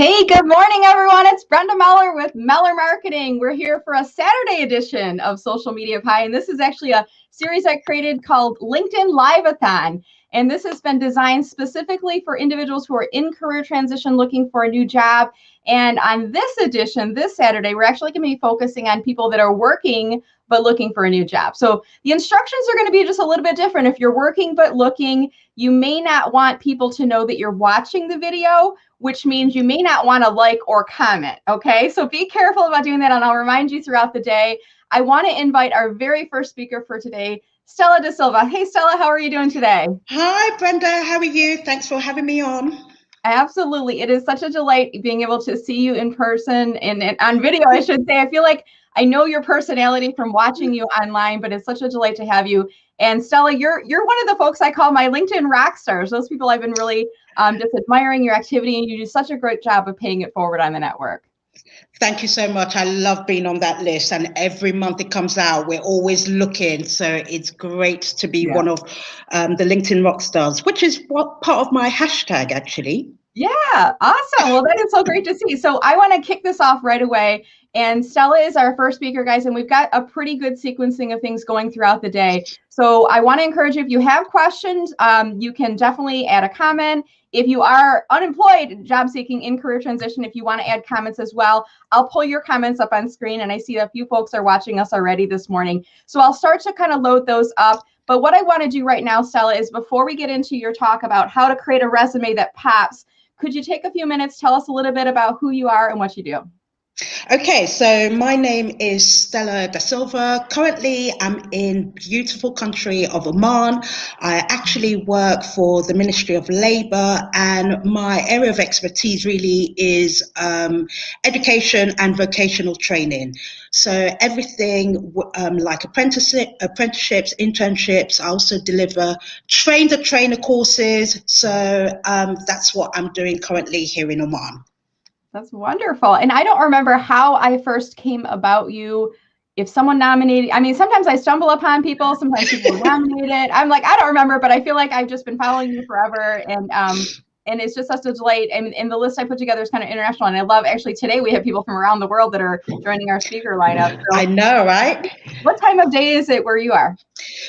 Hey, good morning, everyone. It's Brenda Meller with Meller Marketing. We're here for a Saturday edition of Social Media Pie, and this is actually a series I created called LinkedIn Live-a-thon. And this has been designed specifically for individuals who are in career transition looking for a new job. And on this edition, this Saturday, we're actually going to be focusing on people that are working but looking for a new job. So the instructions are going to be just a little bit different. If you're working but looking, you may not want people to know that you're watching the video, which means you may not want to like or comment, okay? So be careful about doing that, and I'll remind you throughout the day. I want to invite our very first speaker for today, Stella Da Silva. Hey, Stella, how are you doing today? Hi, Brenda. How are you? Thanks for having me on. Absolutely. It is such a delight being able to see you in person and on video, I should say. I feel like I know your personality from watching you online, but it's such a delight to have you. And Stella, you're one of the folks I call my LinkedIn rock stars. Those people I've been really just admiring your activity, and you do such a great job of paying it forward on the network. Thank you so much. I love being on that list, and every month it comes out, we're always looking. So it's great to be one of the LinkedIn rock stars, which is what part of my hashtag, actually. Yeah, awesome. Well, that is so great to see. So I want to kick this off right away. And Stella is our first speaker, guys, and we've got a pretty good sequencing of things going throughout the day. So I want to encourage you, if you have questions, you can definitely add a comment. If you are unemployed, job seeking, in career transition, if you want to add comments as well, I'll pull your comments up on screen. And I see a few folks are watching us already this morning. So I'll start to kind of load those up. But what I want to do right now, Stella, is before we get into your talk about how to create a resume that pops, could you take a few minutes, tell us a little bit about who you are and what you do? Okay, so my name is Stella Da Silva. Currently, I'm in beautiful country of Oman. I actually work for the Ministry of Labour, and my area of expertise really is education and vocational training. So everything like apprenticeships, internships. I also deliver train-the-trainer courses. So that's what I'm doing currently here in Oman. That's wonderful. And I don't remember how I first came about you. If someone nominated, I mean, sometimes I stumble upon people, sometimes people nominate it. I'm like, I don't remember, but I feel like I've just been following you forever. And it's just such a delight. And the list I put together is kind of international. And I love, actually, today we have people from around the world that are joining our speaker lineup. So I know, right? What time of day is it where you are?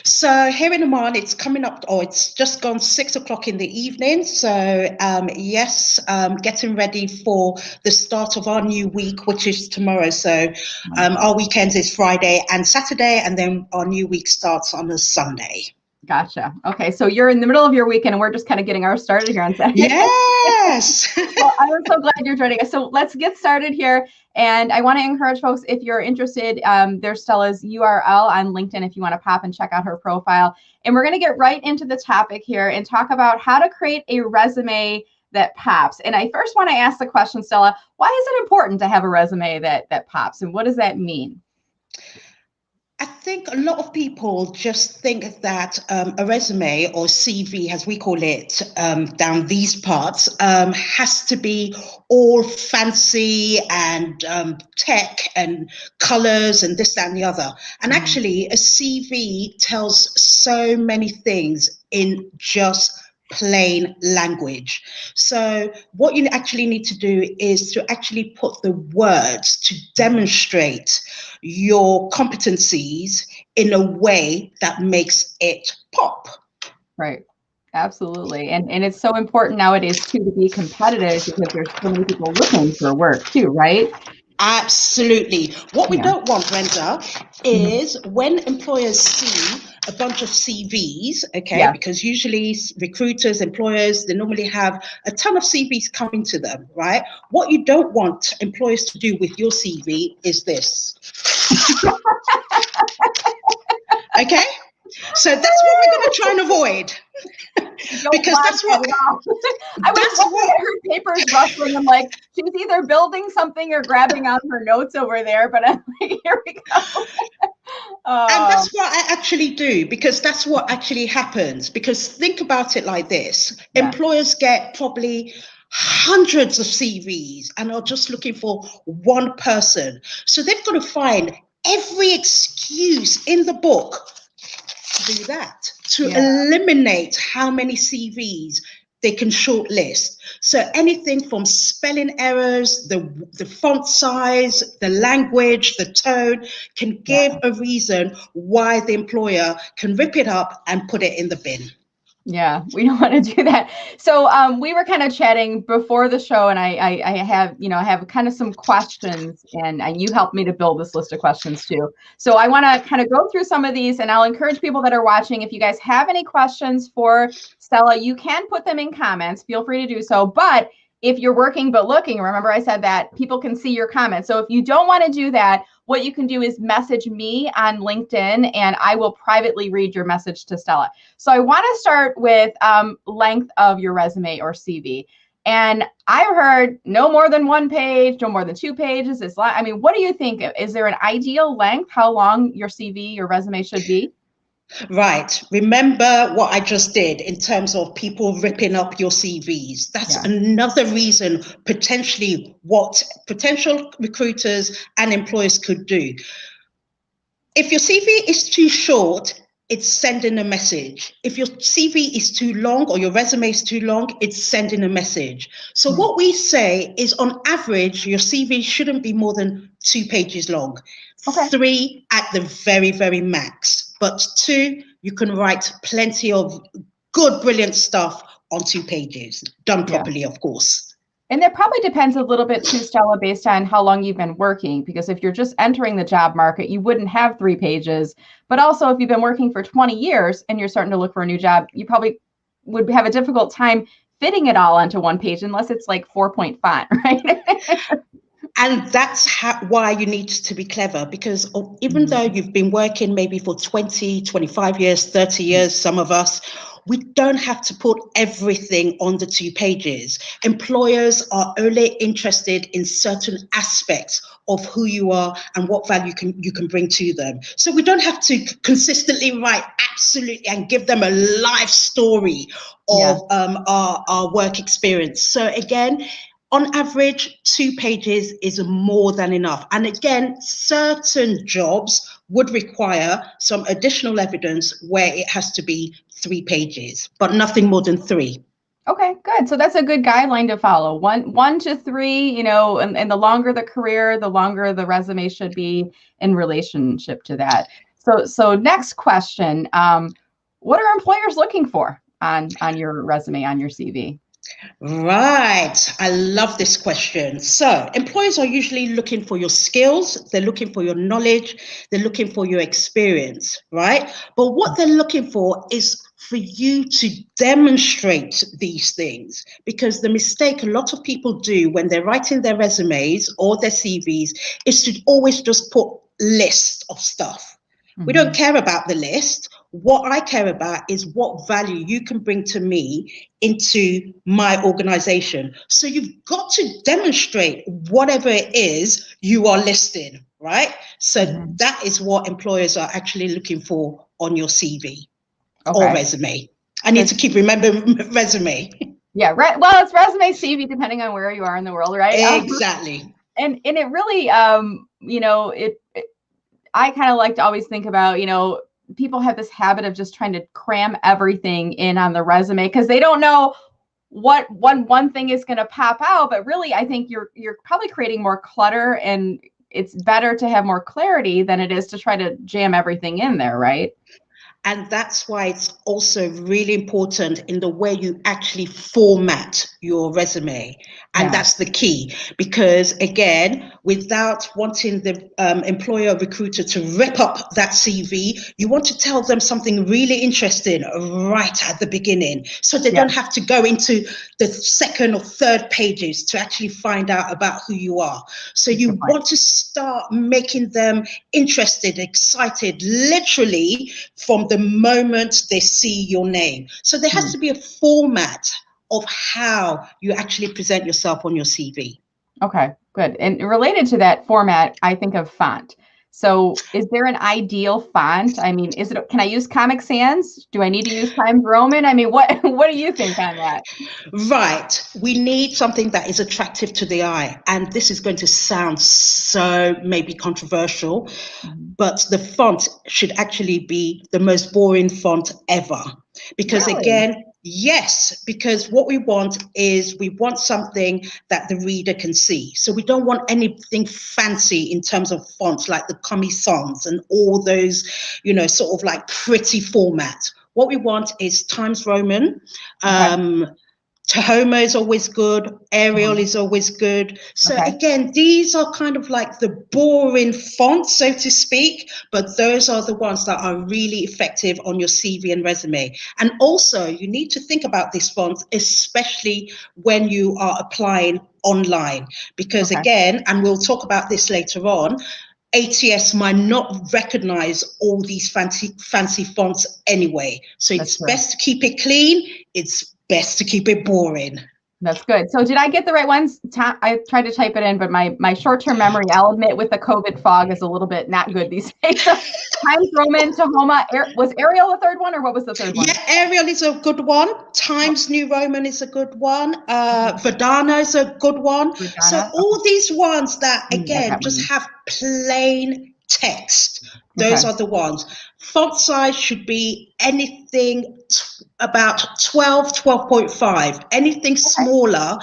So here in Oman, it's coming up, or it's just gone 6 o'clock in the evening. So yes, getting ready for the start of our new week, which is tomorrow. So our weekends is Friday and Saturday, and then our new week starts on a Sunday. Gotcha. Okay, so you're in the middle of your weekend, and we're just kind of getting ours started here on Saturday. Yes. Well, I'm so glad you're joining us. So let's get started here. And I want to encourage folks, if you're interested, there's Stella's URL on LinkedIn if you want to pop and check out her profile. And we're going to get right into the topic here and talk about how to create a resume that pops. And I first want to ask the question, Stella, why is it important to have a resume that pops? And what does that mean? I think a lot of people just think that a resume, or CV as we call it down these parts, has to be all fancy and tech and colors and this, that, and the other. And actually, a CV tells so many things in just plain language. So what you actually need to do is to actually put the words to demonstrate your competencies in a way that makes it pop. Right. Absolutely. And it's so important nowadays too to be competitive because there's so many people looking for work too, right? Absolutely. What we don't want, Brenda, is when employers see a bunch of CVs, okay, because usually recruiters, employers, they normally have a ton of CVs coming to them, right? What you don't want employers to do with your CV is this. Okay? So that's what we're going to try and avoid. Because that's what I was looking at her papers rustling. I'm like, she's either building something or grabbing on her notes over there. But I'm like, here we go. And that's what I actually do, because that's what actually happens. Because think about it like this. Employers get probably hundreds of CVs and are just looking for one person. So they've got to find every excuse in the book to do that, to eliminate how many CVs they can shortlist. So anything from spelling errors, the font size, the language, the tone can give a reason why the employer can rip it up and put it in the bin. Yeah, we don't want to do that. So we were kind of chatting before the show, and I have, I have kind of some questions, and you helped me to build this list of questions too. So I want to kind of go through some of these, and I'll encourage people that are watching, if you guys have any questions for Stella, you can put them in comments. Feel free to do so. But if you're working but looking, remember I said that people can see your comments. So if you don't want to do that, what you can do is message me on LinkedIn, and I will privately read your message to Stella. So I want to start with length of your resume or CV. And I heard no more than 1 page, no more than 2 pages. I mean, what do you think? Is there an ideal length, how long your CV, your resume should be? Right. Remember what I just did in terms of people ripping up your CVs. That's another reason potentially what potential recruiters and employers could do. If your CV is too short, it's sending a message. If your CV is too long or your resume is too long, it's sending a message. So what we say is on average, your CV shouldn't be more than 2 pages long. Okay. 3 at the very, very max. But 2, you can write plenty of good, brilliant stuff on 2 pages, done properly, of course. And that probably depends a little bit too, Stella, based on how long you've been working, because if you're just entering the job market, you wouldn't have 3 pages. But also, if you've been working for 20 years and you're starting to look for a new job, you probably would have a difficult time fitting it all onto 1 page unless it's like 4-point font, right? And that's why you need to be clever, because even though you've been working maybe for 20, 25 years, 30 years, some of us, we don't have to put everything on the 2 pages. Employers are only interested in certain aspects of who you are and what value you can bring to them. So we don't have to consistently write absolutely and give them a life story of our work experience. So again, on average, 2 pages is more than enough. And again, certain jobs would require some additional evidence where it has to be 3 pages, but nothing more than 3. Okay, good. So that's a good guideline to follow. 1 to 3, and the longer the career, the longer the resume should be in relationship to that. So next question, what are employers looking for on your resume, on your CV? Right. I love this question. So employers are usually looking for your skills. They're looking for your knowledge. They're looking for your experience, right? But what they're looking for is for you to demonstrate these things, because the mistake a lot of people do when they're writing their resumes or their CVs is to always just put lists of stuff. We don't care about the list. What I care about is what value you can bring to me into my organization. So you've got to demonstrate whatever it is you are listing, right? So that is what employers are actually looking for on your CV or resume. I need to keep remembering resume. Yeah, right. Well, it's resume, CV, depending on where you are in the world, right? Exactly. And it really, I kind of like to always think about, people have this habit of just trying to cram everything in on the resume because they don't know what one thing is going to pop out. But really, I think you're probably creating more clutter, and it's better to have more clarity than it is to try to jam everything in there, right? And that's why it's also really important in the way you actually format your resume. And that's the key, because again, without wanting the employer or recruiter to rip up that CV, you want to tell them something really interesting right at the beginning, so they don't have to go into the 2nd or 3rd pages to actually find out about who you are. So you want to start making them interested, excited, literally from the moment they see your name. So there has to be a format of how you actually present yourself on your CV. Okay, good. And related to that format, I think of font. So is there an ideal font? I mean, can I use Comic Sans? Do I need to use Times Roman? I mean, what do you think on that? Right. We need something that is attractive to the eye. And this is going to sound so maybe controversial, but the font should actually be the most boring font ever. Because again, Yes, because what we want is we want something that the reader can see. So we don't want anything fancy in terms of fonts like the Comic Sans and all those, sort of like pretty format. What we want is Times Roman. Okay. Tahoma is always good. Arial Mhm. is always good. So Okay. again, these are kind of like the boring fonts, so to speak, but those are the ones that are really effective on your CV and resume. And also, you need to think about these fonts, especially when you are applying online, because Okay. again, and we'll talk about this later on, ATS might not recognize all these fancy fonts anyway. So That's it's true. best to keep it clean. It's best to keep it boring. That's good. So did I get the right ones? I tried to type it in, but my short-term memory, I'll admit, with the COVID fog is a little bit not good these days. So Times Roman, Tahoma, was Arial the third one, or what was the third one? Yeah, Arial is a good one. Times New Roman is a good one. Verdana is a good one. So Regina. all these ones that, Okay. I again, got just one. have plain text. Those Okay. are the ones. Font size should be anything about 12, 12.5. Anything Okay. smaller,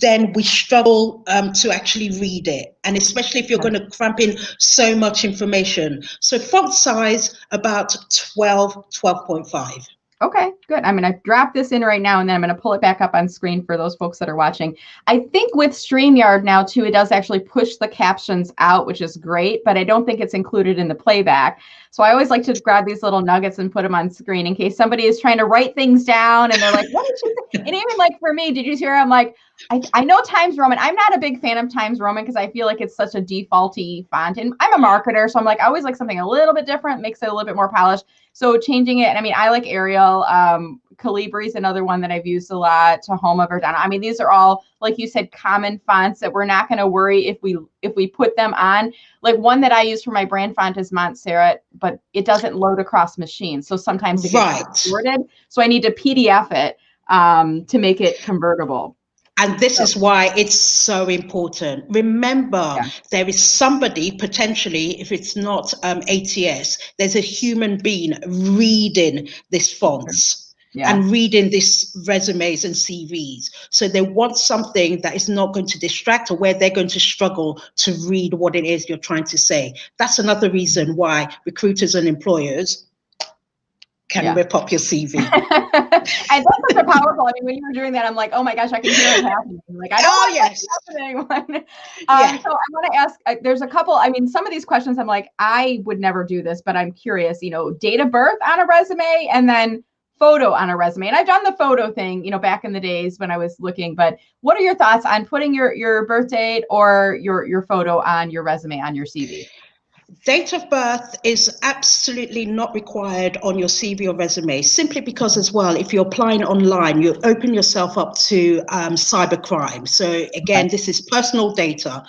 then we struggle to actually read it. And especially if you're going to cramp in so much information. So font size about 12, 12.5. Okay, good. I'm going to drop this in right now, and then I'm going to pull it back up on screen for those folks that are watching. I think with StreamYard now, too, it does actually push the captions out, which is great, but I don't think it's included in the playback. So I always like to grab these little nuggets and put them on screen in case somebody is trying to write things down and they're like, what did she say? And even like for me, did you hear? I'm like, I know Times Roman. I'm not a big fan of Times Roman because I feel like it's such a defaulty font. And I'm a marketer, so I'm like, I always like something a little bit different, makes it a little bit more polished. So changing it, and I mean, I like Arial. Calibri is another one that I've used a lot. Tahoma, Verdana. I mean, these are all, like you said, common fonts that we're not going to worry if we put them on. Like one that I use for my brand font is Montserrat, but it doesn't load across machines. So sometimes it gets distorted. So I need to PDF it to make it convertible. And this is why it's so important. Remember, there is somebody potentially, if it's not ATS, there's a human being reading this fonts and reading these resumes and CVs. So they want something that is not going to distract or where they're going to struggle to read what it is you're trying to say. That's another reason why recruiters and employers can rip up your CV. And that's such a powerful. I mean, when you were doing that, I'm like, oh my gosh, I can hear it happening. Like, I don't want yes. happening. So I want to ask. There's a couple. I mean, some of these questions, I'm like, I would never do this, but I'm curious. Date of birth on a resume, and then photo on a resume. And I've done the photo thing, back in the days when I was looking. But what are your thoughts on putting your birth date or your photo on your resume on your CV? Date of birth is absolutely not required on your CV or resume, simply because as well, if you're applying online, you open yourself up to cybercrime. So again, this is personal data.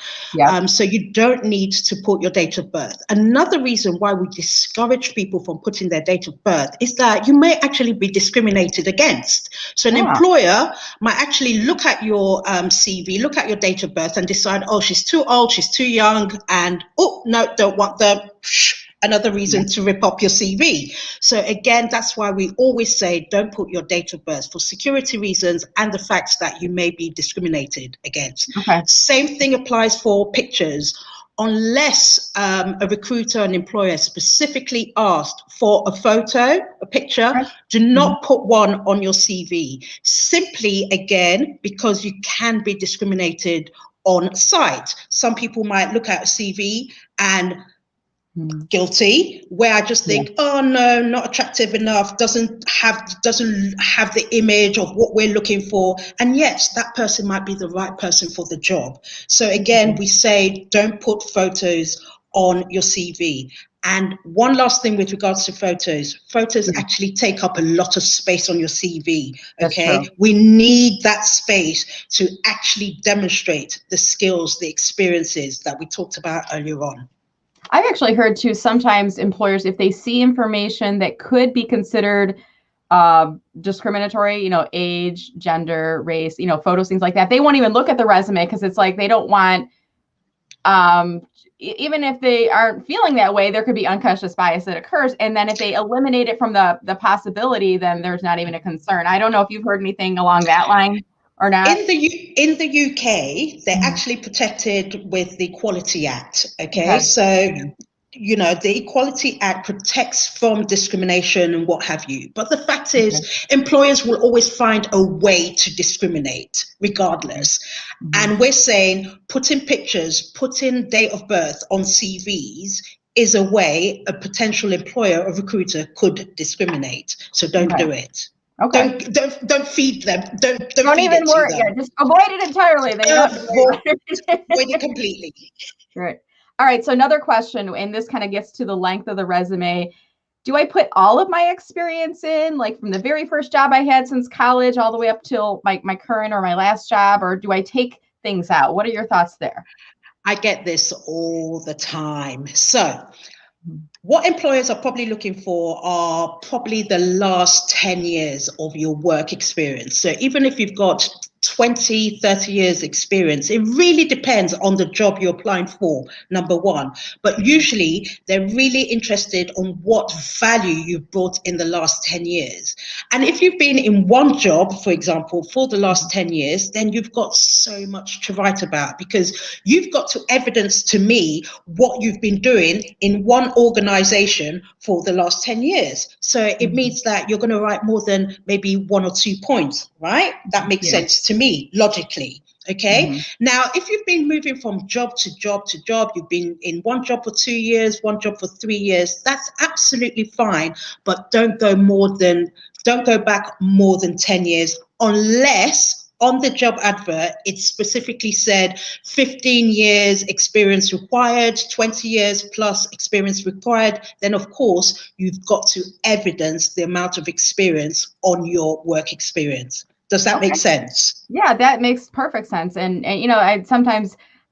So you don't need to put your date of birth. Another reason why we discourage people from putting their date of birth is that you may actually be discriminated against. So an employer might actually look at your CV, look at your date of birth and decide, oh, she's too old, she's too young, and oh, no, don't want another reason to rip up your CV. So again, that's why we always say don't put your date of birth for security reasons and the fact that you may be discriminated against. Same thing applies for pictures. Unless a recruiter and employer specifically asked for a photo, a picture, do not put one on your CV. Simply, again, because you can be discriminated on site. Some people might look at a CV and guilty, where I just think, oh no, not attractive enough, doesn't have the image of what we're looking for, and yet that person might be the right person for the job. So again, we say don't put photos on your CV. And one last thing with regards to photos actually take up a lot of space on your CV. Okay, we need that space to actually demonstrate the skills, the experiences that we talked about earlier on. I've actually heard too, sometimes employers, if they see information that could be considered discriminatory, age, gender, race, photos, things like that, they won't even look at the resume because it's like they don't want, even if they aren't feeling that way, there could be unconscious bias that occurs. And then if they eliminate it from the possibility, then there's not even a concern. I don't know if you've heard anything along that line or not. In the UK, they're Mhm. actually protected with the Equality Act. Okay, Okay. so you know, the Equality Act protects from discrimination and what have you. But the fact is, employers will always find a way to discriminate regardless. Mhm. And we're saying putting pictures, putting date of birth on CVs is a way a potential employer or recruiter could discriminate. So don't do it. Okay. Don't feed them. Don't Don't feed even it to worry. them. Yeah, just avoid it entirely. Then you don't have to worry about it. Avoid it completely. Right. All right. So another question, and this kind of gets to the length of the resume. Do I put all of my experience in, like from the very first job I had since college all the way up till my current or my last job, or do I take things out? What are your thoughts there? I get this all the time. So what employers are probably looking for are probably the last 10 years of your work experience. So even if you've got 20, 30 years experience, it really depends on the job you're applying for, number one. But usually they're really interested on what value you've brought in the last 10 years. And if you've been in one job, for example, for the last 10 years, then you've got so much to write about because you've got to evidence to me what you've been doing in one organization for the last 10 years. So it means that you're going to write more than maybe 1 or 2 points, right? That makes sense to me logically. Okay. Now, if you've been moving from job to job to job, you've been in one job for 2 years, one job for 3 years, that's absolutely fine. But don't go back more than 10 years unless on the job advert, it specifically said 15 years experience required, 20 years plus experience required. Then, of course, you've got to evidence the amount of experience on your work experience. Does that make sense? Yeah, that makes perfect sense. And you know,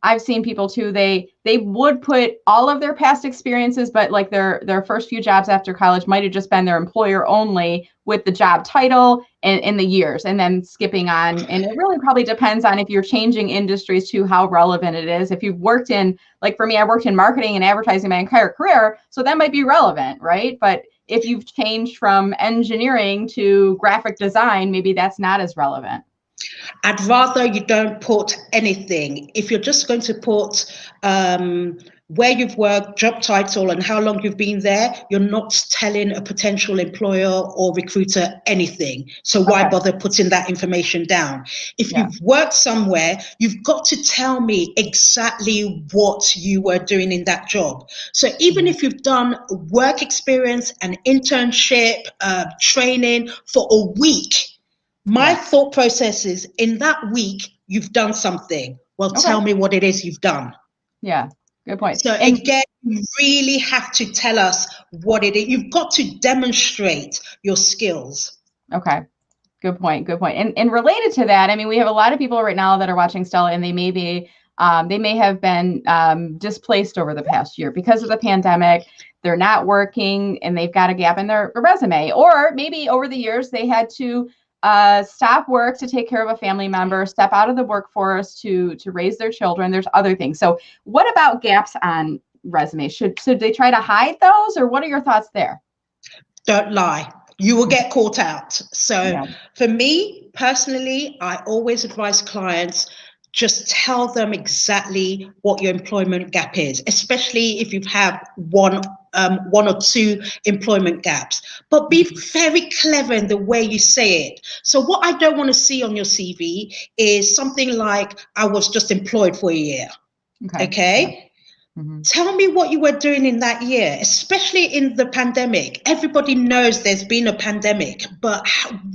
I've seen people too, they would put all of their past experiences, but like their first few jobs after college might have just been their employer only with the job title and the years, and then skipping on. And it really probably depends on if you're changing industries to how relevant it is. If you've worked in, like for me, I worked in marketing and advertising my entire career, so that might be relevant, right? But if you've changed from engineering to graphic design, maybe that's not as relevant. I'd rather you don't put anything. If you're just going to put where you've worked, job title, and how long you've been there, you're not telling a potential employer or recruiter anything. So why bother putting that information down? If you've worked somewhere, you've got to tell me exactly what you were doing in that job. So even if you've done work experience, an internship, training for a week, my thought process is in that week, you've done something. Well, tell me what it is you've done. Yeah, good point. So again, you really have to tell us what it is. You've got to demonstrate your skills. Okay. Good point. Good point. And related to that, I mean, we have a lot of people right now that are watching Stella, and they may have been displaced over the past year because of the pandemic. They're not working and they've got a gap in their resume, or maybe over the years they had to stop work to take care of a family member, step out of the workforce to raise their children. There's other things. So what about gaps on resumes? Should they try to hide those, or what are your thoughts there? Don't lie. You will get caught out. So for me personally, I always advise clients, just tell them exactly what your employment gap is, especially if you have one or two employment gaps. But be very clever in the way you say it. So what I don't want to see on your CV is something like, I was just employed for a year. Okay? Tell me what you were doing in that year, especially in the pandemic. Everybody knows there's been a pandemic, but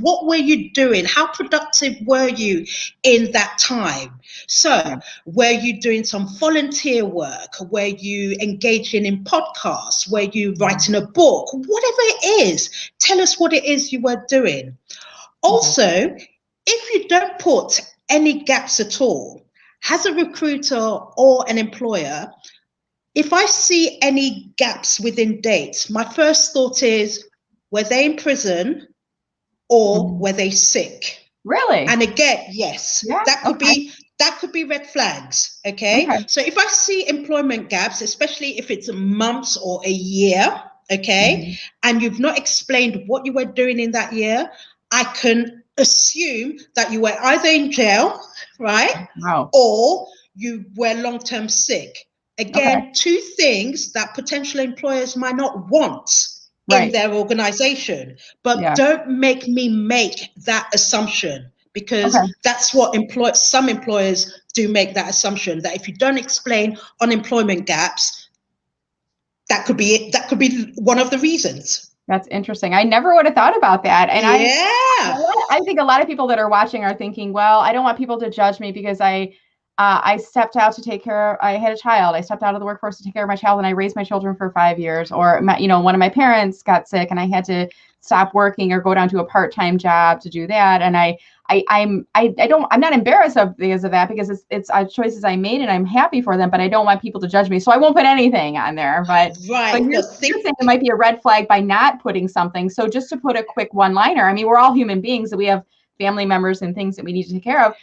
what were you doing? How productive were you in that time? So were you doing some volunteer work? Were you engaging in podcasts? Were you writing a book? Whatever it is, tell us what it is you were doing. Also, if you don't put any gaps at all, as a recruiter or an employer, if I see any gaps within dates, my first thought is, were they in prison or were they sick? Really? And again, yes, Yeah. that could be that could be red flags. Okay. Okay. So if I see employment gaps, especially if it's months or a year, okay, and you've not explained what you were doing in that year, I can assume that you were either in jail, right? Wow. Or you were long-term sick. Okay. Again, two things that potential employers might not want in Right. their organization. But Yeah. don't make me make that assumption, because Okay. that's what some employers do, make that assumption that if you don't explain unemployment gaps, that could be it. That could be one of the reasons. That's interesting. I never would have thought about that. And Yeah. I think a lot of people that are watching are thinking, well, I don't want people to judge me because I stepped out to take care. I had a child. I stepped out of the workforce to take care of my child, and I raised my children for 5 years. Or one of my parents got sick, and I had to stop working or go down to a part-time job to do that. And I'm not embarrassed because of that, because it's choices I made, and I'm happy for them. But I don't want people to judge me, so I won't put anything on there. But Right. you're saying it might be a red flag by not putting something. So just to put a quick one-liner. I mean, we're all human beings, and we have family members and things that we need to take care of.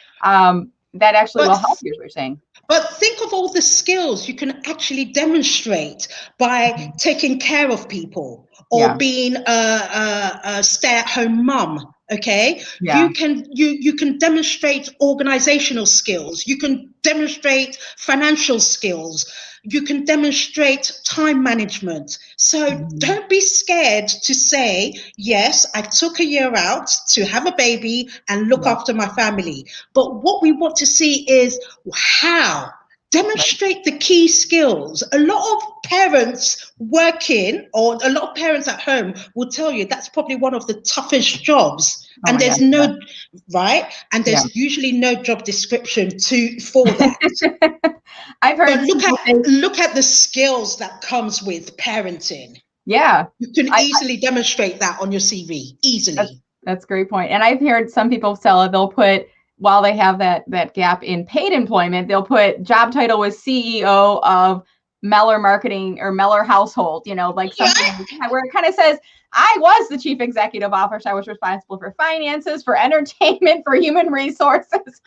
That actually will help you, as we're saying. But think of all the skills you can actually demonstrate by taking care of people, or being a stay-at-home mum. Okay, Yeah. you can demonstrate organizational skills. You can demonstrate financial skills. You can demonstrate time management. So don't be scared to say, yes, I took a year out to have a baby and look after my family. But what we want to see is how. Demonstrate the key skills. A lot of parents working, or a lot of parents at home will tell you that's probably one of the toughest jobs. And there's right? And there's usually no job description for that. I've heard. But look at the skills that comes with parenting. Yeah. You can easily demonstrate that on your CV, easily. That's a great point. And I've heard some people tell they'll put, while they have that gap in paid employment, they'll put job title was CEO of Meller Marketing or Meller Household, like something where it kind of says, I was the chief executive officer. I was responsible for finances, for entertainment, for human resources,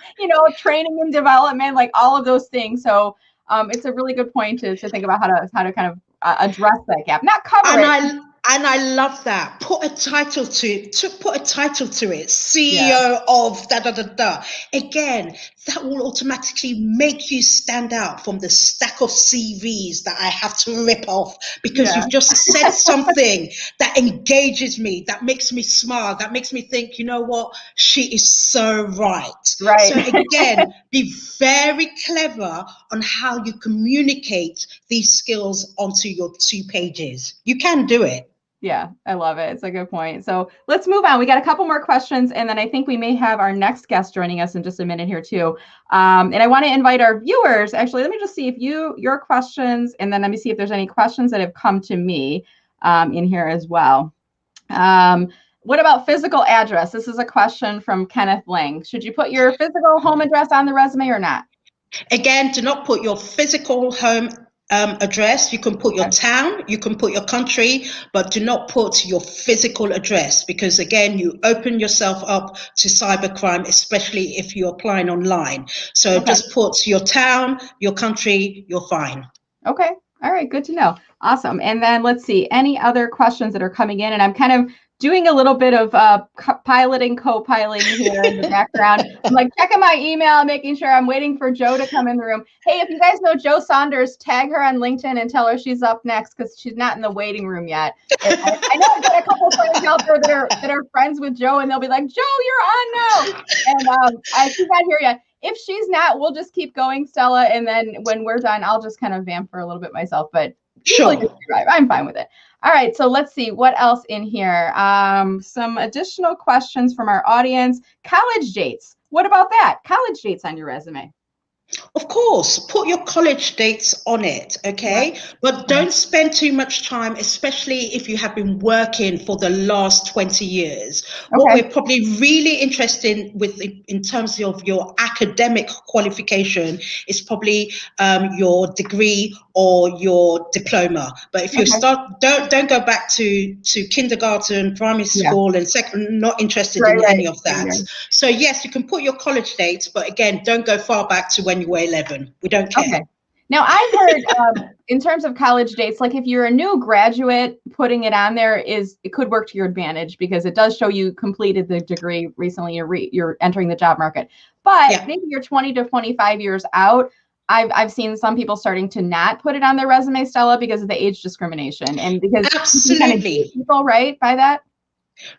training and development, like all of those things. So it's a really good point to think about how to kind of address that gap, not cover it. And I love that. Put a title to it. CEO of da da da da. Again, that will automatically make you stand out from the stack of CVs that I have to rip off, because you've just said something that engages me, that makes me smile, that makes me think, you know what, she is so right. Right. So again, be very clever on how you communicate these skills onto your 2 pages. You can do it. Yeah, I love it. It's a good point. So let's move on. We got a couple more questions, and then I think we may have our next guest joining us in just a minute here too. And I want to invite our viewers. Actually, let me just see if your questions, and then let me see if there's any questions that have come to me in here as well. What about physical address? This is a question from Kenneth Lang. Should you put your physical home address on the resume or not? Again, do not put your physical home address. You can put your town, you can put your country, but do not put your physical address, because again, you open yourself up to cybercrime, especially if you're applying online. So just put your town, your country, you're fine. Okay. All right. Good to know. Awesome. And then let's see any other questions that are coming in, and I'm kind of doing a little bit of co-piloting here in the background. I'm like checking my email, making sure I'm waiting for Joe to come in the room. Hey, if you guys know Joe Saunders, tag her on LinkedIn and tell her she's up next, because she's not in the waiting room yet. I know I've got a couple friends out there that are friends with Joe, and they'll be like, Joe, you're on now. And she's not here yet. If she's not, we'll just keep going, Stella. And then when we're done, I'll just kind of vamp for a little bit myself. But sure, I'm fine with it. All right, so let's see what else in here. Some additional questions from our audience. College dates. What about that? College dates on your resume? Of course, put your college dates on it, okay? But don't spend too much time, especially if you have been working for the last 20 years. What we're probably really interested with in terms of your academic qualification is probably your degree or your diploma. But if you start, don't go back to kindergarten, primary school, and second, not interested in any of that. So yes, you can put your college dates, but again, don't go far back to when you were 11. We don't care. Okay. Now, I've heard in terms of college dates, like if you're a new graduate, putting it on there it could work to your advantage because it does show you completed the degree recently. You're entering the job market, but maybe you're 20 to 25 years out. I've seen some people starting to not put it on their resume, Stella, because of the age discrimination and because you kind of date people, right, by that.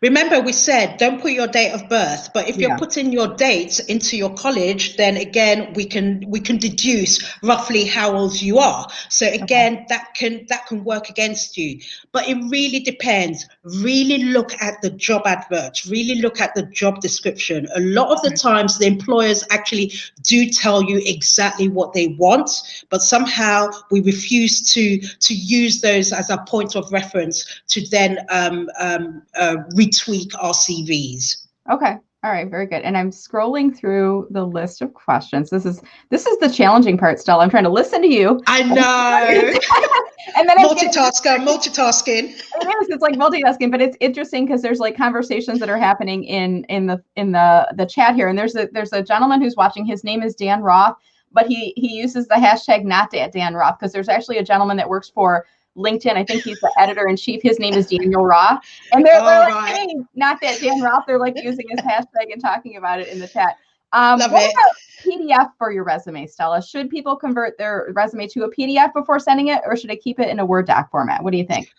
Remember, we said don't put your date of birth, but if you're putting your dates into your college, then again we can deduce roughly how old you are. So again, that can work against you. But it really depends. Really look at the job advert. Really look at the job description. A lot of the times, the employers actually do tell you exactly what they want, but somehow we refuse to use those as a point of reference to then retweak our CVs. Okay. All right. Very good. And I'm scrolling through the list of questions. This is the challenging part, Stella. I'm trying to listen to you. I know. And then multitasking. It is. It's like multitasking, but it's interesting because there's like conversations that are happening in the chat here. And there's a gentleman who's watching. His name is Dan Roth, but he uses the hashtag not Dan Roth because there's actually a gentleman that works for LinkedIn. I think he's the editor-in-chief. His name is Daniel Roth. And they're like, hey, not that Dan Roth. They're like using his hashtag and talking about it in the chat. What about PDF for your resume, Stella? Should people convert their resume to a PDF before sending it, or should I keep it in a Word doc format? What do you think?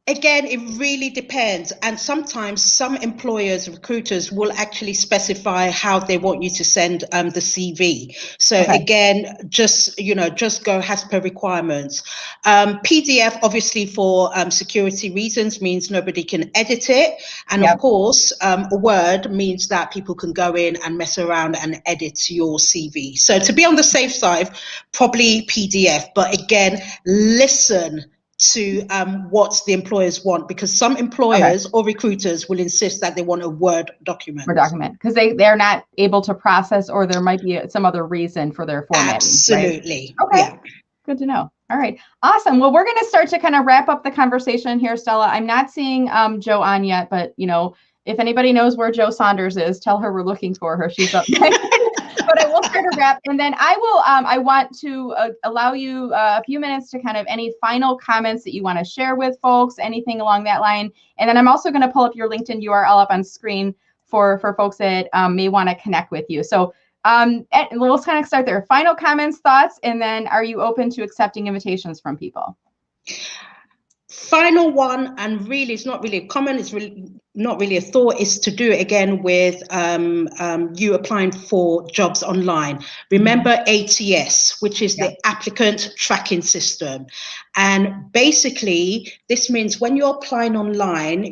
Again, it really depends. And sometimes some employers, recruiters will actually specify how they want you to send the CV. So again, just go as per requirements. PDF, obviously for security reasons, means nobody can edit it. And of course, Word means that people can go in and mess around and edit your CV. So to be on the safe side, probably PDF. But again, listen to what the employers want, because some employers or recruiters will insist that they want a Word document. Because they're not able to process, or there might be some other reason for their formatting. Absolutely. Right? Okay. Yeah. Good to know. All right. Awesome. Well, we're going to start to kind of wrap up the conversation here, Stella. I'm not seeing Joe on yet, but if anybody knows where Joe Saunders is, tell her we're looking for her. She's up next. But I will start a wrap, and then I want to allow you a few minutes to kind of any final comments that you want to share with folks, anything along that line. And then I'm also going to pull up your LinkedIn URL up on screen for folks that may want to connect with you. So let's kind of start there. Final comments, thoughts, and then are you open to accepting invitations from people? Final one, and really it's not really a comment, it's really not really a thought, is to do it again with you applying for jobs online. Remember ATS, which is the applicant tracking system. And basically, this means when you're applying online,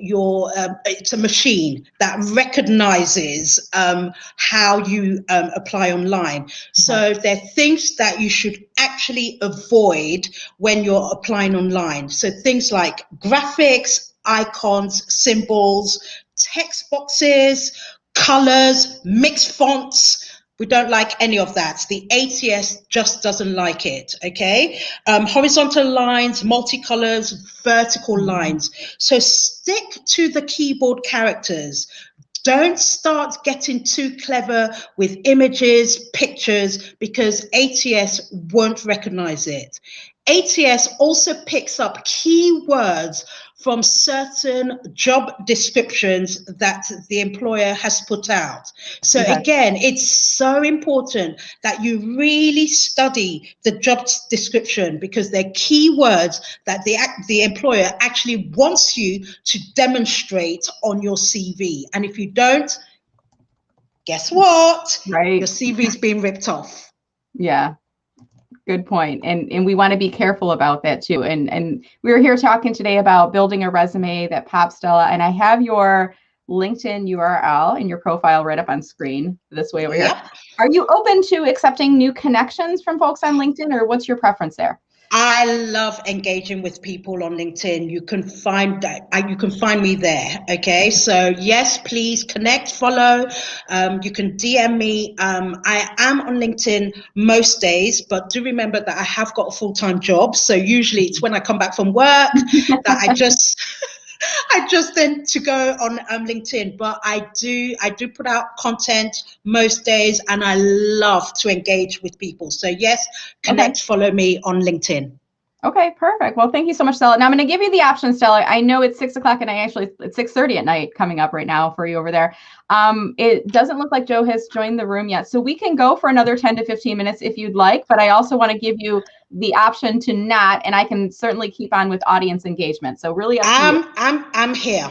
it's a machine that recognizes how you apply online. So there are things that you should actually avoid when you're applying online. So things like graphics, icons, symbols, text boxes, colors, mixed fonts. We don't like any of that. The ATS just doesn't like it, okay? Horizontal lines, multicolors, vertical lines. So stick to the keyboard characters. Don't start getting too clever with images, pictures, because ATS won't recognize it. ATS also picks up keywords from certain job descriptions that the employer has put out. So again, it's so important that you really study the job description, because they're keywords that the employer actually wants you to demonstrate on your CV. And if you don't, guess what? Right. Your CV is being ripped off. Yeah. Good point. And we want to be careful about that too. And we were here talking today about building a resume that pops, Stella, and I have your LinkedIn URL and your profile right up on screen this way over here. Are you open to accepting new connections from folks on LinkedIn, or what's your preference there? I love engaging with people on LinkedIn. You can find that. You can find me there. Okay, so yes, please connect, follow. You can DM me. I am on LinkedIn most days, but do remember that I have got a full-time job. So usually it's when I come back from work that I just tend to go on LinkedIn. But I do put out content most days, and I love to engage with people. So yes, connect, follow me on LinkedIn. Okay, perfect. Well, thank you so much, Stella. Now I'm going to give you the option, Stella. I know it's 6 o'clock and it's 6:30 at night coming up right now for you over there. It doesn't look like Joe has joined the room yet. So we can go for another 10 to 15 minutes if you'd like, but I also want to give you the option to not, and I can certainly keep on with audience engagement. So really up to you. I'm here.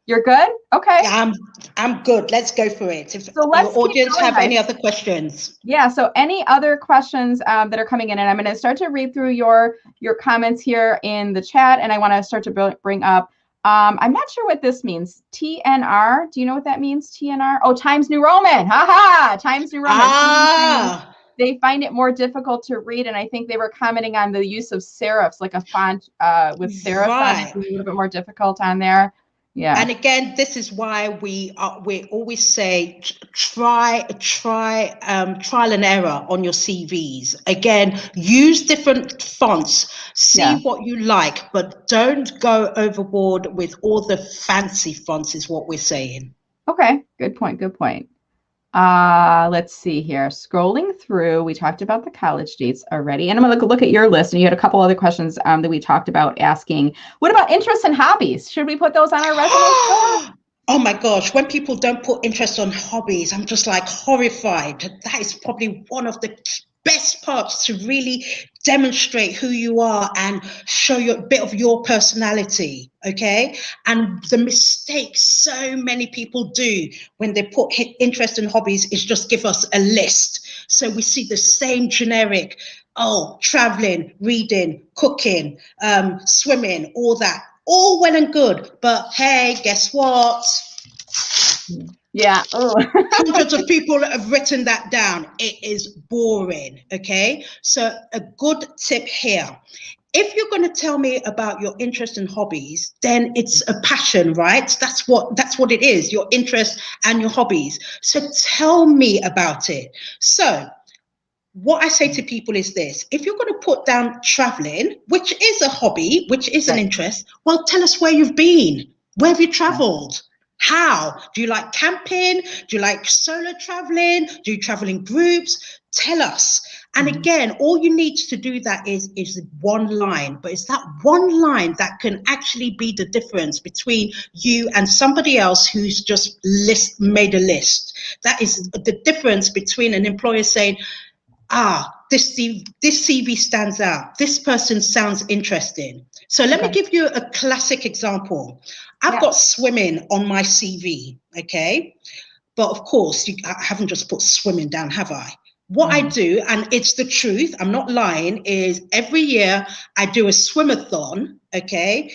You're good? Okay. Yeah, I'm good. Let's go for it. If So your let's keep audience going, have guys. any other questions. Yeah, so any other questions that are coming in, and I'm going to start to read through your comments here in the chat, and I want to start to bring up, I'm not sure what this means. TNR, do you know what that means, TNR? Oh, Times New Roman, haha, Times New Roman. Ah. They find it more difficult to read, and I think they were commenting on the use of serifs, like a font with serifs on it, a little bit more difficult on there. Yeah. And again, this is why we always say trial and error on your CVs. Again, use different fonts, see what you like, but don't go overboard with all the fancy fonts is what we're saying. Okay, good point. Good point. Let's see here. Scrolling through, we talked about the college dates already, and I'm going to look at your list. And you had a couple other questions that we talked about asking. What about interests and hobbies? Should we put those on our resume? Oh my gosh, when people don't put interest on hobbies, I'm just like horrified. That is probably one of the best parts to really demonstrate who you are and show you a bit of your personality. Okay. And the mistake so many people do when they put interest in hobbies is just give us a list. So we see the same generic, traveling, reading, cooking, swimming, all that. All well and good, but hey, guess what? Yeah. Hundreds of people have written that down. It is boring. Okay. So a good tip here. If you're going to tell me about your interest and hobbies, then it's a passion, right? That's what it is, your interest and your hobbies. So tell me about it. So what I say to people is this: if you're going to put down traveling, which is a hobby, which is an interest, well, tell us where you've been. Where have you traveled? How? Do you like camping? Do you like solo traveling? Do you travel in groups? Tell us. And again, all you need to do that is one line, but it's that one line that can actually be the difference between you and somebody else who's just made a list. That is the difference between an employer saying, this CV stands out. This person sounds interesting. So let me give you a classic example. I've got swimming on my CV, okay? But of course, I haven't just put swimming down, have I? What I do, and it's the truth, I'm not lying, is every year I do a swimathon, okay,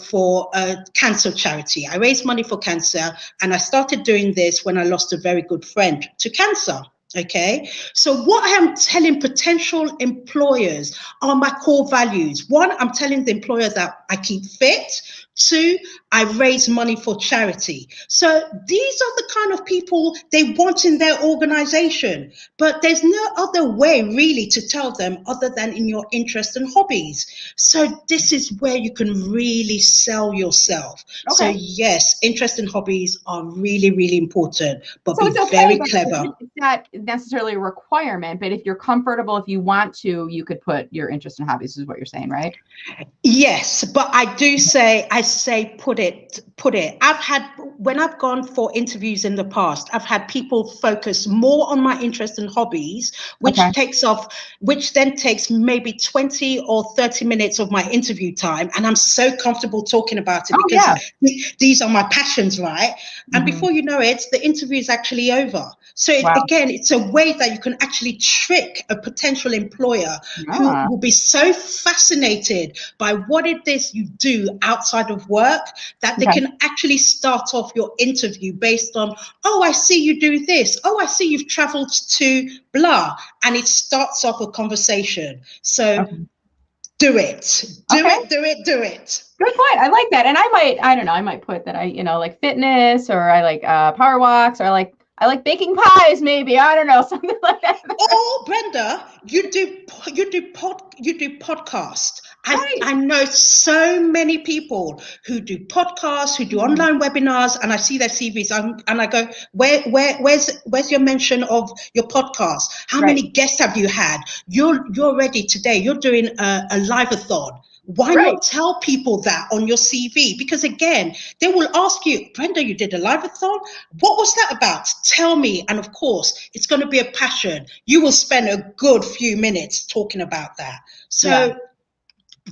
for a cancer charity. I raise money for cancer, and I started doing this when I lost a very good friend to cancer. Okay, so what I am telling potential employers are my core values. One, I'm telling the employer that I keep fit. Two, I raise money for charity. So these are the kind of people they want in their organization. But there's no other way really to tell them other than in your interests and hobbies. So this is where you can really sell yourself. Okay. So yes, interest and hobbies are really, really important, but so be very clever. It's not necessarily a requirement, but if you're comfortable, if you want to, you could put your interest and hobbies, is what you're saying, right? Yes, but I say put it. When I've gone for interviews in the past, I've had people focus more on my interests and hobbies, which then takes maybe 20 or 30 minutes of my interview time. And I'm so comfortable talking about it because these are my passions, right? And before you know it, the interview is actually over. So again, it's a way that you can actually trick a potential employer who will be so fascinated by what it is you do outside of work that they can actually start off your interview based on, oh, I see you do this. Oh, I see you've traveled to blah. And it starts off a conversation. So do it. Do it. Good point. I like that. And I might put that I like fitness, or I like power walks, or I like baking pies, maybe. I don't know, something like that. Oh, Brenda, you do podcast. Right. I know so many people who do podcasts, who do online webinars, and I see their CVs, and I go, where's your mention of your podcast? How many guests have you had? You're ready today. You're doing a live-a-thon. Why not tell people that on your CV? Because again, they will ask you, Brenda, you did a live-a-thon? What was that about? Tell me. And of course, it's going to be a passion. You will spend a good few minutes talking about that. So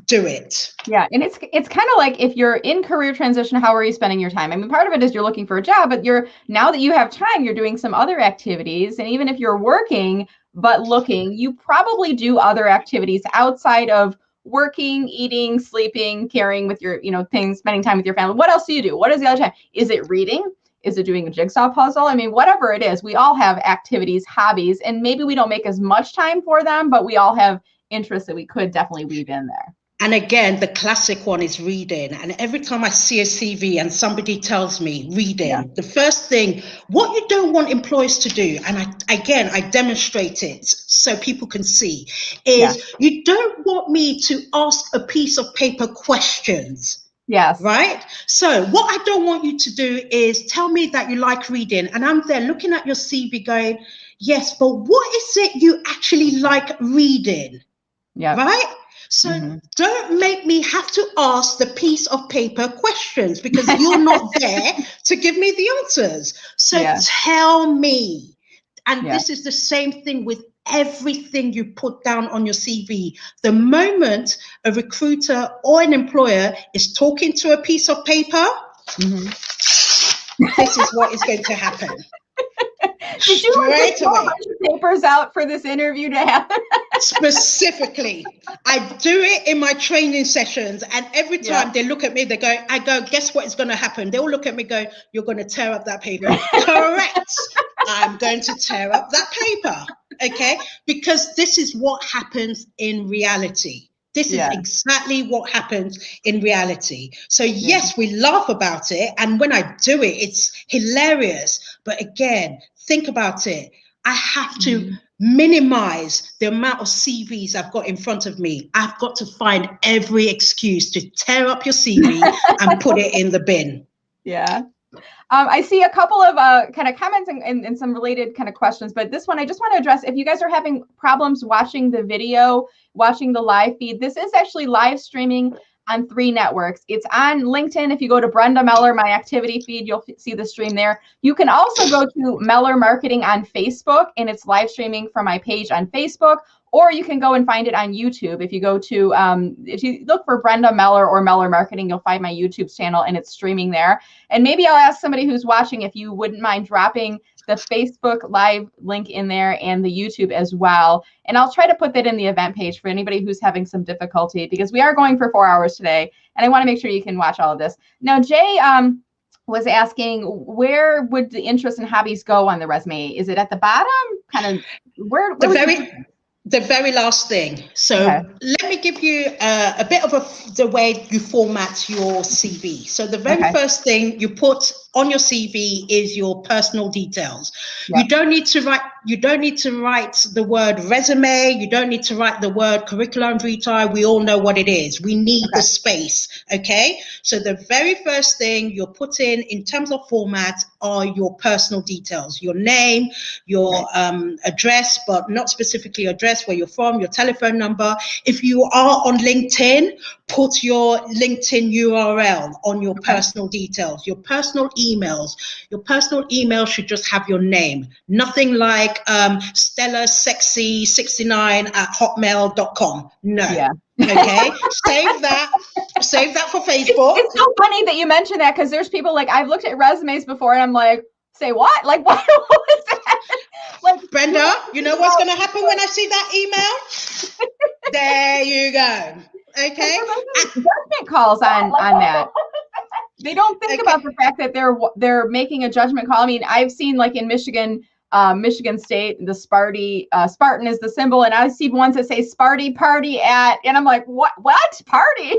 do it. Yeah. And it's kind of like, if you're in career transition, how are you spending your time? I mean, part of it is you're looking for a job, but now that you have time, you're doing some other activities. And even if you're working but looking, you probably do other activities outside of working, eating, sleeping, caring with your, things, spending time with your family. What else do you do? What is the other time? Is it reading? Is it doing a jigsaw puzzle? I mean, whatever it is, we all have activities, hobbies, and maybe we don't make as much time for them, but we all have interests that we could definitely weave in there. And again, the classic one is reading. And every time I see a CV and somebody tells me reading, the first thing, what you don't want employers to do, and I demonstrate it so people can see, is you don't want me to ask a piece of paper questions. Yes. Right? So what I don't want you to do is tell me that you like reading, and I'm there looking at your CV going, yes, but what is it you actually like reading? Yeah. Right? So don't make me have to ask the piece of paper questions, because you're not there to give me the answers. So tell me. And this is the same thing with everything you put down on your CV. The moment a recruiter or an employer is talking to a piece of paper, this is what is going to happen. Did you just pull a bunch of papers out for this interview to happen? Specifically, I do it in my training sessions, and every time they look at me, I go, guess what is going to happen? They all look at me, go, you're going to tear up that paper. Correct. I'm going to tear up that paper. Okay, because this is what happens in reality. This is exactly what happens in reality. So yes, we laugh about it, and when I do it, it's hilarious. But again, think about it. I have to minimize the amount of CVs I've got in front of me. I've got to find every excuse to tear up your CV and put it in the bin. Yeah. I see a couple of kind of comments and some related kind of questions, but this one I just want to address. If you guys are having problems watching the video, watching the live feed, this is actually live streaming on 3 networks. It's on LinkedIn. If you go to Brenda Meller, my activity feed, you'll see the stream there. You can also go to Meller Marketing on Facebook, and it's live streaming from my page on Facebook, or you can go and find it on YouTube. If you go to, if you look for Brenda Meller or Meller Marketing, you'll find my YouTube channel, and it's streaming there. And maybe I'll ask somebody who's watching if you wouldn't mind dropping the Facebook live link in there and the YouTube as well. And I'll try to put that in the event page for anybody who's having some difficulty, because we are going for 4 hours today, and I want to make sure you can watch all of this. Now, Jay was asking, where would the interests and hobbies go on the resume? Is it at the bottom? Kind of where the very last thing. So let me give you a bit of the way you format your CV. So the very first thing you put on your CV is your personal details. You don't need to write the word resume. You don't need to write the word curriculum vitae. We all know what it is. We need the space. Okay. So the very first thing you'll put in terms of format are your personal details, your name, your address, but not specifically address, where you're from, your telephone number. If you are on LinkedIn, put your LinkedIn URL on your personal details, your personal emails. Your personal email should just have your name. Nothing like StellaSexy69@hotmail.com. No. Okay. Save that for Facebook. It's so funny that you mentioned that, because there's people like, I've looked at resumes before and I'm like, say what? Like, what was that? Like, Brenda, you know what's going to happen when I see that email? There you go. Okay. Judgment calls on that. They don't think Okay. about the fact that they're making a judgment call. I mean, I've seen like in Michigan, Michigan State, the Spartan is the symbol, and I've seen ones that say Sparty party at, and I'm like, what party?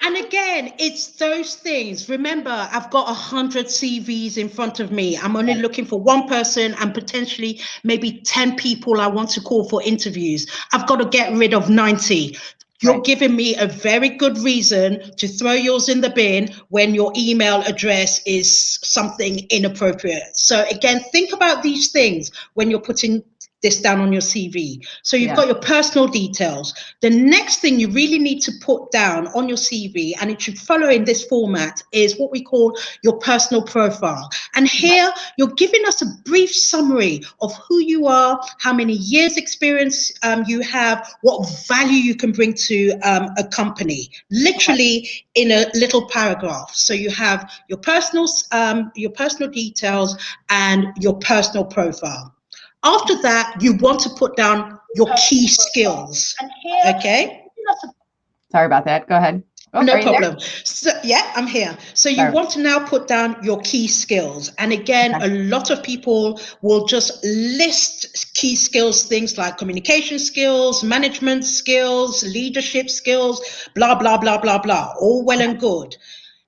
And again, it's those things. Remember, I've got 100 CVs in front of me. I'm only looking for one person and potentially maybe 10 people I want to call for interviews. I've got to get rid of 90. You're giving me a very good reason to throw yours in the bin when your email address is something inappropriate. So again, think about these things when you're putting this down on your CV. So you've got your personal details. The next thing you really need to put down on your CV, and it should follow in this format, is what we call your personal profile. And here you're giving us a brief summary of who you are, how many years experience you have, what value you can bring to a company, literally in a little paragraph. So you have your personal details and your personal profile. After that, you want to put down your key skills. Okay? Sorry about that. Go ahead. Oh, no problem. So, yeah, I'm here. So you want to now put down your key skills. And again, a lot of people will just list key skills, things like communication skills, management skills, leadership skills, blah, blah, blah, blah, blah. All well and good.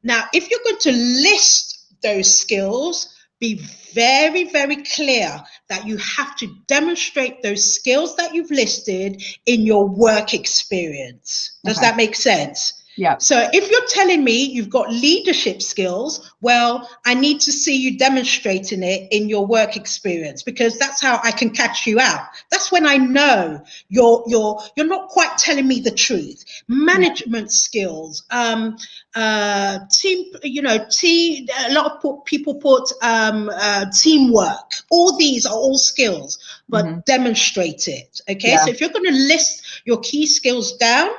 Now, if you're going to list those skills, be very, very clear that you have to demonstrate those skills that you've listed in your work experience. Does that make sense? Yeah. So if you're telling me you've got leadership skills, well, I need to see you demonstrating it in your work experience, because that's how I can catch you out. That's when I know you're not quite telling me the truth. Management skills, team, a lot of people put teamwork. All these are all skills, but demonstrate it. Okay. So if you're going to list your key skills down,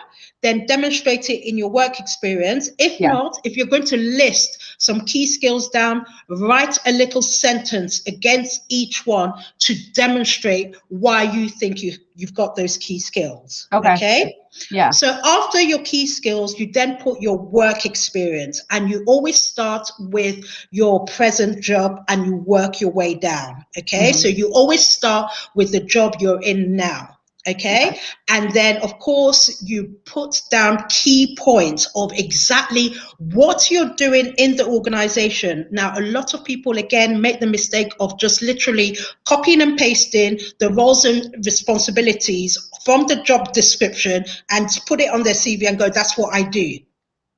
then demonstrate it in your work experience. If not, if you're going to list some key skills down, write a little sentence against each one to demonstrate why you think you've got those key skills. Okay? Yeah. So after your key skills, you then put your work experience, and you always start with your present job and you work your way down. Okay? So you always start with the job you're in now. Okay. And then, of course, you put down key points of exactly what you're doing in the organization. Now, a lot of people, again, make the mistake of just literally copying and pasting the roles and responsibilities from the job description and put it on their CV and go, that's what I do.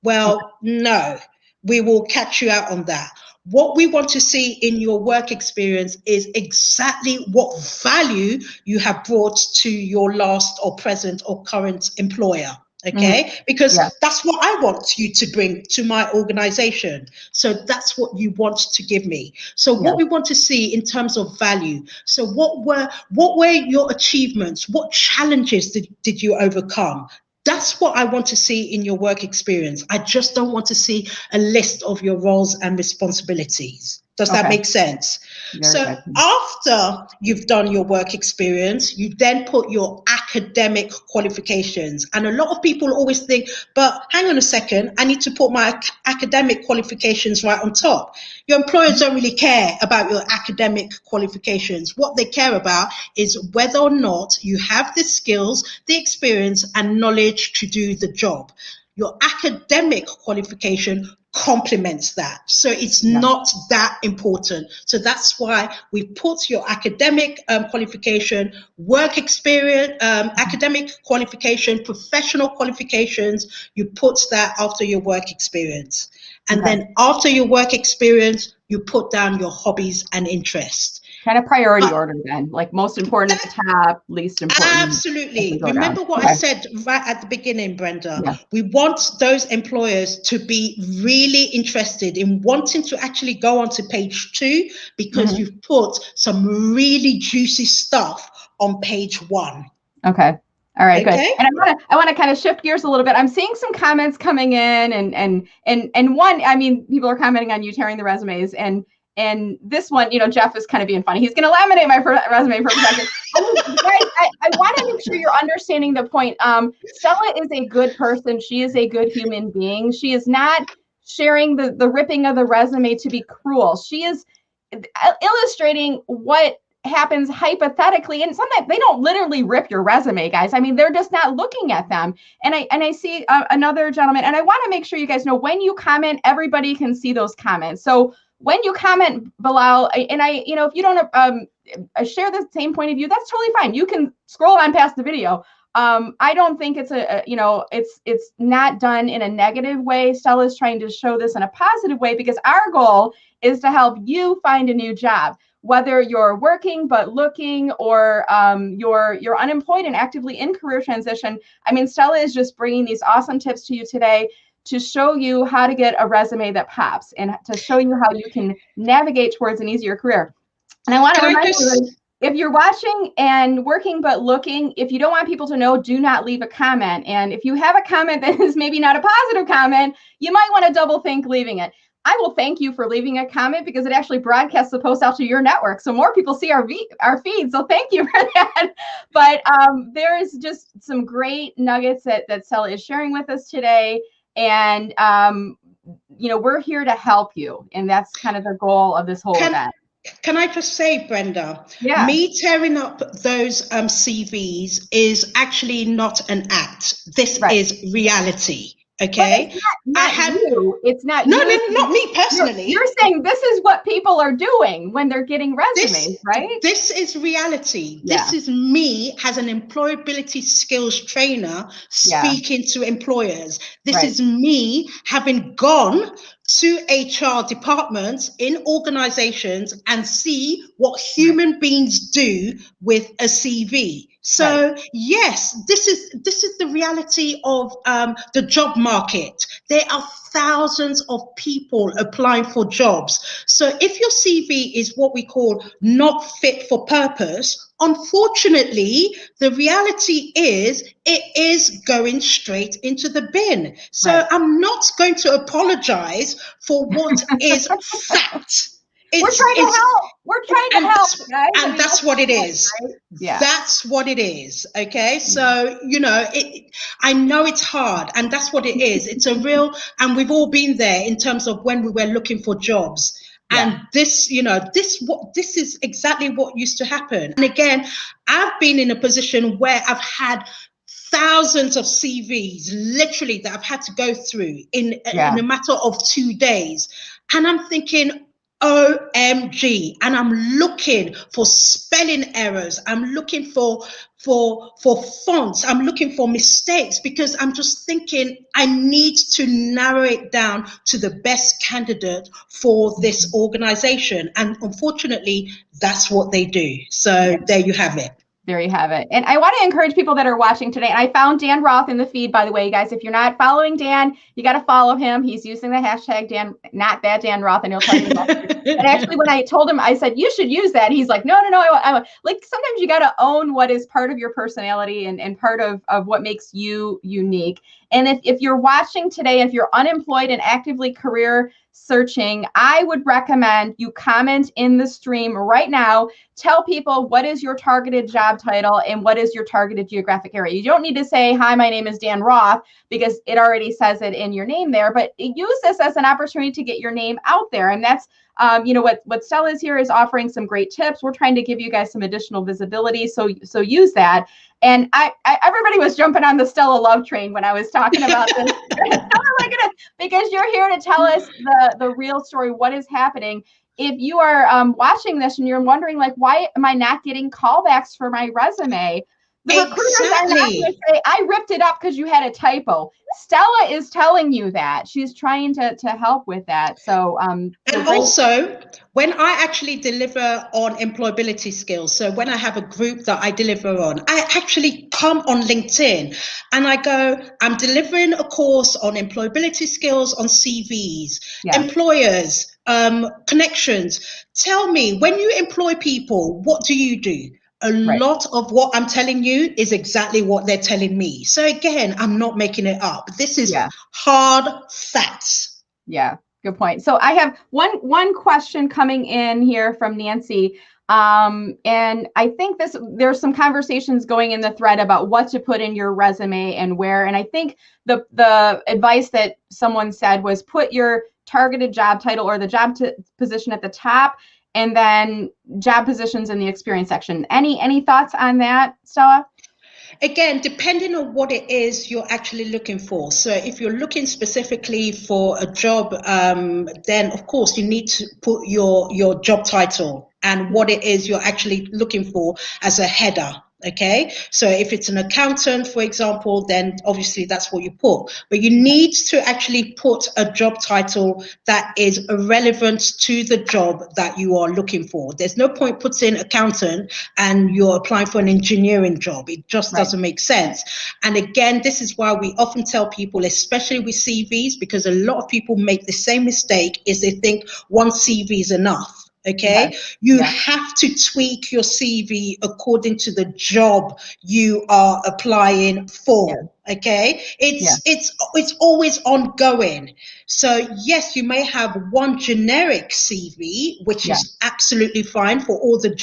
Well, no, we will catch you out on that. What we want to see in your work experience is exactly what value you have brought to your last or present or current employer. Okay, because that's what I want you to bring to my organization. So that's what you want to give me. So what we want to see in terms of value. So what were your achievements? What challenges did you overcome? That's what I want to see in your work experience. I just don't want to see a list of your roles and responsibilities. Does that make sense? So after you've done your work experience, you then put your academic qualifications. And a lot of people always think, but hang on a second, I need to put my academic qualifications right on top. Your employers don't really care about your academic qualifications. What they care about is whether or not you have the skills, the experience, and knowledge to do the job. Your academic qualification complements that. So it's not that important. So that's why we put your academic qualification, work experience, academic qualification, professional qualifications, you put that after your work experience. And then after your work experience, you put down your hobbies and interests. Kind of priority order then, like most important at the top, least important. Absolutely. Remember what I said right at the beginning, Brenda. Yeah. We want those employers to be really interested in wanting to actually go on to page 2 because you've put some really juicy stuff on page 1. Okay. All right, good. And I want to kind of shift gears a little bit. I'm seeing some comments coming in, and one, I mean, people are commenting on you tearing the resumes, and this one, Jeff is kind of being funny. He's going to laminate my resume for a second. I want to make sure you're understanding the point. Stella is a good person. She is a good human being. She is not sharing the ripping of the resume to be cruel. She is illustrating what happens hypothetically, and sometimes they don't literally rip your resume, guys. I mean, they're just not looking at them. And I see another gentleman, and I want to make sure you guys know, when you comment, everybody can see those comments. So when you comment, Bilal, and if you don't share the same point of view, that's totally fine. You can scroll on past the video. I don't think it's it's not done in a negative way. Stella's trying to show this in a positive way, because our goal is to help you find a new job, whether you're working but looking, or you're unemployed and actively in career transition. I mean, Stella is just bringing these awesome tips to you today to show you how to get a resume that pops, and to show you how you can navigate towards an easier career. And I want to remind you, if you're watching and working but looking, if you don't want people to know, do not leave a comment. And if you have a comment that is maybe not a positive comment, you might want to double think leaving it. I will thank you for leaving a comment, because it actually broadcasts the post out to your network, so more people see our feed. So thank you for that. But there is just some great nuggets that Stella is sharing with us today. And we're here to help you. And that's kind of the goal of this whole event. Can I just say, Brenda, me tearing up those CVs is actually not an act. This is reality. Okay. It's not no, not me personally. You're saying this is what people are doing when they're getting resumes, right? This is reality. Yeah. This is me as an employability skills trainer speaking to employers. This is me having gone to HR departments in organizations and see what human beings do with a CV. So yes, this is the reality of the job market. There are thousands of people applying for jobs. So if your CV is what we call not fit for purpose, unfortunately, the reality is it is going straight into the bin. So I'm not going to apologize for what is fact. We're trying to help. We're trying to help, guys. And that's what it is. Right? Yeah. That's what it is. Okay. So, I know it's hard, and that's what it is. It's a real, and we've all been there in terms of when we were looking for jobs. And this is exactly what used to happen. And again, I've been in a position where I've had thousands of CVs, literally, that I've had to go through in a matter of 2 days. And I'm thinking, OMG, and I'm looking for spelling errors. I'm looking for fonts. I'm looking for mistakes, because I'm just thinking I need to narrow it down to the best candidate for this organization. And unfortunately, that's what they do. So there you have it. There you have it. And I want to encourage people that are watching today. And I found Dan Roth in the feed, by the way, guys. If you're not following Dan, you got to follow him. He's using the hashtag Dan, not that Dan Roth, and he'll tell you about it. And actually, when I told him, I said, you should use that. He's like, no. I like, sometimes you got to own what is part of your personality and part of what makes you unique. And if you're watching today, if you're unemployed and actively career searching, I would recommend you comment in the stream right now. Tell people what is your targeted job title and what is your targeted geographic area. You don't need to say, hi, my name is Dan Roth, because it already says it in your name there, but use this as an opportunity to get your name out there. And that's what Stella is here is offering some great tips. We're trying to give you guys some additional visibility. So use that. And everybody was jumping on the Stella love train when I was talking about this. Because you're here to tell us the real story, what is happening. If you are watching this and you're wondering, like, why am I not getting callbacks for my resume? The recruiters are not going to say, I ripped it up because you had a typo. Stella is telling you that. She's trying to help with that. So, and also, when I actually deliver on employability skills, so when I have a group that I deliver on, I actually come on LinkedIn and I go, I'm delivering a course on employability skills on CVs, employers, connections. Tell me, when you employ people, what do you do? A lot of what I'm telling you is exactly what they're telling me. So again, I'm not making it up. This is hard facts. Yeah. Good point. So I have one question coming in here from Nancy. And I think there's some conversations going in the thread about what to put in your resume and where. And I think the advice that someone said was put your targeted job title or the job position at the top, and then job positions in the experience section. Any thoughts on that, Stella? Again, depending on what it is you're actually looking for. So if you're looking specifically for a job, then of course you need to put your job title and what it is you're actually looking for as a header. Okay, so if it's an accountant, for example, then obviously that's what you put. But you need to actually put a job title that is relevant to the job that you are looking for. There's no point putting accountant and you're applying for an engineering job. It just doesn't make sense. And again, this is why we often tell people, especially with CVs, because a lot of people make the same mistake, is they think one CV is enough. Okay, you have to tweak your CV according to the job you are applying for. Okay, it's always ongoing. So yes, you may have one generic CV, which is absolutely fine for all the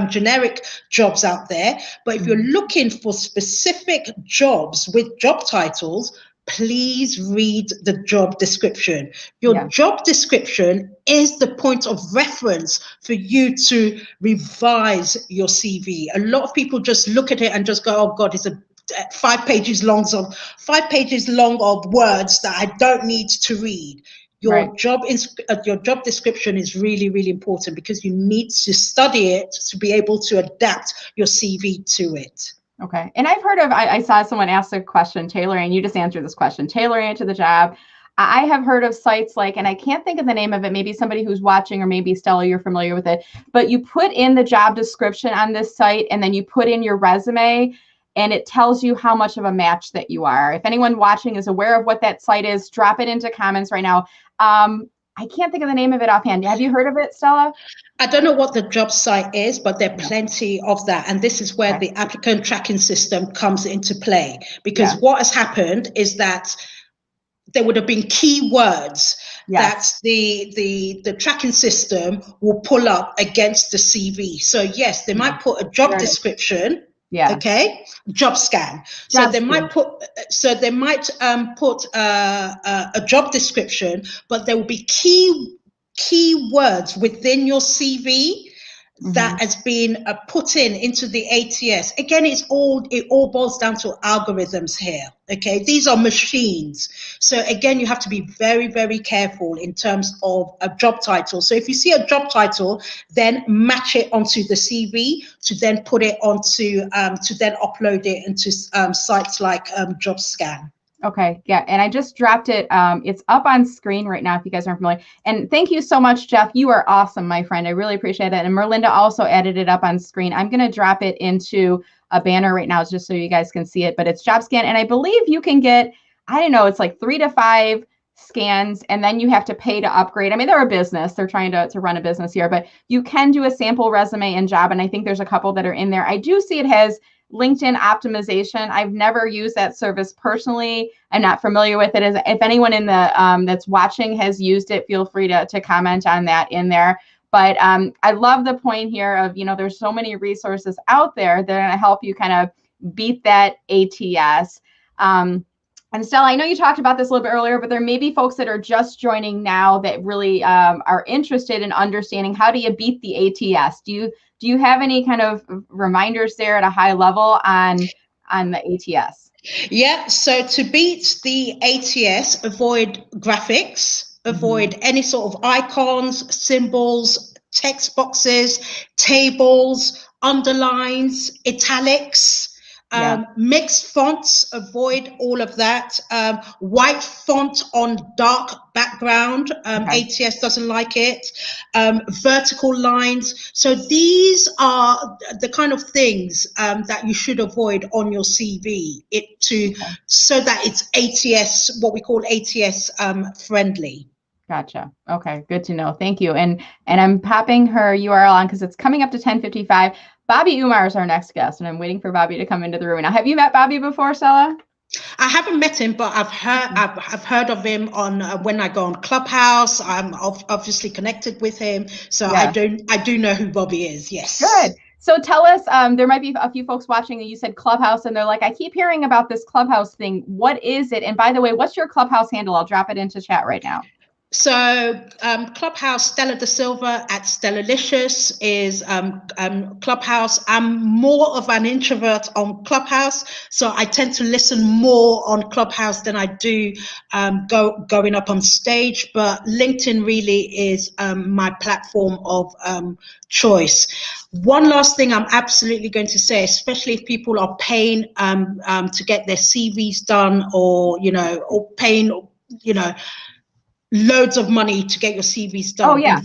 generic jobs out there. But if you're looking for specific jobs with job titles, please read the job description. Your job description is the point of reference for you to revise your CV. A lot of people just look at it and just go, oh God, it's a 5 pages long of words that I don't need to read. Your job description is really, really important because you need to study it to be able to adapt your CV to it. Okay. And I've heard of, I saw someone ask a question, tailoring, you just answered this question, tailoring it to the job. I have heard of sites like, and I can't think of the name of it, maybe somebody who's watching, or maybe Stella, you're familiar with it, but you put in the job description on this site and then you put in your resume and it tells you how much of a match that you are. If anyone watching is aware of what that site is, drop it into comments right now. I can't think of the name of it offhand. Have you heard of it, Stella? I don't know what the job site is, but there are plenty of that. And this is where the applicant tracking system comes into play. Because what has happened is that there would have been keywords that the tracking system will pull up against the CV. So yes, they might put a job description. Okay, job scan. So they might put a job description, but there will be keywords within your CV that has been put into the ATS. Again, it all boils down to algorithms here. Okay, these are machines. So again, you have to be very, very careful in terms of a job title. So if you see a job title, then match it onto the CV to then put it onto to then upload it into sites like JobScan. Okay, and I just dropped it. It's up on screen right now if you guys aren't familiar. And thank you so much, Jeff. You are awesome, my friend. I really appreciate it. And Merlinda also added it up on screen. I'm going to drop it into a banner right now just so you guys can see it. But it's JobScan. And I believe you can get, I don't know, it's like 3 to 5 scans, and then you have to pay to upgrade. I mean, they're a business. They're trying to run a business here. But you can do a sample resume and job. And I think there's a couple that are in there. I do see it has LinkedIn optimization. I've never used that service personally. I'm not familiar with it. If anyone in the that's watching has used it, feel free to comment on that in there. But I love the point here of, there's so many resources out there that are going to help you kind of beat that ATS. And Stella, I know you talked about this a little bit earlier, but there may be folks that are just joining now that really are interested in understanding how do you beat the ATS. Do you have any kind of reminders there at a high level on the ATS? Yeah, so to beat the ATS, avoid graphics, avoid any sort of icons, symbols, text boxes, tables, underlines, italics. Mixed fonts, avoid all of that. White font on dark background, ATS doesn't like it. Vertical lines. So these are the kind of things that you should avoid on your CV so that it's ATS, what we call ATS friendly. Gotcha. Okay, good to know. Thank you. And I'm popping her URL on because it's coming up to 10:55. Bobby Umar is our next guest, and I'm waiting for Bobby to come into the room. Now, have you met Bobby before, Stella? I haven't met him, but I've heard of him on when I go on Clubhouse. I'm obviously connected with him, so Yeah. I do know who Bobby is. Yes. Good. So tell us, there might be a few folks watching, and you said Clubhouse, and they're like, I keep hearing about this Clubhouse thing. What is it? And by the way, what's your Clubhouse handle? I'll drop it into chat right now. So Clubhouse, Stella Da Silva at Stellalicious is Clubhouse. I'm more of an introvert on Clubhouse, so I tend to listen more on Clubhouse than I do going up on stage. But LinkedIn really is my platform of choice. One last thing I'm absolutely going to say, especially if people are paying to get their CVs done, or paying, loads of money to get your CVs done. Oh, yeah.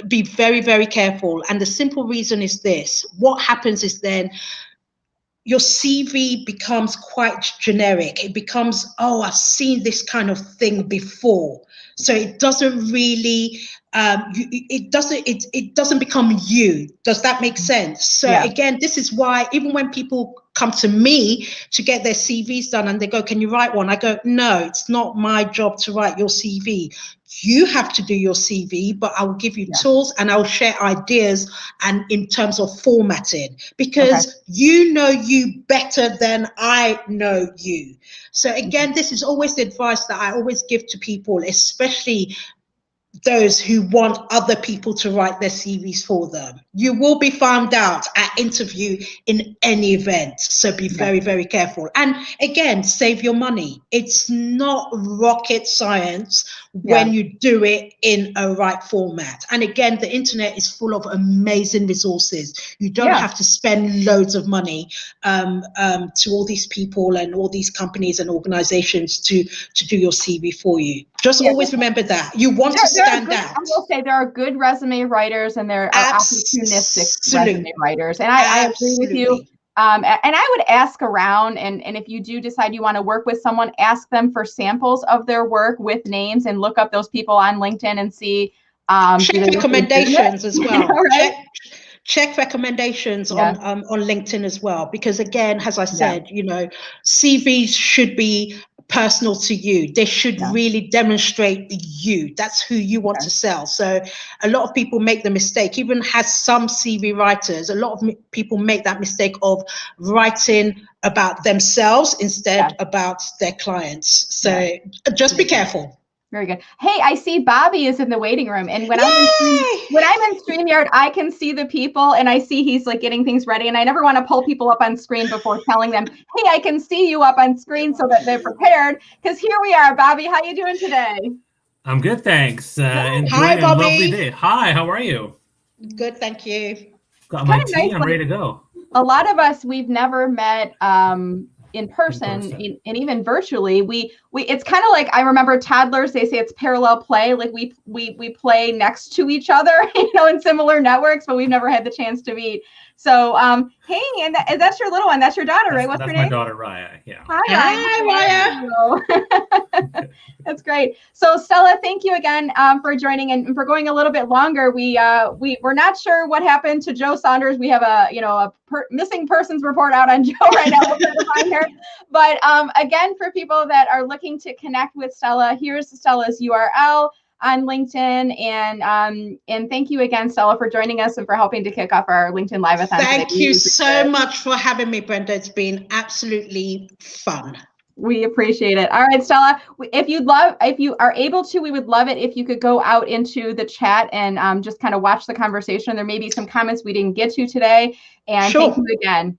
Be very, very careful. And the simple reason is this: what happens is then your CV becomes quite generic. It becomes, oh, I've seen this kind of thing before. So it doesn't really, it doesn't become you. Does that make sense? So Yeah. Again, this is why even when people come to me to get their CVs done and they go, can you write one? I go, no, it's not my job to write your CV. You have to do your CV, but I will give you tools and I'll share ideas and in terms of formatting, because you know you better than I know you. So again, this is always the advice that I always give to people, especially those who want other people to write their CVs for them. You will be found out at interview in any event. So be very, very careful. And again, save your money. It's not rocket science when you do it in a right format. And again, the internet is full of amazing resources. You don't have to spend loads of money to all these people and all these companies and organizations to do your CV for you. Just always remember that. You want to stand out. I will say there are good resume writers and there are opportunistic resume writers. And I agree with you. And I would ask around, and if you do decide you want to work with someone, ask them for samples of their work with names and look up those people on LinkedIn and see. Check recommendations as well. Right? Check recommendations on LinkedIn as well, because again, as I said, CVs should be personal to you. They should really demonstrate you. That's who you want to sell. So a lot of people make the mistake, even has some CV writers, a lot of people make that mistake of writing about themselves instead about their clients. So just be careful. Very good. Hey, I see Bobby is in the waiting room, and when I'm in StreamYard, I can see the people, and I see he's like getting things ready. And I never want to pull people up on screen before telling them, "Hey, I can see you up on screen," so that they're prepared. Because here we are, Bobby. How you doing today? I'm good, thanks. Hi, Enjoying Bobby. a lovely day. Hi, how are you? Good, thank you. Got my tea. I'm ready to go. A lot of us, we've never met in person. And even virtually, it's kind of like, I remember toddlers, they say it's parallel play, like we play next to each other, in similar networks, but we've never had the chance to meet. So hey, and that's your little one, that's your daughter, right? What's her name? That's my daughter, Raya. Yeah. Hi, Raya. That's great. So Stella, thank you again for joining and for going a little bit longer. We're not sure what happened to Joe Saunders. We have a missing persons report out on Joe right now. We'll try to find her. But again, for people that are looking to connect with Stella, here's Stella's URL on LinkedIn. And thank you again, Stella, for joining us and for helping to kick off our LinkedIn Live-a-thon. Thank you so much for having me, Brenda. It's been absolutely fun. We appreciate it. All right, Stella, if you are able to, we would love it if you could go out into the chat and just kind of watch the conversation. There may be some comments we didn't get to today. And thank you again.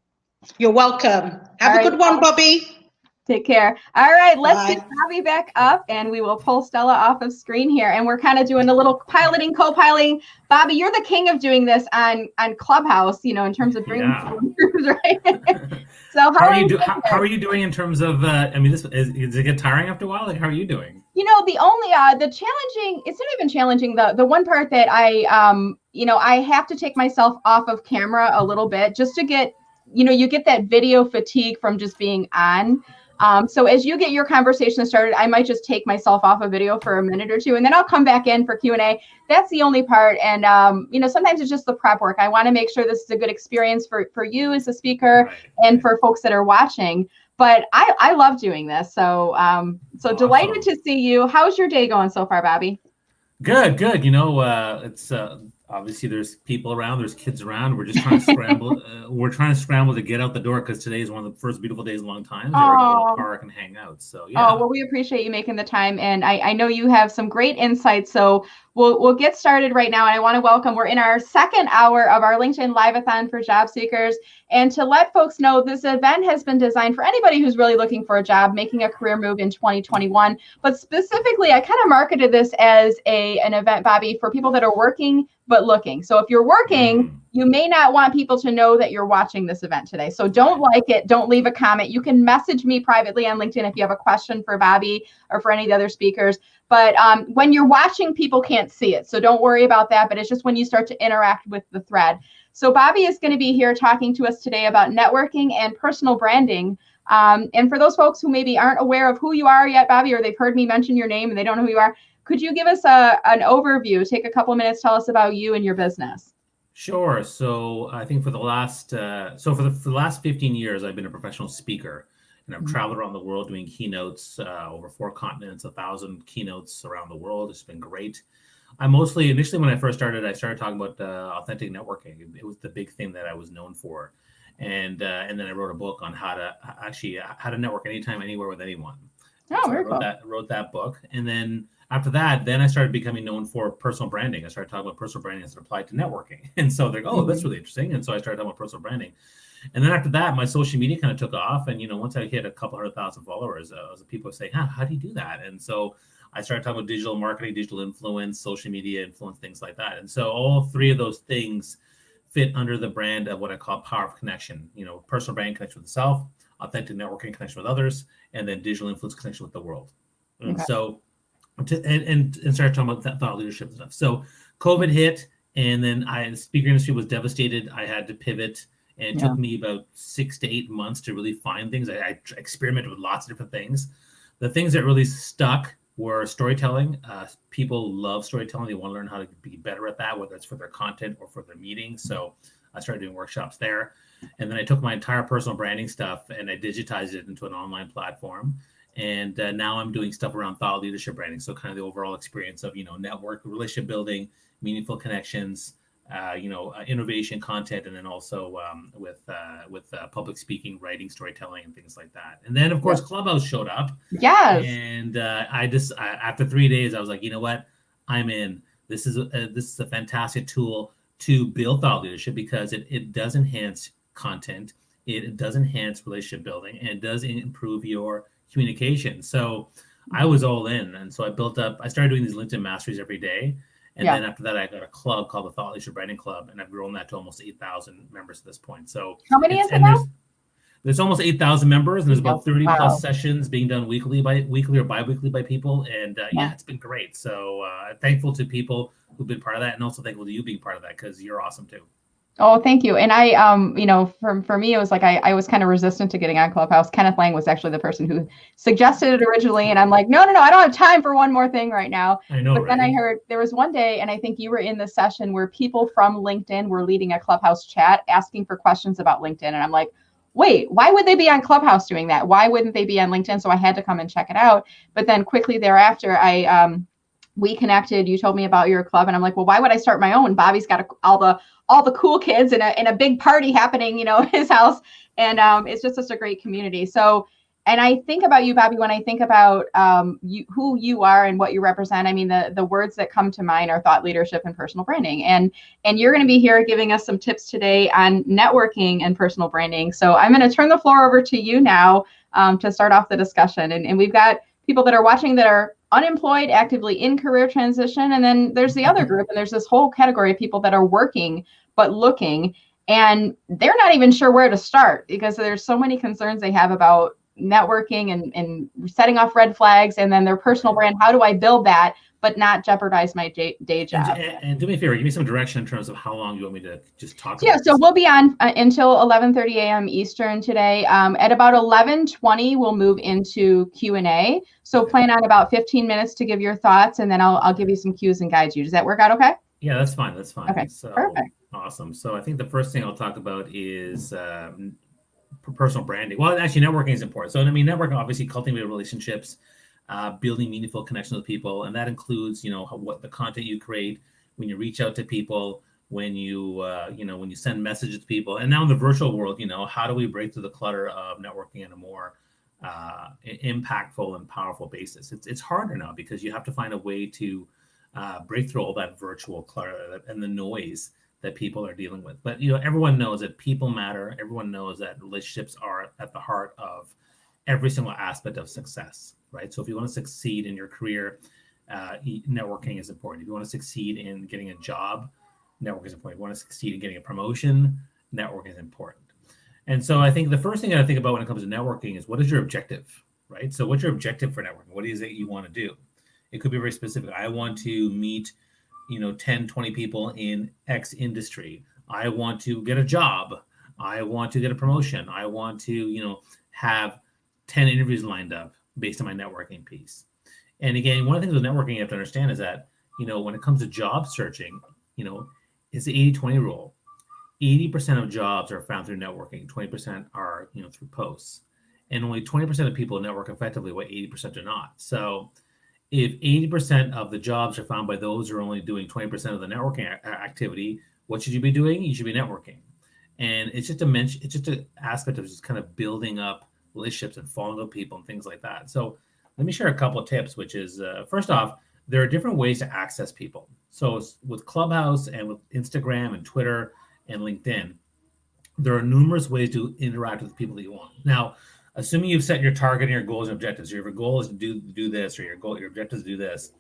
You're welcome. Have a good one, Bobby. Take care. All right, let's get Bobby back up and we will pull Stella off of screen here. And we're kind of doing a little piloting, co-piloting. Bobby, you're the king of doing this on Clubhouse, in terms of bringing right? So how are you doing in terms of, does it get tiring after a while? Like, how are you doing? The challenging, it's not even challenging. The one part that I have to take myself off of camera a little bit just to get, you get that video fatigue from just being on. So as you get your conversation started, I might just take myself off a video for a minute or two, and then I'll come back in for Q&A. That's the only part. And, sometimes it's just the prep work. I want to make sure this is a good experience for you as a speaker and for folks that are watching. but I love doing this. So Awesome. Delighted to see you. How's your day going so far, Bobby? Good. It's obviously there's people around, there's kids around. We're just trying to scramble. We're trying to scramble to get out the door because today is one of the first beautiful days in a long time. So we're going to go to the park and hang out. So yeah. Oh, well, we appreciate you making the time, and I know you have some great insights. So we'll get started right now. And I want to welcome. We're in our second hour of our LinkedIn Live-a-thon for job seekers, and to let folks know, this event has been designed for anybody who's really looking for a job, making a career move in 2021. But specifically, I kind of marketed this as an event, Bobby, for people that are working but looking. So if you're working, you may not want people to know that you're watching this event today. So don't like it. Don't leave a comment. You can message me privately on LinkedIn if you have a question for Bobby or for any of the other speakers. But when you're watching, people can't see it. So don't worry about that. But it's just when you start to interact with the thread. So Bobby is going to be here talking to us today about networking and personal branding. And for those folks who maybe aren't aware of who you are yet, Bobby, or they've heard me mention your name and they don't know who you are, could you give us an overview? Take a couple of minutes, tell us about you and your business. Sure. So I think for the last for the last 15 years, I've been a professional speaker, and I've traveled around the world doing keynotes over 4 continents, 1,000 keynotes around the world. It's been great. Initially when I first started, I started talking about authentic networking. It was the big thing that I was known for, and then I wrote a book on how to network anytime, anywhere with anyone. Oh, so I wrote that book, and then after that, then I started becoming known for personal branding. I started talking about personal branding as it applied to networking. And so they're like, oh, that's really interesting. And so I started talking about personal branding. And then after that, my social media kind of took off. And, once I hit a couple 100,000 followers, people say, how do you do that? And so I started talking about digital marketing, digital influence, social media influence, things like that. And so all 3 of those things fit under the brand of what I call power of connection. Personal branding, connection with the self, authentic networking, connection with others, and then digital influence, connection with the world. And so and started talking about thought leadership and stuff. So COVID hit, and then the speaker industry was devastated. I had to pivot, and it took me about 6 to 8 months to really find things. I experimented with lots of different things. The things that really stuck were storytelling. People love storytelling. They want to learn how to be better at that, whether it's for their content or for their meetings. So I started doing workshops there. And then I took my entire personal branding stuff and I digitized it into an online platform. And now I'm doing stuff around thought leadership branding. So kind of the overall experience of, network, relationship building, meaningful connections, innovation, content, and then also with public speaking, writing, storytelling, and things like that. And then, of course, Clubhouse showed up. Yes. And after 3 days, I was like, you know what? I'm in. This is a fantastic tool to build thought leadership because it does enhance content. It does enhance relationship building, and it does improve your communication. So I was all in. And so I started doing these LinkedIn masteries every day. And then after that, I got a club called the Thought Leadership Branding Club, and I've grown that to almost 8,000 members at this point. So how many is it now? There's almost 8,000 members, and there's about 30 plus sessions being done weekly or bi-weekly by people. And it's been great. So thankful to people who've been part of that, and also thankful to you being part of that because you're awesome too. Oh, thank you. And I, for me, it was like, I was kind of resistant to getting on Clubhouse. Kenneth Lang was actually the person who suggested it originally. And I'm like, no, I don't have time for one more thing right now. I know, but then I heard there was one day, and I think you were in the session where people from LinkedIn were leading a Clubhouse chat, asking for questions about LinkedIn. And I'm like, wait, why would they be on Clubhouse doing that? Why wouldn't they be on LinkedIn? So I had to come and check it out. But then quickly thereafter, we connected. You told me about your club, and I'm like, well, why would I start my own? Bobby's got all the cool kids and a big party happening, at his house, and it's just such a great community. So, and I think about you, Bobby, when I think about who you are and what you represent. I mean, the words that come to mind are thought leadership and personal branding, and you're going to be here giving us some tips today on networking and personal branding. So I'm going to turn the floor over to you now to start off the discussion, and we've got people that are watching that are unemployed, actively in career transition. And then there's the other group, and there's this whole category of people that are working, but looking, and they're not even sure where to start because there's so many concerns they have about networking and setting off red flags, and then their personal brand. How do I build that, but not jeopardize my day job? And do me a favor, give me some direction in terms of how long you want me to just talk about. Yeah, so we'll be on until 11:30 a.m. Eastern today. At about 11:20, we'll move into Q&A. So plan on about 15 minutes to give your thoughts, and then I'll give you some cues and guide you. Does that work out okay? Yeah, that's fine. Okay, So, perfect. Awesome. So I think the first thing I'll talk about is personal branding. Well, actually, networking is important. So, I mean, networking, obviously, cultivating relationships, building meaningful connections with people. And that includes, what the content you create, when you reach out to people, when you, when you send messages to people. And now in the virtual world, how do we break through the clutter of networking in a more impactful and powerful basis? It's harder now because you have to find a way to break through all that virtual clutter and the noise that people are dealing with. But everyone knows that people matter. Everyone knows that relationships are at the heart of every single aspect of success, right? So if you want to succeed in your career, networking is important. If you want to succeed in getting a job, network is important. If you want to succeed in getting a promotion, network is important. And so I think the first thing I think about when it comes to networking is, what is your objective, right? So what's your objective for networking? What is it you want to do? It could be very specific. I want to meet 10, 20 people in X industry. I want to get a job. I want to get a promotion. I want to, have 10 interviews lined up based on my networking piece. And again, one of the things with networking you have to understand is that, when it comes to job searching, it's the 80-20 rule. 80% of jobs are found through networking. 20% are, through posts. And only 20% of people network effectively, while 80% do not. So if 80% of the jobs are found by those who are only doing 20% of the networking activity, what should you be doing? You should be networking. And it's just an aspect of just kind of building up relationships and following up people and things like that. So let me share a couple of tips, which is, first off, there are different ways to access people. So with Clubhouse and with Instagram and Twitter and LinkedIn, there are numerous ways to interact with the people that you want. Now, assuming you've set your target and your goals and objectives, so your goal is to do this, or your objective is to do this.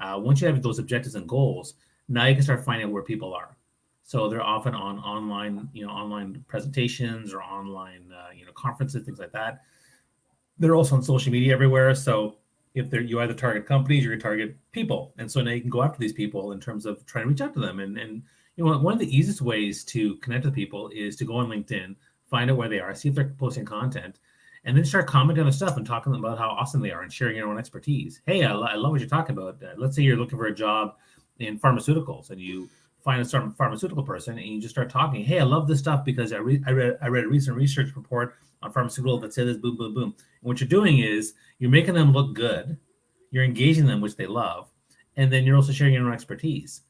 Once you have those objectives and goals, now you can start finding out where people are. So they're often on online presentations or online, conferences, things like that. They're also on social media everywhere. So if you either target companies, you're going to target people. And so now you can go after these people in terms of trying to reach out to them. And one of the easiest ways to connect with people is to go on LinkedIn, find out where they are, see if they're posting content, and then start commenting on their stuff and talking about how awesome they are and sharing your own expertise. Hey, I love what you're talking about. Let's say you're looking for a job in pharmaceuticals and you find a pharmaceutical person and you just start talking. Hey, I love this stuff because I read a recent research report on pharmaceutical that said this, boom, boom, boom. And what you're doing is you're making them look good. You're engaging them, which they love. And then you're also sharing your own expertise.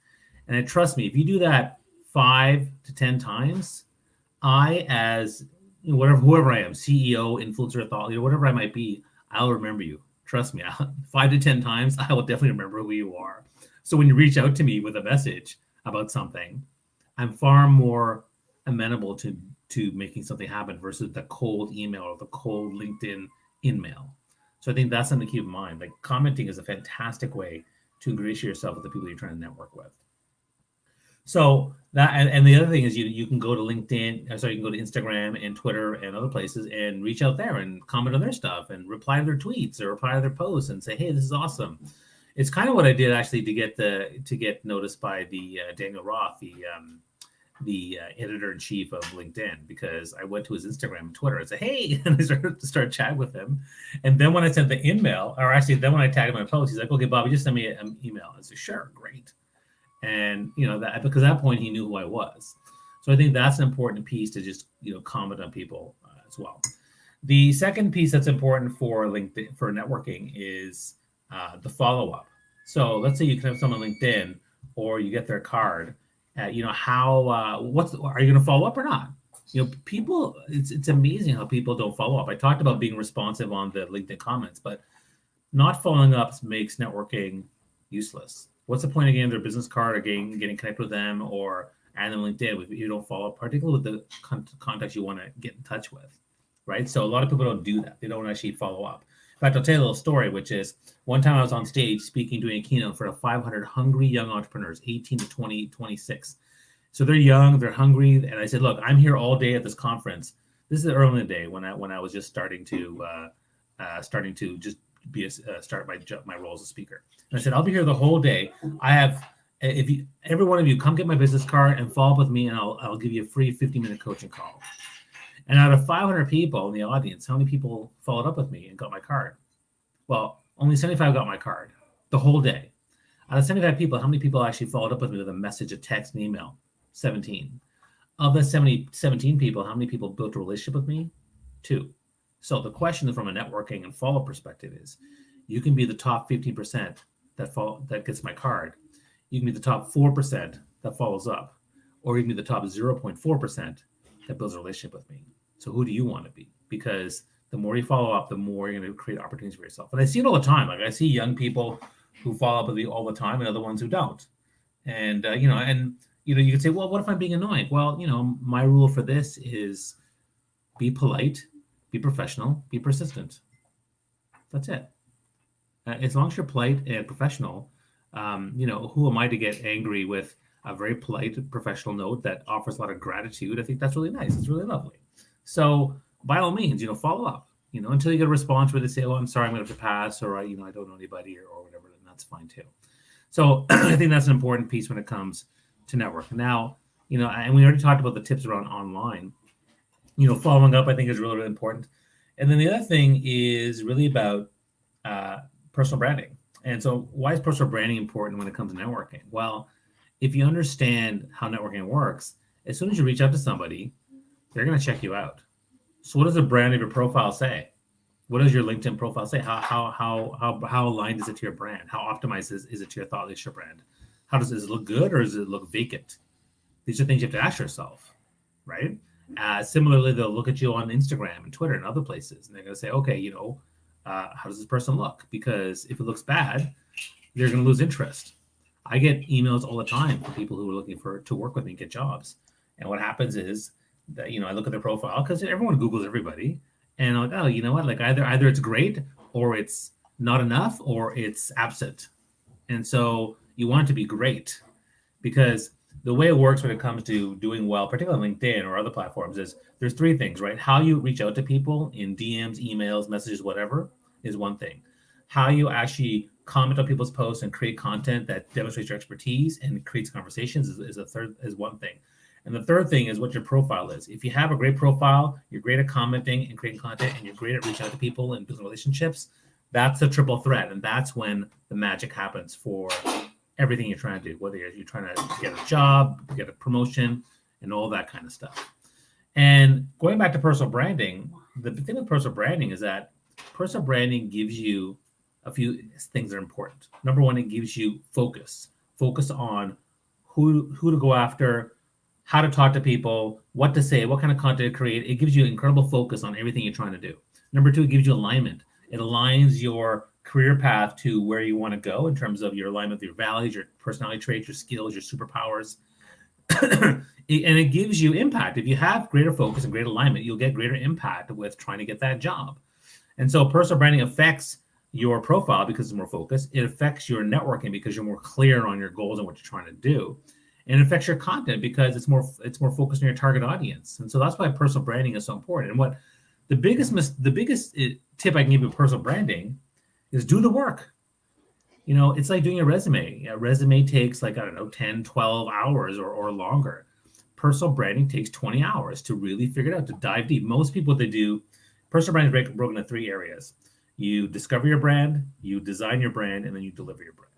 And trust me, if you do that 5 to 10 times, as whoever I am, CEO, influencer, thought leader, whatever I might be, I'll remember you. Trust me, 5 to 10 times, I will definitely remember who you are. So when you reach out to me with a message about something, I'm far more amenable to making something happen versus the cold email or the cold LinkedIn in-mail. So I think that's something to keep in mind. Like, commenting is a fantastic way to ingratiate yourself with the people you're trying to network with. So that, and the other thing is you can go to LinkedIn, so you can go to Instagram and Twitter and other places and reach out there and comment on their stuff and reply to their tweets or reply to their posts and say, hey, this is awesome. It's kind of what I did actually to get noticed by the Daniel Roth, the editor-in-chief of LinkedIn, because I went to his Instagram and Twitter and said, hey, and I started chatting with him. And then when I sent the email, or actually then when I tagged him in my post, he's like, okay, Bobby, just send me an email. I said, sure, great. And, that because at that point he knew who I was. So I think that's an important piece to just, comment on people as well. The second piece that's important for LinkedIn, for networking, is the follow-up. So let's say you connect someone on LinkedIn or you get their card. Are you going to follow up or not? People, it's amazing how people don't follow up. I talked about being responsive on the LinkedIn comments, but not following up makes networking useless. What's the point of getting their business card or getting connected with them or adding them LinkedIn if you don't follow up, particularly with the contacts you want to get in touch with, right? So a lot of people don't do that. They don't actually follow up. In fact, I'll tell you a little story, which is one time I was on stage speaking, doing a keynote for 500 hungry young entrepreneurs, 18 to 26. So they're young, they're hungry. And I said, look, I'm here all day at this conference. This is early in the day when I was just starting to just start my role as a speaker. And I said, I'll be here the whole day. Every one of you come get my business card and follow up with me, and I'll give you a free 50-minute coaching call. And out of 500 people in the audience, how many people followed up with me and got my card? Well, only 75 got my card the whole day. Out of 75 people, how many people actually followed up with me with a message, a text, an email? 17. Of the 17 people, how many people built a relationship with me? too. So the question from a networking and follow perspective is, you can be the top 50% that gets my card. You can be the top 4% that follows up, or you can be the top 0.4% that builds a relationship with me. So who do you want to be? Because the more you follow up, the more you're going to create opportunities for yourself. And I see it all the time. Like I see young people who follow up with me all the time and other ones who don't. And, you could say, well, what if I'm being annoying? Well, my rule for this is be polite, be professional, be persistent. That's it. As long as you're polite and professional, who am I to get angry with a very polite, professional note that offers a lot of gratitude? I think that's really nice. It's really lovely. So by all means, follow up, until you get a response where they say, oh, I'm sorry, I'm going to have to pass, or, I don't know anybody or whatever, and that's fine too. So I think that's an important piece when it comes to network. Now, and we already talked about the tips around online, following up, I think is really, really important. And then the other thing is really about personal branding. And so why is personal branding important when it comes to networking? Well, if you understand how networking works, as soon as you reach out to somebody, they're going to check you out. So what does the brand of your profile say? What does your LinkedIn profile say? How aligned is it to your brand? How optimized is it to your thought leadership brand? Does it look good or does it look vacant? These are things you have to ask yourself, right? Similarly, they'll look at you on Instagram and Twitter and other places, and they're going to say, okay, how does this person look? Because if it looks bad, they're going to lose interest. I get emails all the time from people who are looking to work with me and get jobs. And what happens is that, I look at their profile because everyone Googles everybody. And I'm like, oh, you know what? Like either it's great or it's not enough or it's absent. And so you want it to be great, because the way it works when it comes to doing well, particularly on LinkedIn or other platforms, is there's three things, right? How you reach out to people in DMs, emails, messages, whatever, is one thing. How you actually comment on people's posts and create content that demonstrates your expertise and creates conversations is one thing. And the third thing is what your profile is. If you have a great profile, you're great at commenting and creating content, and you're great at reaching out to people and building relationships, that's a triple threat. And that's when the magic happens for everything you're trying to do, whether you're trying to get a job, get a promotion, and all that kind of stuff. And going back to personal branding, the thing with personal branding is that personal branding gives you a few things that are important. Number one, it gives you focus on who to go after, how to talk to people, what to say, what kind of content to create. It gives you incredible focus on everything you're trying to do. Number two, it gives you alignment. It aligns your career path to where you want to go in terms of your alignment with your values, your personality traits, your skills, your superpowers. And it gives you impact. If you have greater focus and greater alignment, you'll get greater impact with trying to get that job. And so personal branding affects your profile because it's more focused. It affects your networking because you're more clear on your goals and what you're trying to do. And it affects your content because it's more focused on your target audience. And so that's why personal branding is so important. And what the biggest tip I can give you with personal branding is do the work. It's like doing a resume. A resume takes 10, 12 hours or longer. Personal branding takes 20 hours to really figure it out, to dive deep. Most people, they do, personal branding is broken into three areas. You discover your brand, you design your brand, and then you deliver your brand.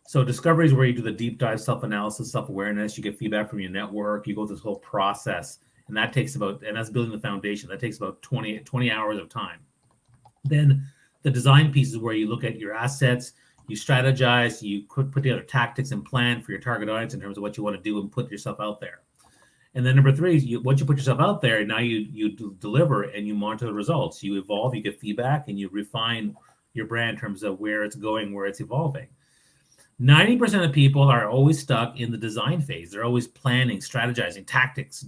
So discovery is where you do the deep dive self-analysis, self-awareness, you get feedback from your network, you go through this whole process, and that's building the foundation. That takes about 20 hours of time. Then the design piece is where you look at your assets, you strategize, you put together tactics and plan for your target audience in terms of what you want to do and put yourself out there. And then number three is once you put yourself out there, now you deliver and you monitor the results. You evolve, you get feedback, and you refine your brand in terms of where it's going, where it's evolving. 90% of people are always stuck in the design phase. They're always planning, strategizing, tactics,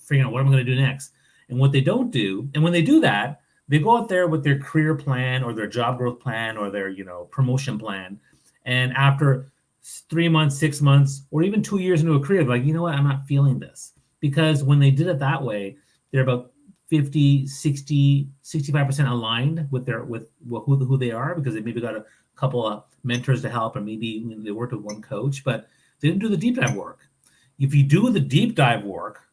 figuring out what am I going to do next. And what they don't do, and when they do that, they go out there with their career plan or their job growth plan or their promotion plan. And after 3 months, 6 months, or even 2 years into a career, they're like, you know what, I'm not feeling this. Because when they did it that way, they're about 50, 60, 65% aligned with who they are, because they maybe got a couple of mentors to help, or maybe they worked with one coach, but they didn't do the deep dive work. If you do the deep dive work,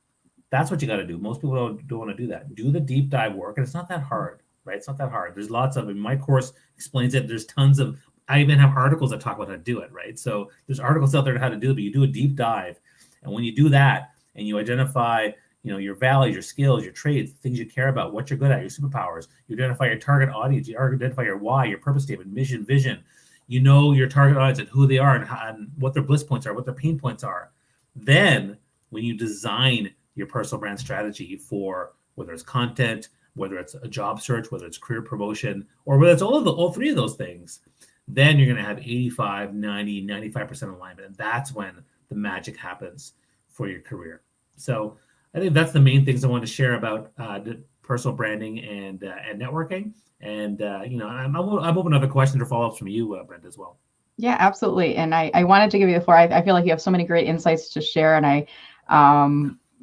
that's what you got to do. Most people don't want to do that. Do the deep dive work, and it's not that hard, right? It's not that hard. There's lots of, my course explains it. There's tons of, I even have articles that talk about how to do it, right? So there's articles out there on how to do it, but you do a deep dive. And when you do that and you identify, your values, your skills, your traits, things you care about, what you're good at, your superpowers. You identify your target audience. You identify your why, your purpose statement, mission, vision. You know your target audience and who they are and what their bliss points are, what their pain points are. Then when you design your personal brand strategy for whether it's content, whether it's a job search, whether it's career promotion, or whether it's all three of those things, then you're going to have 85, 90, 95% alignment. And that's when the magic happens for your career. So I think that's the main things I want to share about the personal branding and networking. And, I'm open to other questions or follow-ups from you, Brent, as well. Yeah, absolutely. And I wanted to give you the floor. I feel like you have so many great insights to share. And I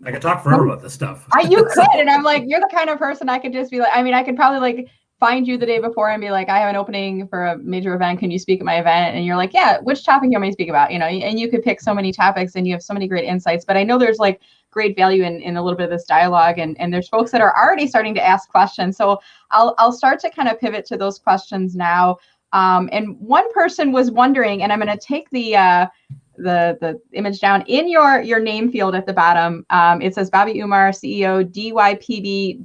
could talk forever about this stuff. You could. And I'm like, you're the kind of person I could just be like, I could probably like find you the day before and be like, I have an opening for a major event. Can you speak at my event? And you're like, yeah, which topic you want me to speak about? And you could pick so many topics and you have so many great insights. But I know there's like great value in a little bit of this dialogue. And there's folks that are already starting to ask questions. So I'll start to kind of pivot to those questions now. And one person was wondering, and I'm going to take the image down in your name field at the bottom. It says Bobby Umar, CEO, dypb.ca.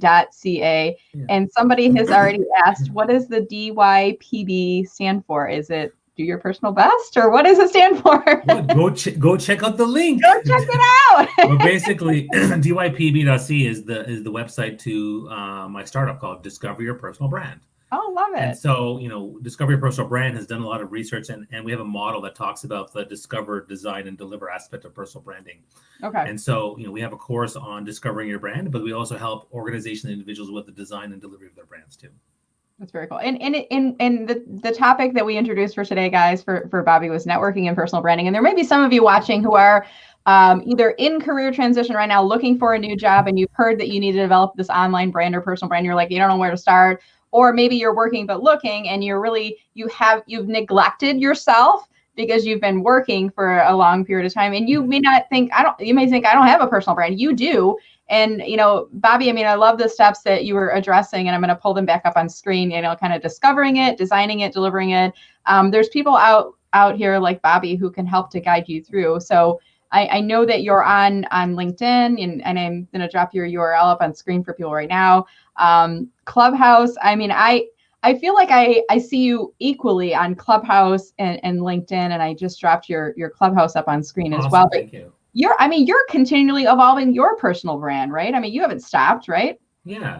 Yeah. And somebody has already asked, what does the DYPB stand for? Is it do your personal best, or what does it stand for? Go check out the link. Go check it out. Well, basically, dypb.ca is the website to my startup called Discover Your Personal Brand. Oh, love it. And so, Discover Your Personal Brand has done a lot of research, and we have a model that talks about the discover, design, and deliver aspect of personal branding. Okay. And so, we have a course on discovering your brand, but we also help organizations and individuals with the design and delivery of their brands too. That's very cool. And the topic that we introduced for today, guys, for Bobby was networking and personal branding. And there may be some of you watching who are either in career transition right now, looking for a new job, and you've heard that you need to develop this online brand or personal brand. You're like, you don't know where to start. Or maybe you're working but looking, and you've neglected yourself because you've been working for a long period of time, and you may not think you may think I don't have a personal brand. You do. And Bobby, I love the steps that you were addressing, and I'm going to pull them back up on screen. Kind of discovering it, designing it, delivering it. There's people out here like Bobby who can help to guide you through. So I know that you're on LinkedIn, and I'm going to drop your URL up on screen for people right now. Clubhouse. I feel like I see you equally on Clubhouse and LinkedIn, and I just dropped your Clubhouse up on screen as well. Thank you. You're continually evolving your personal brand, right? You haven't stopped, right? Yeah.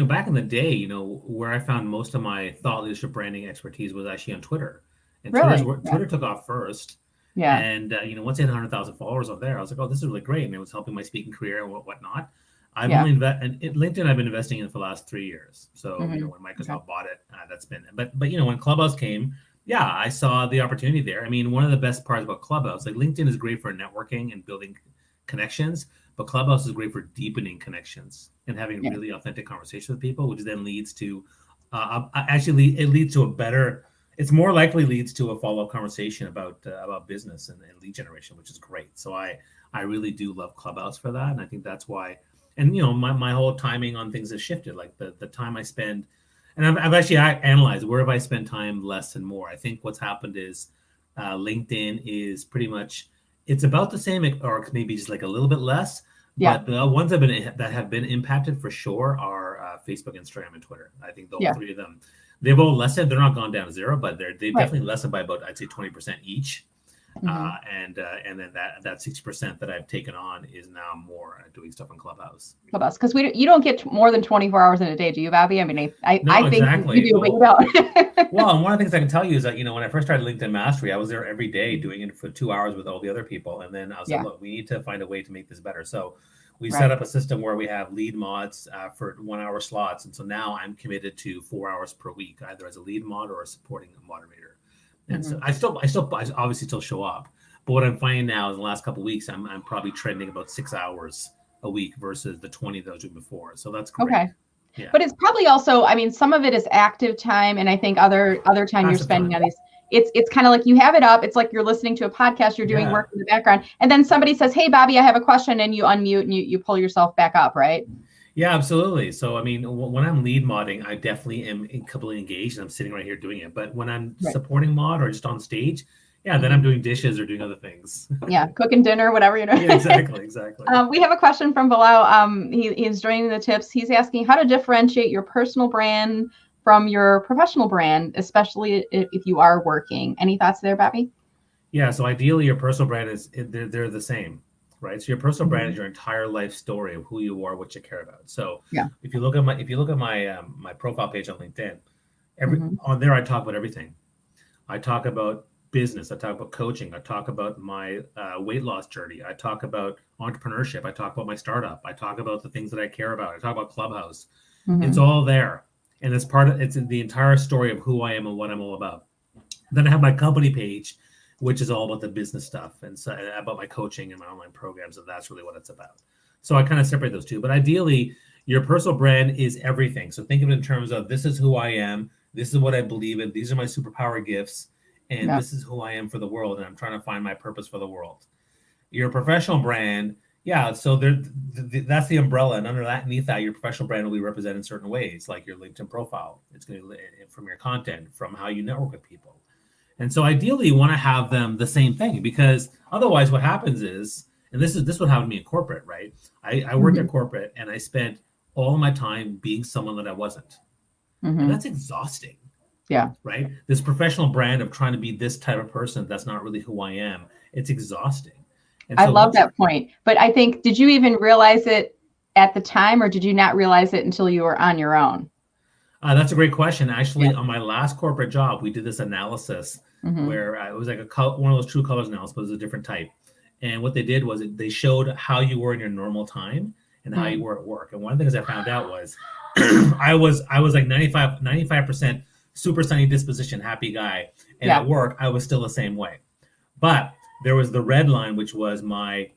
Back in the day, where I found most of my thought leadership branding expertise was actually on Twitter. And really? Twitter took off first. Yeah. And, once I had 100,000 followers out there, I was like, oh, this is really great. And it was helping my speaking career and whatnot. LinkedIn I've been investing in for the last 3 years. So, when Microsoft bought it, that's been, but when Clubhouse came, I saw the opportunity there. One of the best parts about Clubhouse, like LinkedIn is great for networking and building connections, but Clubhouse is great for deepening connections and having really authentic conversations with people, which then leads to, it leads to a better, it's more likely leads to a follow-up conversation about business and lead generation, which is great. So I really do love Clubhouse for that. And I think that's why, and my whole timing on things has shifted, like the time I spend. And I've actually analyzed where have I spent time less and more. I think what's happened is LinkedIn is pretty much, it's about the same, or maybe just like a little bit less. Yeah. But the ones that have been impacted for sure are Facebook, Instagram, and Twitter. I think the three of them, they've all lessened. They're not gone down to zero, but they've definitely lessened by about, I'd say, 20% each. And then that 60% that I've taken on is now more doing stuff in Clubhouse. Because you don't get more than 24 hours in a day, do you, Bobby? I think exactly. You do, but you don't. Well, and one of the things I can tell you is that when I first started LinkedIn Mastery, I was there every day doing it for 2 hours with all the other people, and then I was like, look, we need to find a way to make this better. So we set up a system where we have lead mods for 1 hour slots, and so now I'm committed to 4 hours per week, either as a lead mod or a supporting moderator. And so I obviously still show up, but what I'm finding now in the last couple of weeks, I'm probably trending about 6 hours a week versus the 20 that I was doing before. So that's great. Okay. Yeah. But it's probably also, some of it is active time, and I think other time you're spending on these. It's kind of like you have it up. It's like you're listening to a podcast, you're doing work in the background, and then somebody says, "Hey, Bobby, I have a question," and you unmute and you pull yourself back up, right? Yeah, absolutely. So, when I'm lead modding, I definitely am completely engaged, and I'm sitting right here doing it. But when I'm supporting mod or just on stage, Yeah, then I'm doing dishes or doing other things. Yeah, cooking dinner, whatever you're doing. Yeah, exactly. We have a question from Bilal. He's joining the tips. He's asking how to differentiate your personal brand from your professional brand, especially if you are working. Any thoughts there, Bobby? Yeah, so ideally your personal brand they're the same, right? So your personal brand is your entire life story of who you are, what you care about. So Yeah. if you look at my my profile page on LinkedIn, on there I talk about everything. I talk about business. I talk about coaching. I talk about my weight loss journey. I talk about entrepreneurship. I talk about my startup. I talk about the things that I care about. I talk about Clubhouse. It's all there, and it's the entire story of who I am and what I'm all about. Then I have my company page, which is all about the business stuff and so about my coaching and my online programs, and that's really what it's about. So I kind of separate those two. But ideally, your personal brand is everything. So think of it in terms of this is who I am. This is what I believe in. These are my superpower gifts. And this is who I am for the world. And I'm trying to find my purpose for the world. Your professional brand, yeah. So that's the umbrella. And underneath that, your professional brand will be represented in certain ways, like your LinkedIn profile. It's going to be from your content, from how you network with people. And so ideally, you want to have them the same thing, because otherwise what happens is, and this what happened to me in corporate, right? I worked at corporate and I spent all of my time being someone that I wasn't. And that's exhausting. Yeah. Right. This professional brand of trying to be this type of person that's not really who I am. It's exhausting. And I love that point. But I think, did you even realize it at the time, or did you not realize it until you were on your own? That's a great question. Actually, on my last corporate job, we did this analysis where it was like one of those true colors analysis, but it was a different type. And what they did was they showed how you were in your normal time and how you were at work. And one of the things I found out was I was like 95% super sunny disposition, happy guy. And at work, I was still the same way. But there was the red line, which was my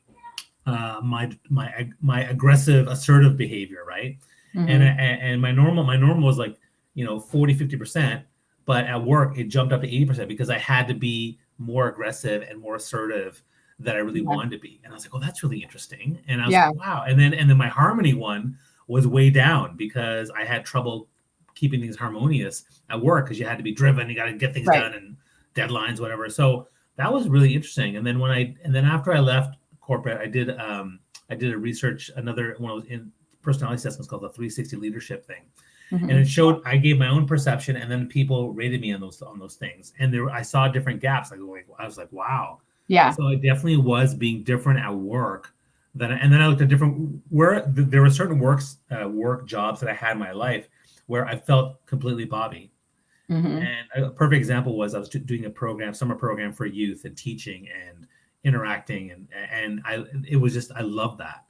aggressive, assertive behavior, right? And my normal was like, 40, 50%. But at work, it jumped up to 80% because I had to be more aggressive and more assertive that I really wanted to be. And I was like, oh, that's really interesting. And I was like, wow. And then my harmony one was way down because I had trouble keeping things harmonious at work because you had to be driven, you got to get things done and deadlines, whatever. So that was really interesting. And then after I left corporate, I did a research, another one of those personality assessments called the 360 leadership thing. And it showed, I gave my own perception and then people rated me on those things. And I saw different gaps. I was like, wow. Yeah. So I definitely was being different at work. And then I looked at where there were certain work jobs that I had in my life where I felt completely Bobby. And a perfect example was I was doing a summer program for youth and teaching and interacting. And I loved that.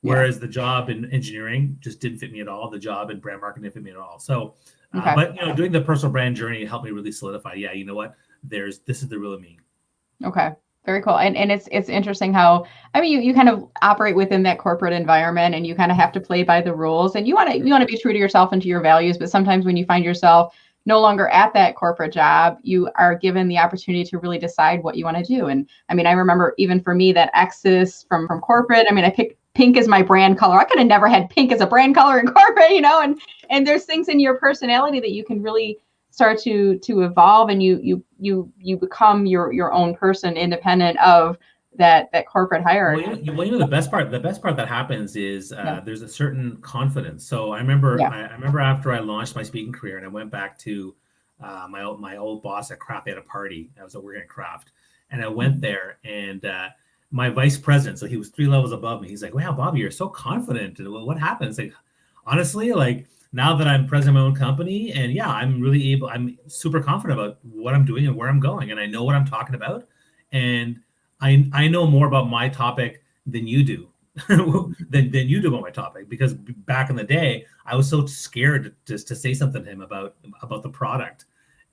Whereas the job in engineering just didn't fit me at all. The job in brand marketing didn't fit me at all. So, but doing the personal brand journey helped me really solidify. Yeah, you know what? This is the real me. Okay, very cool. And it's interesting how, I mean, you kind of operate within that corporate environment, and you kind of have to play by the rules. And you want to be true to yourself and to your values. But sometimes when you find yourself no longer at that corporate job, you are given the opportunity to really decide what you want to do. And I mean, I remember even for me that exodus from corporate. I mean, I picked pink as my brand color. I could have never had pink as a brand color in corporate, and there's things in your personality that you can really start to evolve, and you become your own person independent of that corporate hierarchy. Well, the best part that happens is there's a certain confidence. So I remember after I launched my speaking career and I went back to my old boss at Kraft. They had a party. I was working at Kraft, and I went there, and my vice president, so he was 3 levels above me. He's like, wow, Bobby, you're so confident. What happened? It's like, honestly, like now that I'm president of my own company, and I'm super confident about what I'm doing and where I'm going. And I know what I'm talking about. And I know more about my topic than you do, than you do about my topic, because back in the day, I was so scared just to say something to him about the product.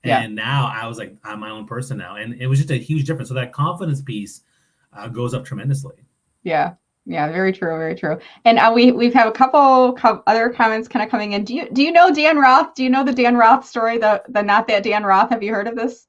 And now I was like, I'm my own person now. And it was just a huge difference. So that confidence piece goes up tremendously. Yeah, very true, very true. And we've had a couple other comments kind of coming in. Do you know Dan Roth? Do you know the Dan Roth story? The Not That Dan Roth? Have you heard of this?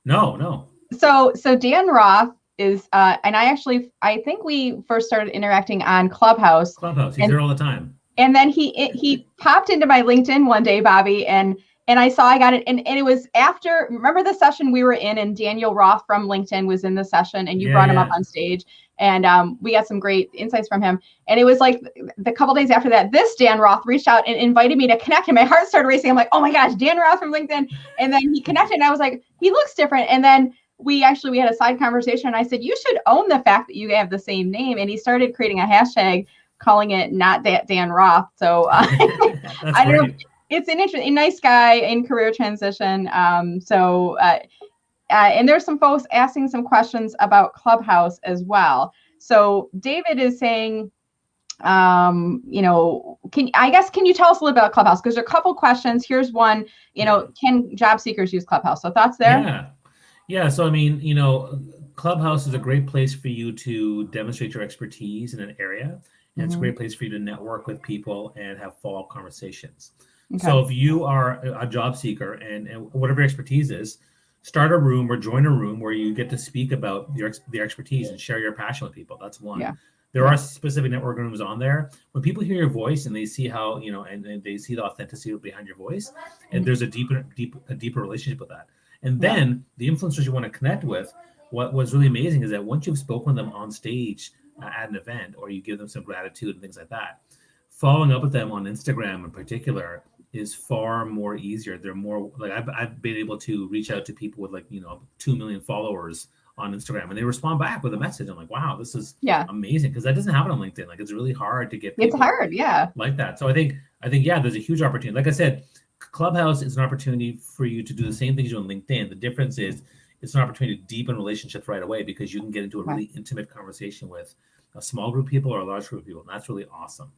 No. So Dan Roth is, and I think we first started interacting on Clubhouse. He's there all the time. And then he popped into my LinkedIn one day, Bobby, and and I saw I got it. And it was after, remember the session we were in, and Daniel Roth from LinkedIn was in the session, and you brought him up on stage, and we got some great insights from him. And it was like the couple days after that, this Dan Roth reached out and invited me to connect, and my heart started racing. I'm like, oh my gosh, Dan Roth from LinkedIn. And then he connected, and I was like, he looks different. And then we had a side conversation, and I said, you should own the fact that you have the same name. And he started creating a hashtag calling it Not That Dan Roth. So I don't know. It's an interesting, nice guy in career transition. And there's some folks asking some questions about Clubhouse as well. So David is saying, can you tell us a little bit about Clubhouse? Because there are a couple questions. Here's one, can job seekers use Clubhouse? So thoughts there? Yeah. So, Clubhouse is a great place for you to demonstrate your expertise in an area. And it's a great place for you to network with people and have follow-up conversations. Okay. So if you are a job seeker and whatever your expertise is, start a room or join a room where you get to speak about the expertise and share your passion with people. That's one. Yeah. There are specific network rooms on there. When people hear your voice and they see how, and they see the authenticity behind your voice, and there's a deeper relationship with that. And then the influencers you want to connect with, what was really amazing is that once you've spoken with them on stage at an event, or you give them some gratitude and things like that, following up with them on Instagram in particular is far more easier. They're more like, I've been able to reach out to people with 2 million followers on Instagram, and they respond back with a message. I'm like, wow, this is amazing, because that doesn't happen on LinkedIn. Like, it's really hard to get people like that. So I think there's a huge opportunity. Like I said, Clubhouse is an opportunity for you to do the same things you do on LinkedIn. The difference is it's an opportunity to deepen relationships right away, because you can get into a really intimate conversation with a small group of people or a large group of people. And that's really awesome.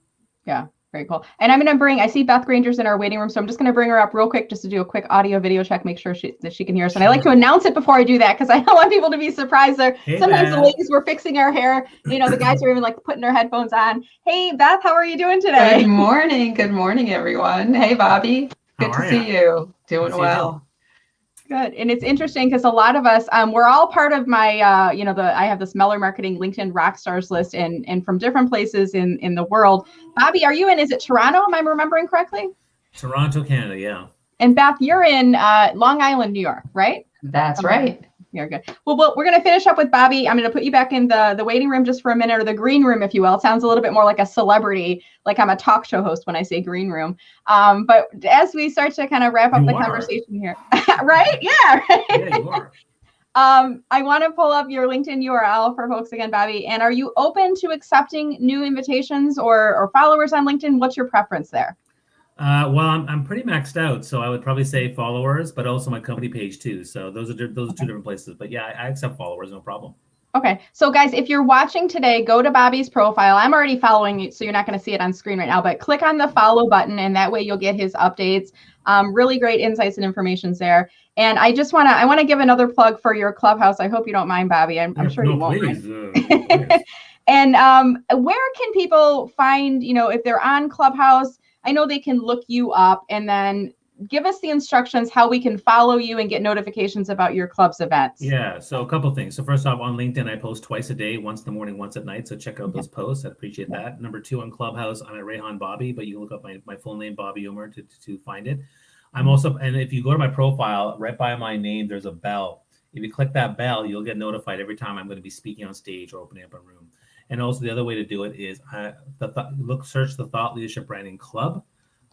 Yeah, very cool. And I'm going to I see Beth Granger's in our waiting room, so I'm just going to bring her up real quick just to do a quick audio video check, make sure that she can hear us. And I like to announce it before I do that, because I don't want people to be surprised. Sometimes the ladies were fixing our hair. The guys are even putting their headphones on. Hey, Beth, how are you doing today? Good morning. Good morning, everyone. Hey, Bobby. Good to see you. Doing well. Good. And it's interesting because a lot of us, we're all part of my, I have this Meller Marketing LinkedIn Rockstars list, and from different places in the world. Bobby, are you in, is it Toronto? Am I remembering correctly? Toronto, Canada, yeah. And Beth, you're in Long Island, New York, right? That's right. You're good. Well, we're going to finish up with Bobby. I'm going to put you back in the waiting room just for a minute, or the green room, if you will. It sounds a little bit more like a celebrity, like I'm a talk show host when I say green room. But as we start to kind of wrap up the conversation here, right? Yeah. Yeah, you are. I want to pull up your LinkedIn URL for folks again, Bobby. And are you open to accepting new invitations or followers on LinkedIn? What's your preference there? Well, I'm pretty maxed out, so I would probably say followers, but also my company page too. So those are two different places. But yeah, I accept followers, no problem. Okay. So guys, if you're watching today, go to Bobby's profile. I'm already following you, so you're not going to see it on screen right now, but click on the follow button, and that way you'll get his updates. Really great insights and information there. And I just want to give another plug for your Clubhouse. I hope you don't mind, Bobby. I'm sure you won't. Please. And where can people find, if they're on Clubhouse? I know they can look you up, and then give us the instructions how we can follow you and get notifications about your club's events. Yeah, so a couple of things. So first off, on LinkedIn, I post twice a day, once in the morning, once at night. So check out those posts. I appreciate that. Number two, on Clubhouse, I'm at Rayhan Bobby, but you can look up my full name, Bobby Umer, to find it. I'm also, and if you go to my profile, right by my name, there's a bell. If you click that bell, you'll get notified every time I'm going to be speaking on stage or opening up a room. And also the other way to do it is search the Thought Leadership Branding Club,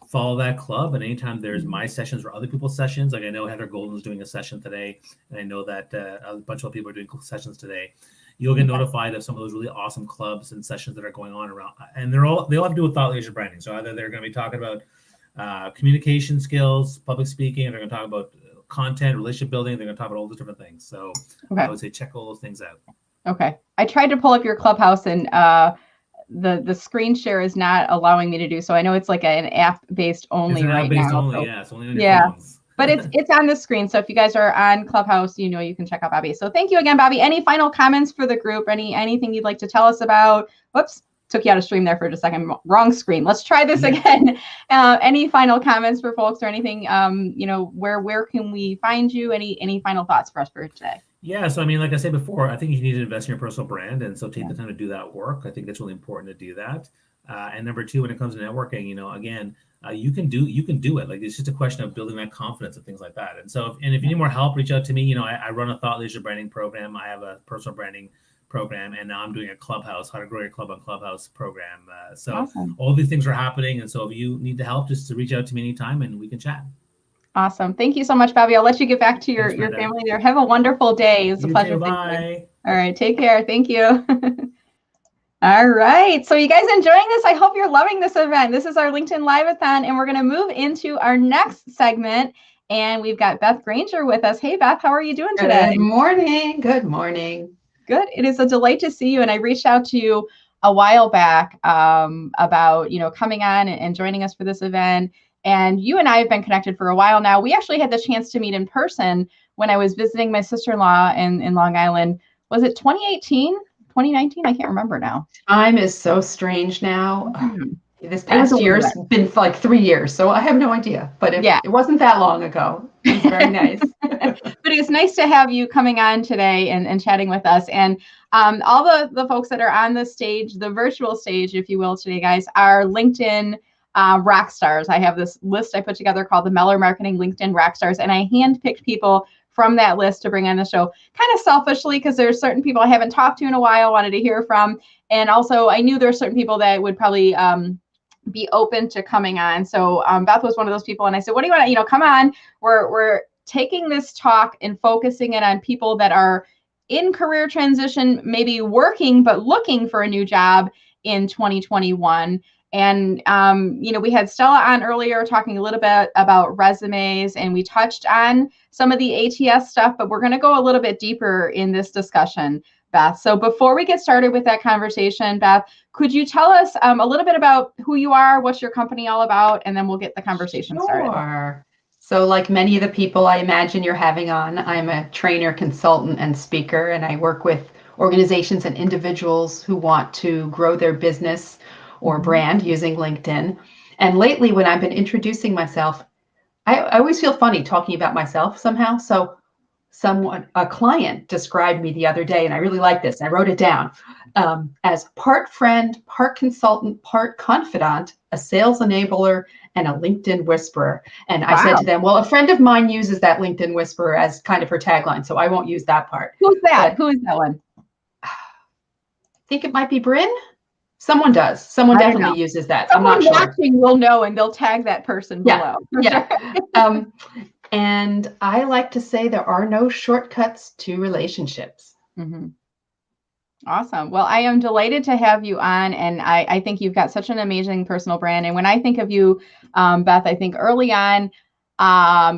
follow that club, and anytime there's my sessions or other people's sessions, like I know Heather Golden's doing a session today, and I know that a bunch of people are doing sessions today, you'll get notified of some of those really awesome clubs and sessions that are going on around, and they all have to do with thought leadership branding. So either they're going to be talking about communication skills, public speaking, and they're going to talk about content, relationship building, they're going to talk about all those different things. So I would say check all those things out. Okay. I tried to pull up your Clubhouse, and the screen share is not allowing me to do so. I know it's like an app-based only right now. Only, so, yeah. It's only on your phones. But it's on the screen. So if you guys are on Clubhouse, you can check out Bobby. So thank you again, Bobby. Any final comments for the group? Anything you'd like to tell us about? Whoops, took you out of stream there for just a second. Wrong screen. Let's try this again. Any final comments for folks or anything? Where can we find you? Any final thoughts for us for today? Yeah, so like I said before, I think you need to invest in your personal brand, and so take the time to do that work. I think it's really important to do that. And number two, when it comes to networking, again, you can do it. Like, it's just a question of building that confidence and things like that. And so, if you need more help, reach out to me. I run a thought leadership branding program. I have a personal branding program, and now I'm doing a Clubhouse, how to grow your club on Clubhouse program. So Awesome. All these things are happening. And so if you need the help, just to reach out to me anytime and we can chat. Awesome. Thank you so much, Bobby. I'll let you get back to your family there. Have a wonderful day. It's a pleasure. Bye. All right. Take care. Thank you. All right. So you guys enjoying this? I hope you're loving this event. This is our LinkedIn Live-a-thon, and we're going to move into our next segment. And we've got Beth Granger with us. Hey, Beth, how are you doing today? Good morning. Good morning. Good. It is a delight to see you. And I reached out to you a while back about, coming on and joining us for this event. And you and I have been connected for a while now. We actually had the chance to meet in person when I was visiting my sister-in-law in Long Island. Was it 2018, 2019? I can't remember now. Time is so strange now. This It past was a year's little been like 3 years, so I have no idea. But it wasn't that long ago. It was very nice. But it's nice to have you coming on today and chatting with us. And all the folks that are on the stage, the virtual stage, if you will, today, guys, are LinkedIn rock stars. I have this list I put together called the Meller Marketing LinkedIn Rock Stars, and I handpicked people from that list to bring on the show, kind of selfishly, because there's certain people I haven't talked to in a while, wanted to hear from, and also I knew there's certain people that would probably be open to coming on. So Beth was one of those people, and I said, "What do you want to? Come on. We're taking this talk and focusing it on people that are in career transition, maybe working but looking for a new job in 2021." And, we had Stella on earlier talking a little bit about resumes, and we touched on some of the ATS stuff, but we're going to go a little bit deeper in this discussion, Beth. So before we get started with that conversation, Beth, could you tell us a little bit about who you are, what's your company all about, and then we'll get the conversation started. Sure. So like many of the people I imagine you're having on, I'm a trainer, consultant, and speaker, and I work with organizations and individuals who want to grow their business or brand using LinkedIn. And lately, when I've been introducing myself, I always feel funny talking about myself somehow. So a client described me the other day, and I really like this. I wrote it down as part friend, part consultant, part confidant, a sales enabler, and a LinkedIn whisperer. And I said to them, well, a friend of mine uses that LinkedIn whisperer as kind of her tagline, so I won't use that part. Who's that? Who is that one? I think it might be Bryn. Someone does. Someone definitely uses that. Someone I'm not sure. watching will know, and they'll tag that person below. Yeah. And I like to say there are no shortcuts to relationships. Mm-hmm. Awesome. Well, I am delighted to have you on, and I think you've got such an amazing personal brand. And when I think of you, Beth, I think early on,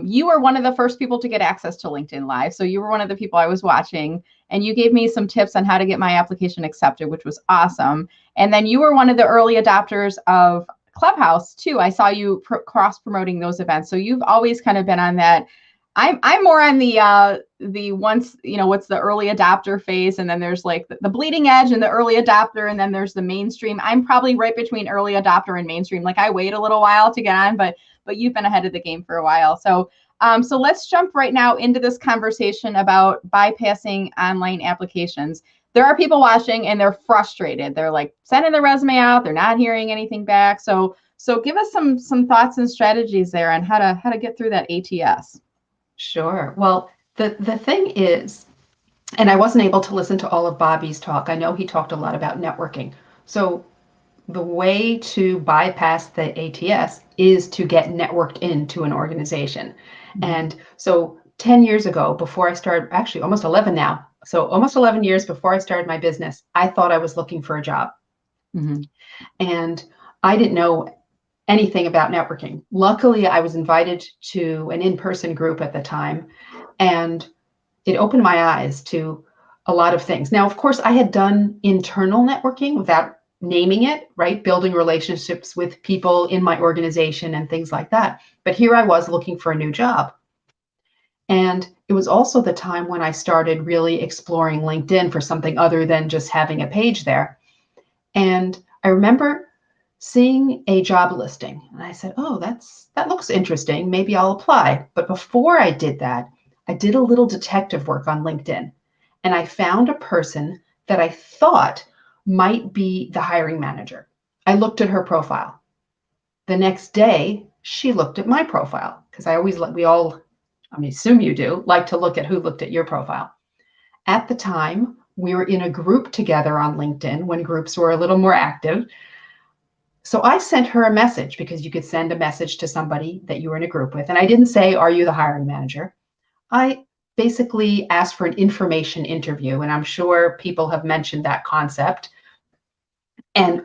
you were one of the first people to get access to LinkedIn Live. So you were one of the people I was watching, and you gave me some tips on how to get my application accepted, which was awesome. And then you were one of the early adopters of Clubhouse too. I saw you cross promoting those events. So you've always kind of been on that. I'm more on the once, what's the early adopter phase, and then there's like the bleeding edge and the early adopter, and then there's the mainstream. I'm probably right between early adopter and mainstream. Like I wait a little while to get on, but you've been ahead of the game for a while. So so let's jump right now into this conversation about bypassing online applications. There are people watching and they're frustrated. They're like sending their resume out, they're not hearing anything back. So give us some thoughts and strategies there on how to get through that ATS. Sure. Well, the thing is, and I wasn't able to listen to all of Bobby's talk. I know he talked a lot about networking. So the way to bypass the ATS is to get networked into an organization. Mm-hmm. And so 10 years ago, before I started, actually almost 11 now, so almost 11 years before I started my business, I thought I was looking for a job. Mm-hmm. And I didn't know anything about networking. Luckily, I was invited to an in-person group at the time, and it opened my eyes to a lot of things. Now, of course, I had done internal networking without naming it, right? Building relationships with people in my organization and things like that. But here I was looking for a new job. And it was also the time when I started really exploring LinkedIn for something other than just having a page there. And I remember seeing a job listing, and I said, oh, that looks interesting. Maybe I'll apply. But before I did that, I did a little detective work on LinkedIn, and I found a person that I thought might be the hiring manager. I looked at her profile. The next day, she looked at my profile because we all, I assume you do, like to look at who looked at your profile. At the time, we were in a group together on LinkedIn when groups were a little more active. So I sent her a message because you could send a message to somebody that you were in a group with. And I didn't say, are you the hiring manager? I basically asked for an information interview. And I'm sure people have mentioned that concept. And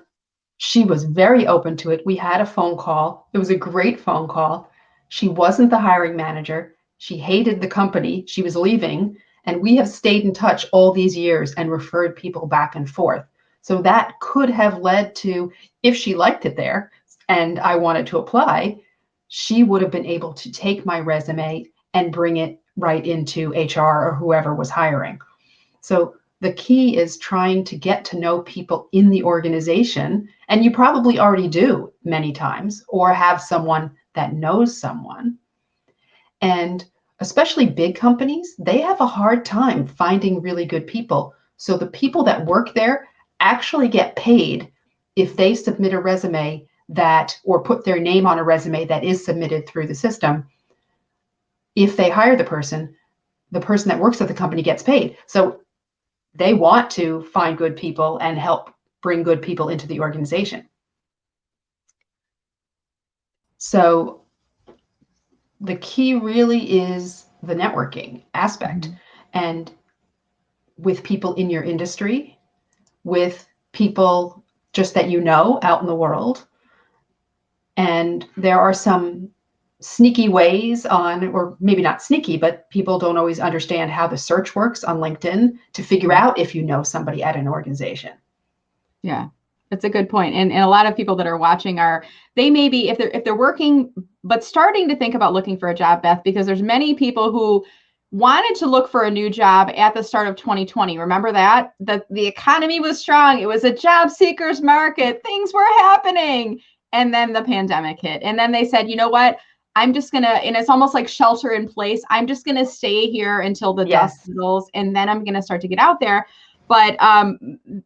she was very open to it. We had a phone call. It was a great phone call. She wasn't the hiring manager. She hated the company. She was leaving. And we have stayed in touch all these years and referred people back and forth. So that could have led to, if she liked it there and I wanted to apply, she would have been able to take my resume and bring it right into HR or whoever was hiring. So the key is trying to get to know people in the organization. And you probably already do many times, or have someone that knows someone. And especially big companies, they have a hard time finding really good people. So the people that work there actually get paid if they submit a resume that, or put their name on a resume that is submitted through the system. If they hire the person that works at the company gets paid. So they want to find good people and help bring good people into the organization. So the key really is the networking aspect, and with people in your industry, with people just that you know out in the world. And there are some sneaky ways on, or maybe not sneaky, but people don't always understand how the search works on LinkedIn to figure out if you know somebody at an organization. Yeah, that's a good point. And a lot of people that are watching they may be, if they're working, but starting to think about looking for a job, Beth, because there's many people who wanted to look for a new job at the start of 2020. Remember that? The economy was strong. It was a job seekers market. Things were happening. And then the pandemic hit. And then they said, you know what? I'm just going to, and it's almost like shelter in place. I'm just going to stay here until the dust settles, and then I'm going to start to get out there. But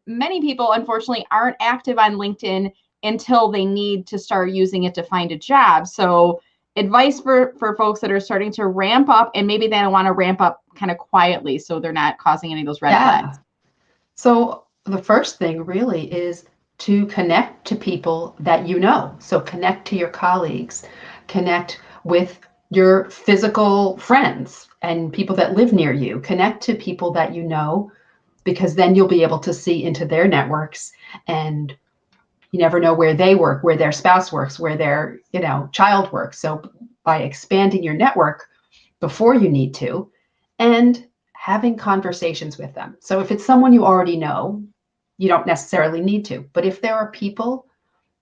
many people, unfortunately, aren't active on LinkedIn until they need to start using it to find a job. So advice for folks that are starting to ramp up, and maybe they want to ramp up kind of quietly so they're not causing any of those red flags. So the first thing really is to connect to people that you know. So connect to your colleagues, connect with your physical friends and people that live near you, connect to people that you know, because then you'll be able to see into their networks, and you never know where they work, where their spouse works, where their, child works. So by expanding your network before you need to, and having conversations with them. So if it's someone you already know, you don't necessarily need to. But if there are people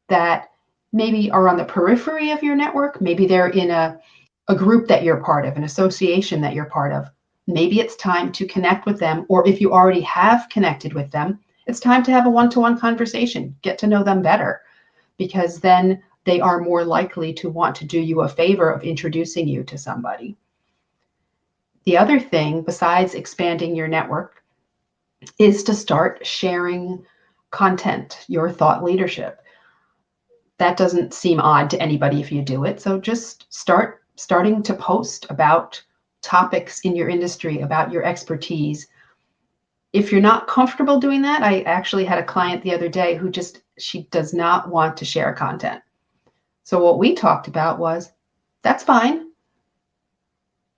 that maybe are on the periphery of your network, maybe they're in a group that you're part of, an association that you're part of, maybe it's time to connect with them. Or if you already have connected with them, it's time to have a one-to-one conversation, get to know them better, because then they are more likely to want to do you a favor of introducing you to somebody. The other thing, besides expanding your network, is to start sharing content, your thought leadership. That doesn't seem odd to anybody if you do it. So just starting to post about topics in your industry, about your expertise. If you're not comfortable doing that, I actually had a client the other day who she does not want to share content. So what we talked about was, that's fine.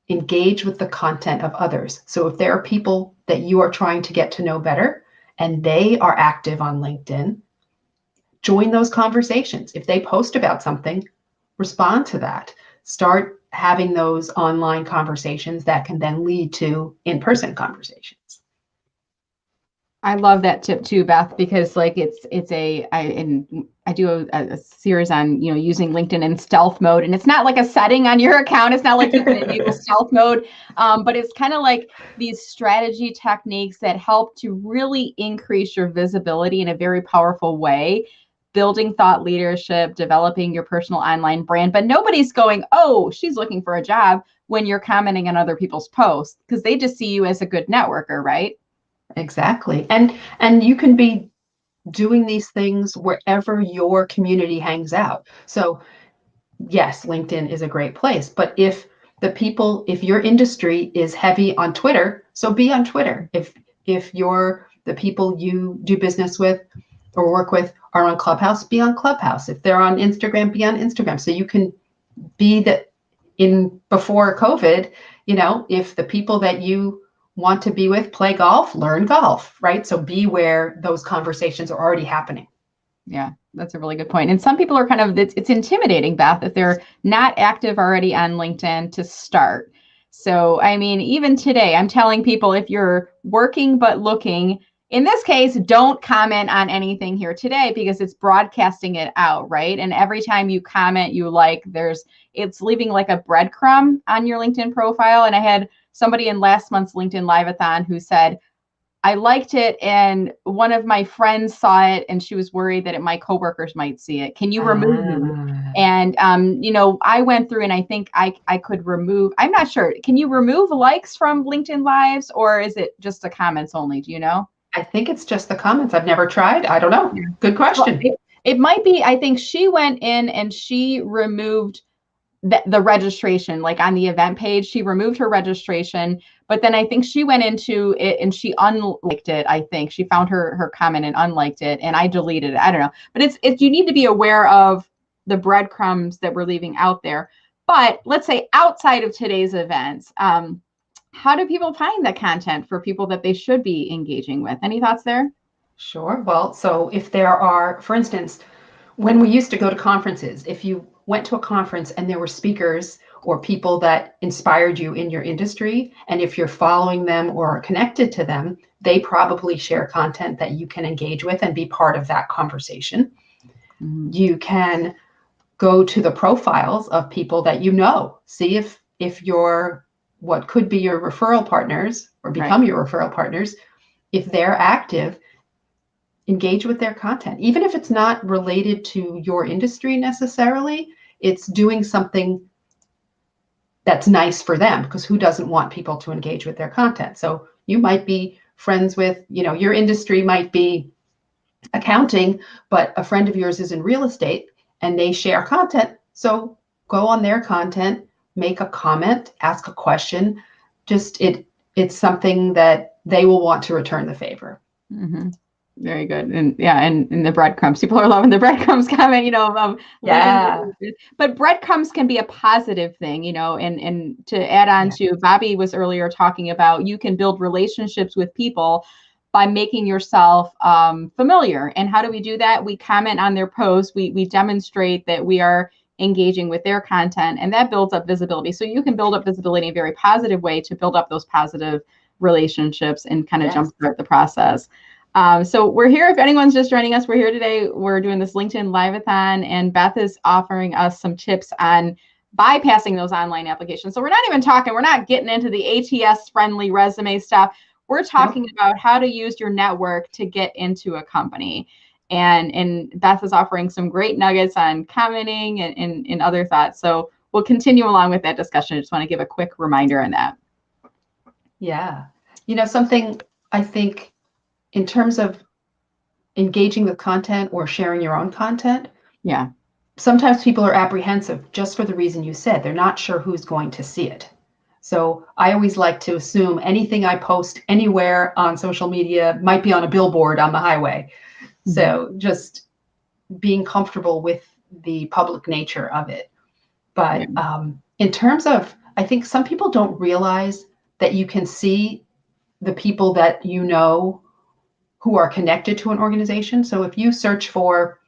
Engage with the content of others. So if there are people that you are trying to get to know better and they are active on LinkedIn, join those conversations. If they post about something, respond to that. Start having those online conversations that can then lead to in-person conversations. I love that tip too, Beth, because I do a series on, using LinkedIn in stealth mode, and it's not like a setting on your account. It's not like you can enable stealth mode, but it's kind of like these strategy techniques that help to really increase your visibility in a very powerful way, building thought leadership, developing your personal online brand. But nobody's going, oh, she's looking for a job, when you're commenting on other people's posts, because they just see you as a good networker, right? Exactly. And you can be doing these things wherever your community hangs out. So yes, LinkedIn is a great place, but if your industry is heavy on Twitter, so be on Twitter. If the people you do business with or work with are on Clubhouse, be on Clubhouse. If they're on Instagram, be on Instagram. So you can be before COVID, if the people that you want to be with play golf, learn golf, right? So be where those conversations are already happening. Yeah, that's a really good point. And some people are it's intimidating, Beth, if they're not active already on LinkedIn to start. So, I mean, even today, I'm telling people, if you're working but looking, in this case, don't comment on anything here today because it's broadcasting it out, right? And every time you comment, it's leaving like a breadcrumb on your LinkedIn profile. And I had somebody in last month's LinkedIn Live-a-thon who said, I liked it, and one of my friends saw it, and she was worried that my coworkers might see it. Can you remove me? And I went through, and I think I could remove. I'm not sure. Can you remove likes from LinkedIn Lives, or is it just the comments only? Do you know? I think it's just the comments. I've never tried. I don't know. Good question. Well, it might be. I think she went in and she removed the registration, like on the event page, she removed her registration, but then I think she went into it and she unliked it. I think she found her comment and unliked it, and I deleted it. I don't know, but it's you need to be aware of the breadcrumbs that we're leaving out there. But let's say outside of today's events, how do people find the content for people that they should be engaging with? Any thoughts there? Sure. Well, so if there are, for instance, when we used to go to conferences, if you went to a conference and there were speakers or people that inspired you in your industry, and if you're following them or connected to them, they probably share content that you can engage with and be part of that conversation. Mm-hmm. You can go to the profiles of people that you know, see if you're what could be your referral partners or become your referral partners, if they're active, engage with their content. Even if it's not related to your industry necessarily, it's doing something that's nice for them, because who doesn't want people to engage with their content? So you might be friends with, your industry might be accounting, but a friend of yours is in real estate and they share content. So go on their content, make a comment, ask a question. It's something that they will want to return the favor. Mm-hmm. Very good. And and the breadcrumbs. People are loving the breadcrumbs comment, yeah. But breadcrumbs can be a positive thing, and to add on to Bobby was earlier talking about, you can build relationships with people by making yourself familiar. And how do we do that? We comment on their posts. We demonstrate that we are engaging with their content, and that builds up visibility. So you can build up visibility in a very positive way to build up those positive relationships and kind of jumpstart the process. So we're here. If anyone's just joining us, we're here today. We're doing this LinkedIn Live-a-thon, and Beth is offering us some tips on bypassing those online applications. So we're not getting into the ATS friendly resume stuff. We're talking about how to use your network to get into a company. And Beth is offering some great nuggets on commenting and other thoughts. So we'll continue along with that discussion. I just want to give a quick reminder on that. Yeah. Something I think in terms of engaging with content or sharing your own content. Yeah. Sometimes people are apprehensive just for the reason you said. They're not sure who's going to see it. So I always like to assume anything I post anywhere on social media might be on a billboard on the highway. Mm-hmm. So just being comfortable with the public nature of it. But in terms of, I think some people don't realize that you can see the people that who are connected to an organization. So if you search for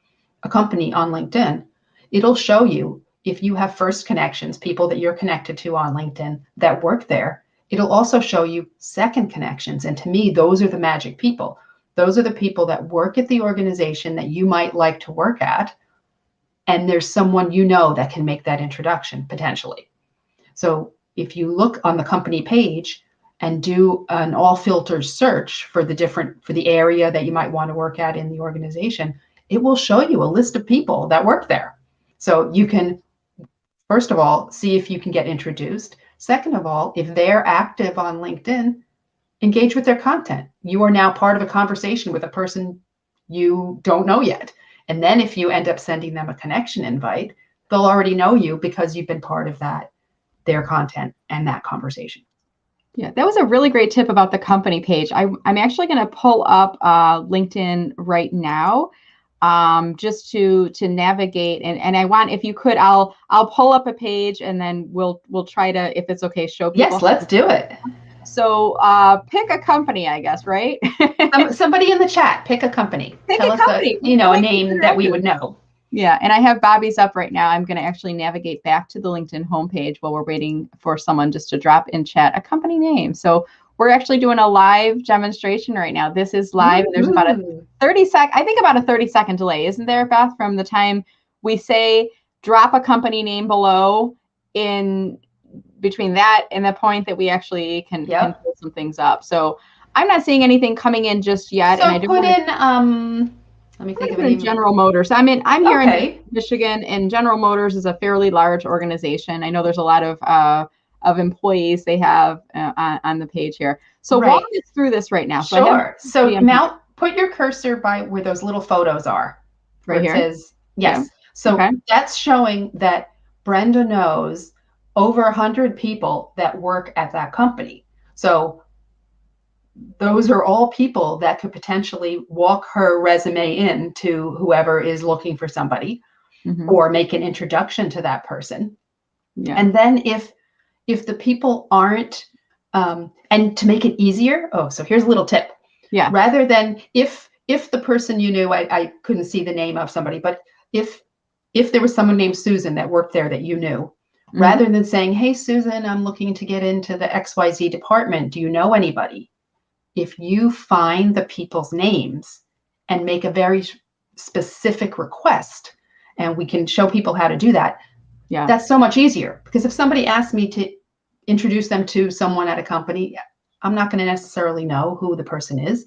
a company on LinkedIn, it'll show you if you have first connections, people that you're connected to on LinkedIn that work there. It'll also show you second connections. And to me, those are the magic people. Those are the people that work at the organization that you might like to work at. And there's someone that can make that introduction potentially. So if you look on the company page and do an all filters search for the area that you might want to work at in the organization, it will show you a list of people that work there. So you can, first of all, see if you can get introduced. Second of all, if they're active on LinkedIn, engage with their content. You are now part of a conversation with a person you don't know yet. And then if you end up sending them a connection invite, they'll already know you because you've been part of their content and that conversation. Yeah, that was a really great tip about the company page. I'm actually going to pull up LinkedIn right now, just to navigate. And I want, if you could, I'll pull up a page and then we'll try to, if it's okay, show people. Yes, let's do it. So pick a company, I guess, right? Somebody in the chat, pick a company. Tell us a name that we would know. Yeah, and I have Bobby's up right now. I'm going to actually navigate back to the LinkedIn homepage while we're waiting for someone just to drop in chat a company name. So we're actually doing a live demonstration right now. This is live. And there's about a 30-second delay, isn't there, Beth, from the time we say drop a company name below in between that and the point that we actually can pull some things up. So I'm not seeing anything coming in just yet. So and I do put in let me think of a name. General Motors. I'm here in Michigan, and General Motors is a fairly large organization. I know there's a lot of employees they have on the page here. So walk us through this right now. Sure. So now put your cursor by where those little photos are. Right here. It says yes. Yeah. So that's showing that Brenda knows over 100 people that work at that company. So those are all people that could potentially walk her resume in to whoever is looking for somebody, or make an introduction to that person. Yeah. And then if the people aren't, and to make it easier, so here's a little tip. Yeah. Rather than if the person you knew, I couldn't see the name of somebody, but if there was someone named Susan that worked there that you knew, rather than saying, hey, Susan, I'm looking to get into the XYZ department. Do you know anybody? If you find the people's names and make a very specific request, and we can show people how to do that, that's so much easier. Because if somebody asks me to introduce them to someone at a company, I'm not going to necessarily know who the person is.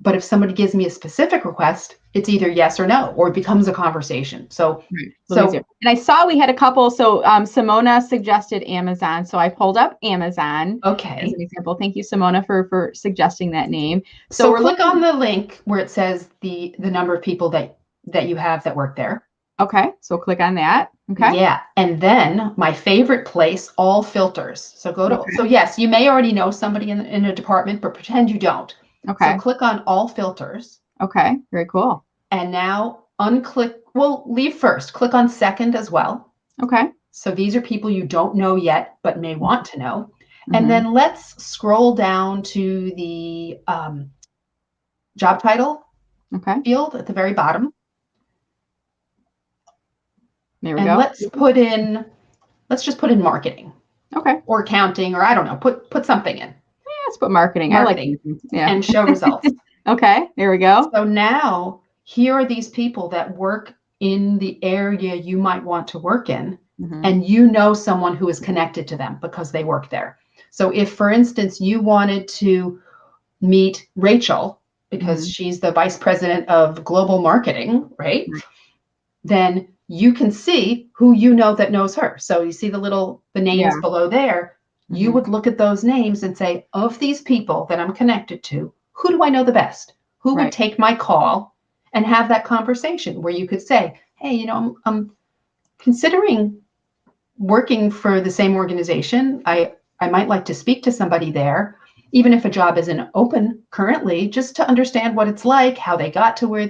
But if somebody gives me a specific request, it's either yes or no, or it becomes a conversation. So and I saw we had a couple. So Simona suggested Amazon. So I pulled up Amazon. Okay. As an example. Thank you, Simona, for suggesting that name. So click on the link where it says the number of people that you have that work there. Okay. So click on that. Okay. Yeah. And then my favorite place, all filters. So go to, so yes, you may already know somebody in a department, but pretend you don't. Okay. So click on all filters. Okay. Very cool. And now leave first. Click on second as well. Okay. So these are people you don't know yet, but may want to know. And then let's scroll down to the job title field at the very bottom. There we go. Let's just put in marketing. Okay. Or accounting, or I don't know, put something in. Let's put marketing. I like and show results. Okay, there we go. So now here are these people that work in the area you might want to work in, and you know someone who is connected to them because they work there. So if, for instance, you wanted to meet Rachel because she's the vice president of global marketing, right? Then you can see who you know that knows her. So you see the names below there. You would look at those names and say, of these people that I'm connected to, who do I know the best? Who would take my call and have that conversation where you could say, hey, I'm considering working for the same organization. I might like to speak to somebody there, even if a job isn't open currently, just to understand what it's like, how they got to where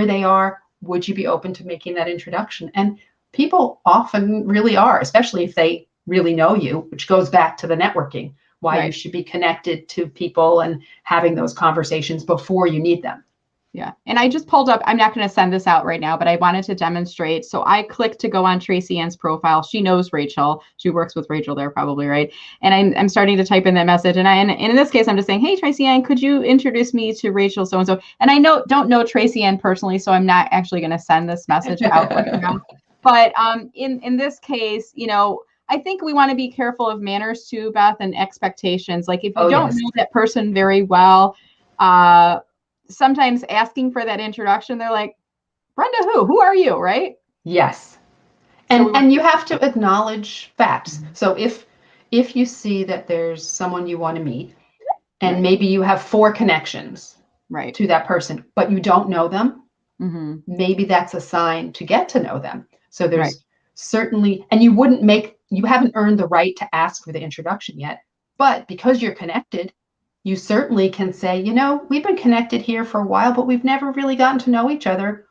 they are. Would you be open to making that introduction? And people often really are, especially if they really know you, which goes back to the networking, why you should be connected to people and having those conversations before you need them. Yeah. And I just pulled up, I'm not going to send this out right now, but I wanted to demonstrate. So I clicked to go on Tracy Ann's profile. She knows Rachel. She works with Rachel there probably, right? And I'm starting to type in that message. And in this case, I'm just saying, hey, Tracy Ann, could you introduce me to Rachel so-and-so? And I don't know Tracy Ann personally, so I'm not actually going to send this message out right now. But in this case, I think we want to be careful of manners too, Beth, and expectations. Like if you don't know that person very well, sometimes asking for that introduction, they're like, Brenda, who are you? Right? Yes. And you have to acknowledge facts. So if you see that there's someone you want to meet and maybe you have 4 connections, Right. to that person, but you don't know them, Mm-hmm. maybe that's a sign to get to know them. So there's Right. certainly, and you haven't earned the right to ask for the introduction yet, but because you're connected, you certainly can say, we've been connected here for a while, but we've never really gotten to know each other.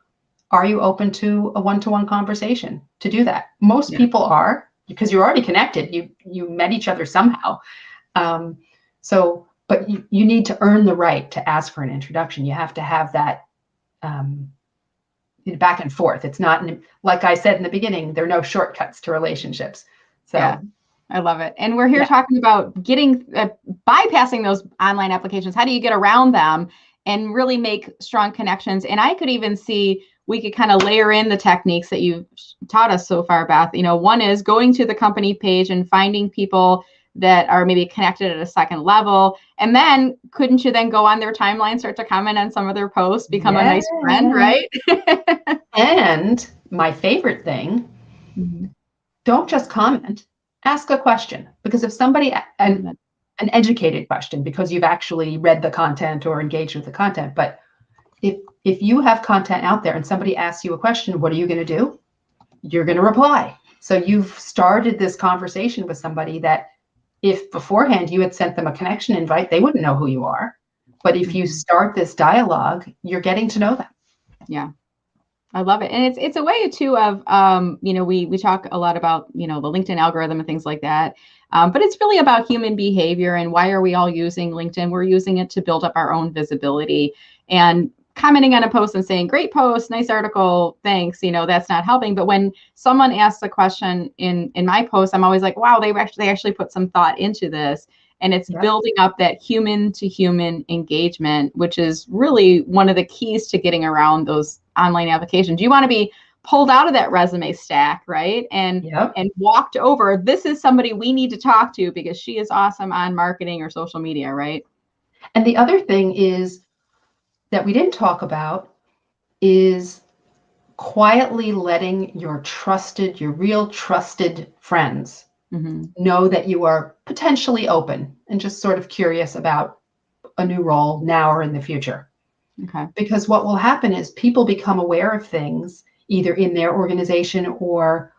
Are you open to a one-to-one conversation to do that? Most people are, because you're already connected. You met each other somehow. But you need to earn the right to ask for an introduction. You have to have that back and forth. It's not, like I said in the beginning, there are no shortcuts to relationships. So yeah, I love it. And we're here talking about getting, bypassing those online applications. How do you get around them and really make strong connections? And I could even see, we could kind of layer in the techniques that you've taught us so far, Beth. One is going to the company page and finding people that are maybe connected at a second level. And then couldn't you then go on their timeline, start to comment on some of their posts, become a nice friend, right? And my favorite thing, don't just comment, ask a question. Because if somebody, an educated question, because you've actually read the content or engaged with the content, but if you have content out there and somebody asks you a question, what are you going to do? You're going to reply. So you've started this conversation with somebody that if beforehand you had sent them a connection invite, they wouldn't know who you are. But if you start this dialogue, you're getting to know them. Yeah. I love it. And it's a way too of, we talk a lot about, the LinkedIn algorithm and things like that. But it's really about human behavior and why are we all using LinkedIn? We're using it to build up our own visibility, and commenting on a post and saying, great post, nice article, thanks, that's not helping. But when someone asks a question in my post, I'm always like, wow, they actually put some thought into this. And it's building up that human to human engagement, which is really one of the keys to getting around those online applications. You want to be pulled out of that resume stack, right? And walked over. This is somebody we need to talk to because she is awesome on marketing or social media, right? And the other thing is that we didn't talk about is quietly letting your real trusted friends know that you are potentially open and just sort of curious about a new role now or in the future. Okay. Because what will happen is people become aware of things either in their organization or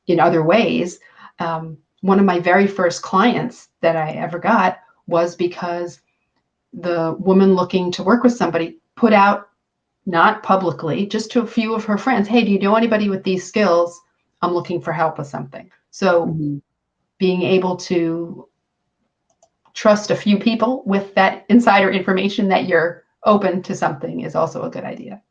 in other ways. One of my very first clients that I ever got was because the woman looking to work with somebody put out, not publicly, just to a few of her friends, hey, do you know anybody with these skills? I'm looking for help with something. So being able to trust a few people with that insider information that you're open to something is also a good idea.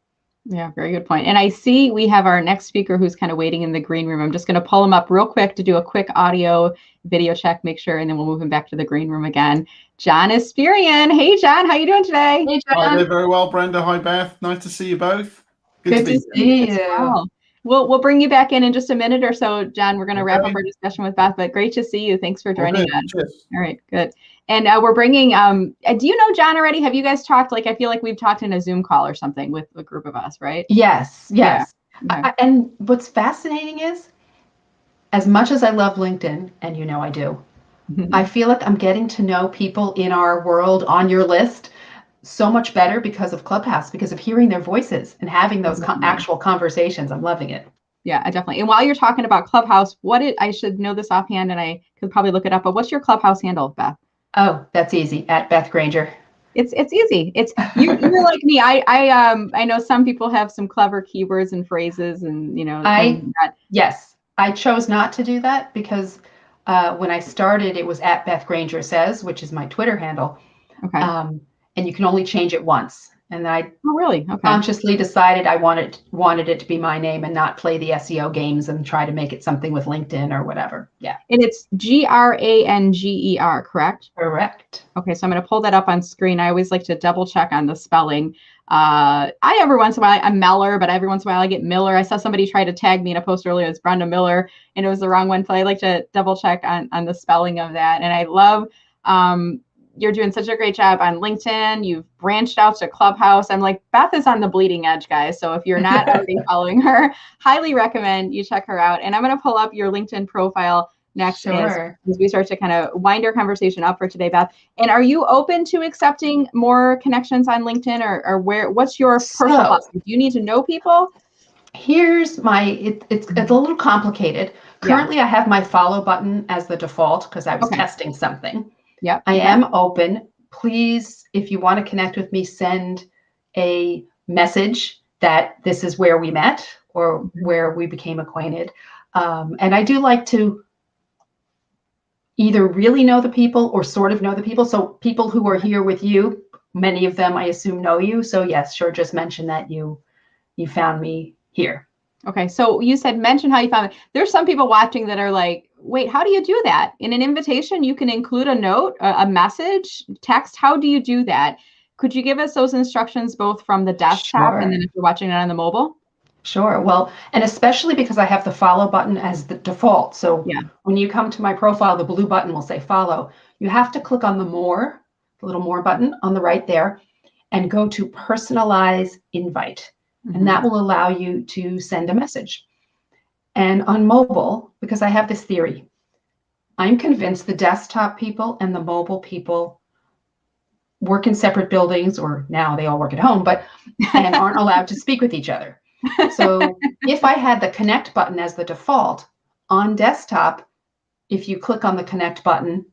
Yeah, very good point. And I see we have our next speaker who's kind of waiting in the green room. I'm just going to pull him up real quick to do a quick audio video check, make sure, and then we'll move him back to the green room again. John Espirian. Hey, John, how you doing today? Hey, John. Hi there, very well, Brenda. Hi, Beth. Nice to see you both. Good to see you. We'll bring you back in just a minute or so, John. We're going to wrap up our discussion with Beth, but great to see you. Thanks for joining us. Cheers. All right, good. And we're bringing, do you know John already? Have you guys talked? I feel like we've talked in a Zoom call or something with a group of us, right? Yes. Yeah. And what's fascinating is, as much as I love LinkedIn, and I do, I feel like I'm getting to know people in our world on your list so much better because of Clubhouse, because of hearing their voices and having those actual conversations. I'm loving it. Yeah, definitely. And while you're talking about Clubhouse, I should know this offhand and I could probably look it up, but what's your Clubhouse handle, Beth? Oh, that's easy. @ Beth Granger. It's easy. It's you're like me. I know some people have some clever keywords and phrases and Yes, I chose not to do that because when I started, it was @ Beth Granger Says, which is my Twitter handle. Okay. And you can only change it once. And I consciously decided I wanted it to be my name and not play the SEO games and try to make it something with LinkedIn or whatever. Yeah. And it's Granger, correct? Correct. Okay, so I'm going to pull that up on screen. I always like to double check on the spelling. Every once in a while, I'm Meller, but every once in a while I get Miller. I saw somebody try to tag me in a post earlier. It's Brenda Miller, and it was the wrong one. So I like to double check on the spelling of that. And I love you're doing such a great job on LinkedIn. You've branched out to Clubhouse. I'm like, Beth is on the bleeding edge, guys. So if you're not already following her, highly recommend you check her out. And I'm going to pull up your LinkedIn profile next Sure. as we start to kind of wind our conversation up for today, Beth. And are you open to accepting more connections on LinkedIn, or what's your personal So- policy? Do you need to know people? Here's it's a little complicated. Currently, I have my follow button as the default because I was testing something. Yep. I am open. Please, if you want to connect with me, send a message that this is where we met or where we became acquainted. And I do like to either really know the people or sort of know the people. So people who are here with you, many of them, I assume, know you. So yes, sure, just mention that you found me here. Okay, so you said mention how you found it. There's some people watching that are like, wait, how do you do that? In an invitation, you can include a note, a message, text. How do you do that? Could you give us those instructions both from the desktop and then if you're watching it on the mobile? Sure. Well, and especially because I have the follow button as the default. So when you come to my profile, the blue button will say follow. You have to click on the little more button on the right there, and go to personalize invite. And that will allow you to send a message. And on mobile, because I have this theory, I'm convinced the desktop people and the mobile people work in separate buildings, or now they all work at home, and aren't allowed to speak with each other. So if I had the connect button as the default on desktop, if you click on the connect button,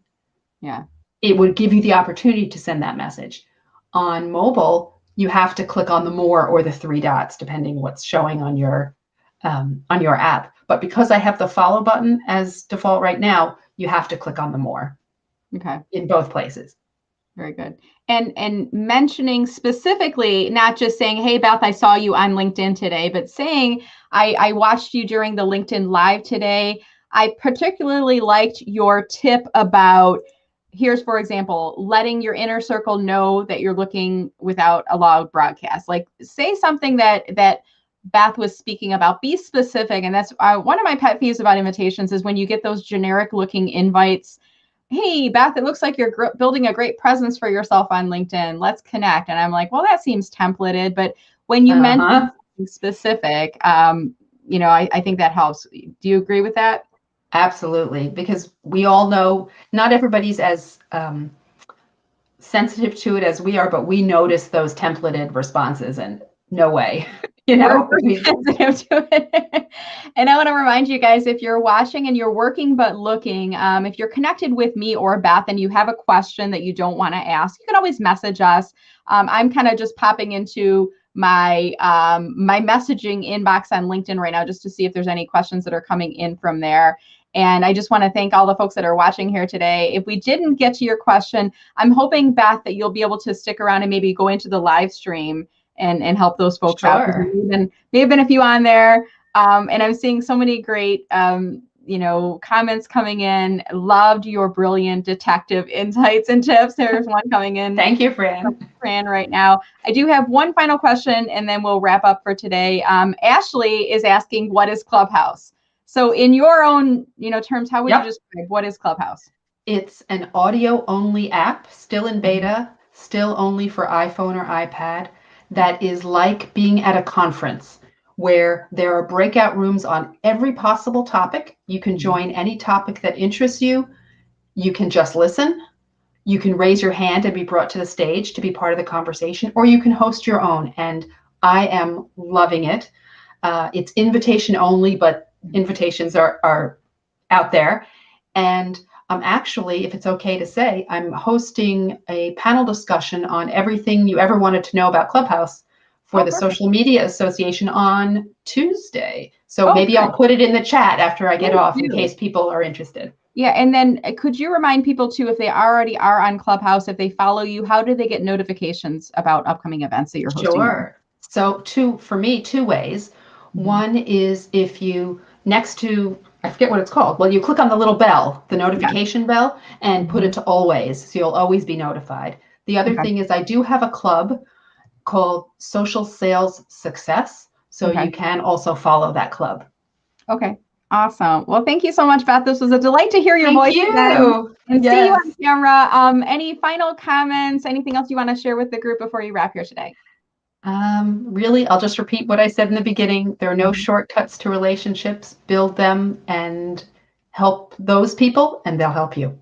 it would give you the opportunity to send that message. On mobile, you have to click on the more or the three dots, depending what's showing on your app. But because I have the follow button as default right now, you have to click on the more. Okay. In both places. Very good. And mentioning specifically, not just saying, hey, Beth, I saw you on LinkedIn today, but saying, I watched you during the LinkedIn Live today. I particularly liked your tip about, here's, for example, letting your inner circle know that you're looking without a loud broadcast. Like, say something that Beth was speaking about, be specific. And that's one of my pet peeves about invitations is when you get those generic looking invites. Hey, Beth, it looks like you're building a great presence for yourself on LinkedIn. Let's connect. And I'm like, well, that seems templated. But when you mention something specific, I think that helps. Do you agree with that? Absolutely. Because we all know not everybody's as sensitive to it as we are, but we notice those templated responses and no way. We're sensitive to it. And I want to remind you guys, if you're watching and you're working but looking, if you're connected with me or Beth and you have a question that you don't want to ask, you can always message us. I'm kind of just popping into my my messaging inbox on LinkedIn right now just to see if there's any questions that are coming in from there. And I just want to thank all the folks that are watching here today. If we didn't get to your question, I'm hoping, Beth, that you'll be able to stick around and maybe go into the live stream and help those folks out. May have been a few on there. And I'm seeing so many great, comments coming in. Loved your brilliant detective insights and tips. There's one coming in. Thank you, Fran right now. I do have one final question and then we'll wrap up for today. Ashley is asking, what is Clubhouse? So in your own, terms, how would you describe what is Clubhouse? It's an audio only app, still in beta, still only for iPhone or iPad. That is like being at a conference where there are breakout rooms on every possible topic. You can join any topic that interests you. You can just listen. You can raise your hand and be brought to the stage to be part of the conversation, or you can host your own. And I am loving it. It's invitation only, but invitations are out there. And actually, if it's okay to say, I'm hosting a panel discussion on everything you ever wanted to know about Clubhouse for the Social Media Association on Tuesday. So maybe I'll put it in the chat after I get off in case people are interested. Yeah, and then could you remind people too, if they already are on Clubhouse, if they follow you, how do they get notifications about upcoming events that you're hosting? Sure. So for me, two ways. One is if you, next to, I forget what it's called. Well, you click on the little bell, the notification bell, and put it to always. So you'll always be notified. The other thing is I do have a club called Social Sales Success. So you can also follow that club. Okay. Awesome. Well, thank you so much, Beth. This was a delight to hear your voice again and see you on camera. Any final comments, anything else you want to share with the group before you wrap here today? Really, I'll just repeat what I said in the beginning. There are no shortcuts to relationships. Build them and help those people and they'll help you.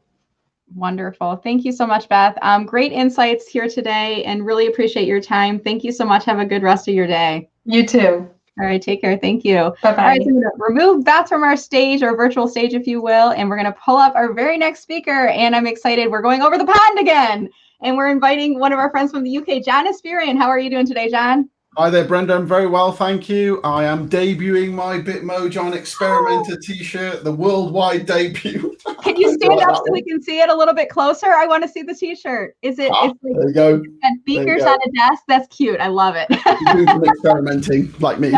Wonderful. Thank you so much, Beth. Great insights here today and really appreciate your time. Thank you so much. Have a good rest of your day. You too. All right, take care. Thank you. Bye-bye. All right, so I'm going to remove Beth from our stage, our virtual stage, if you will, and we're going to pull up our very next speaker. And I'm excited. We're going over the pond again, and we're inviting one of our friends from the UK, John Esperian. How are you doing today, John? Hi there, Brenda. I'm very well, thank you. I am debuting my Bitmojo on Experimenter t-shirt, the worldwide debut. Can you stand up so we can see it a little bit closer? I want to see the t-shirt. Is it? It's like, there you go. got beakers on a desk. That's cute. I love it. You're doing some experimenting like me.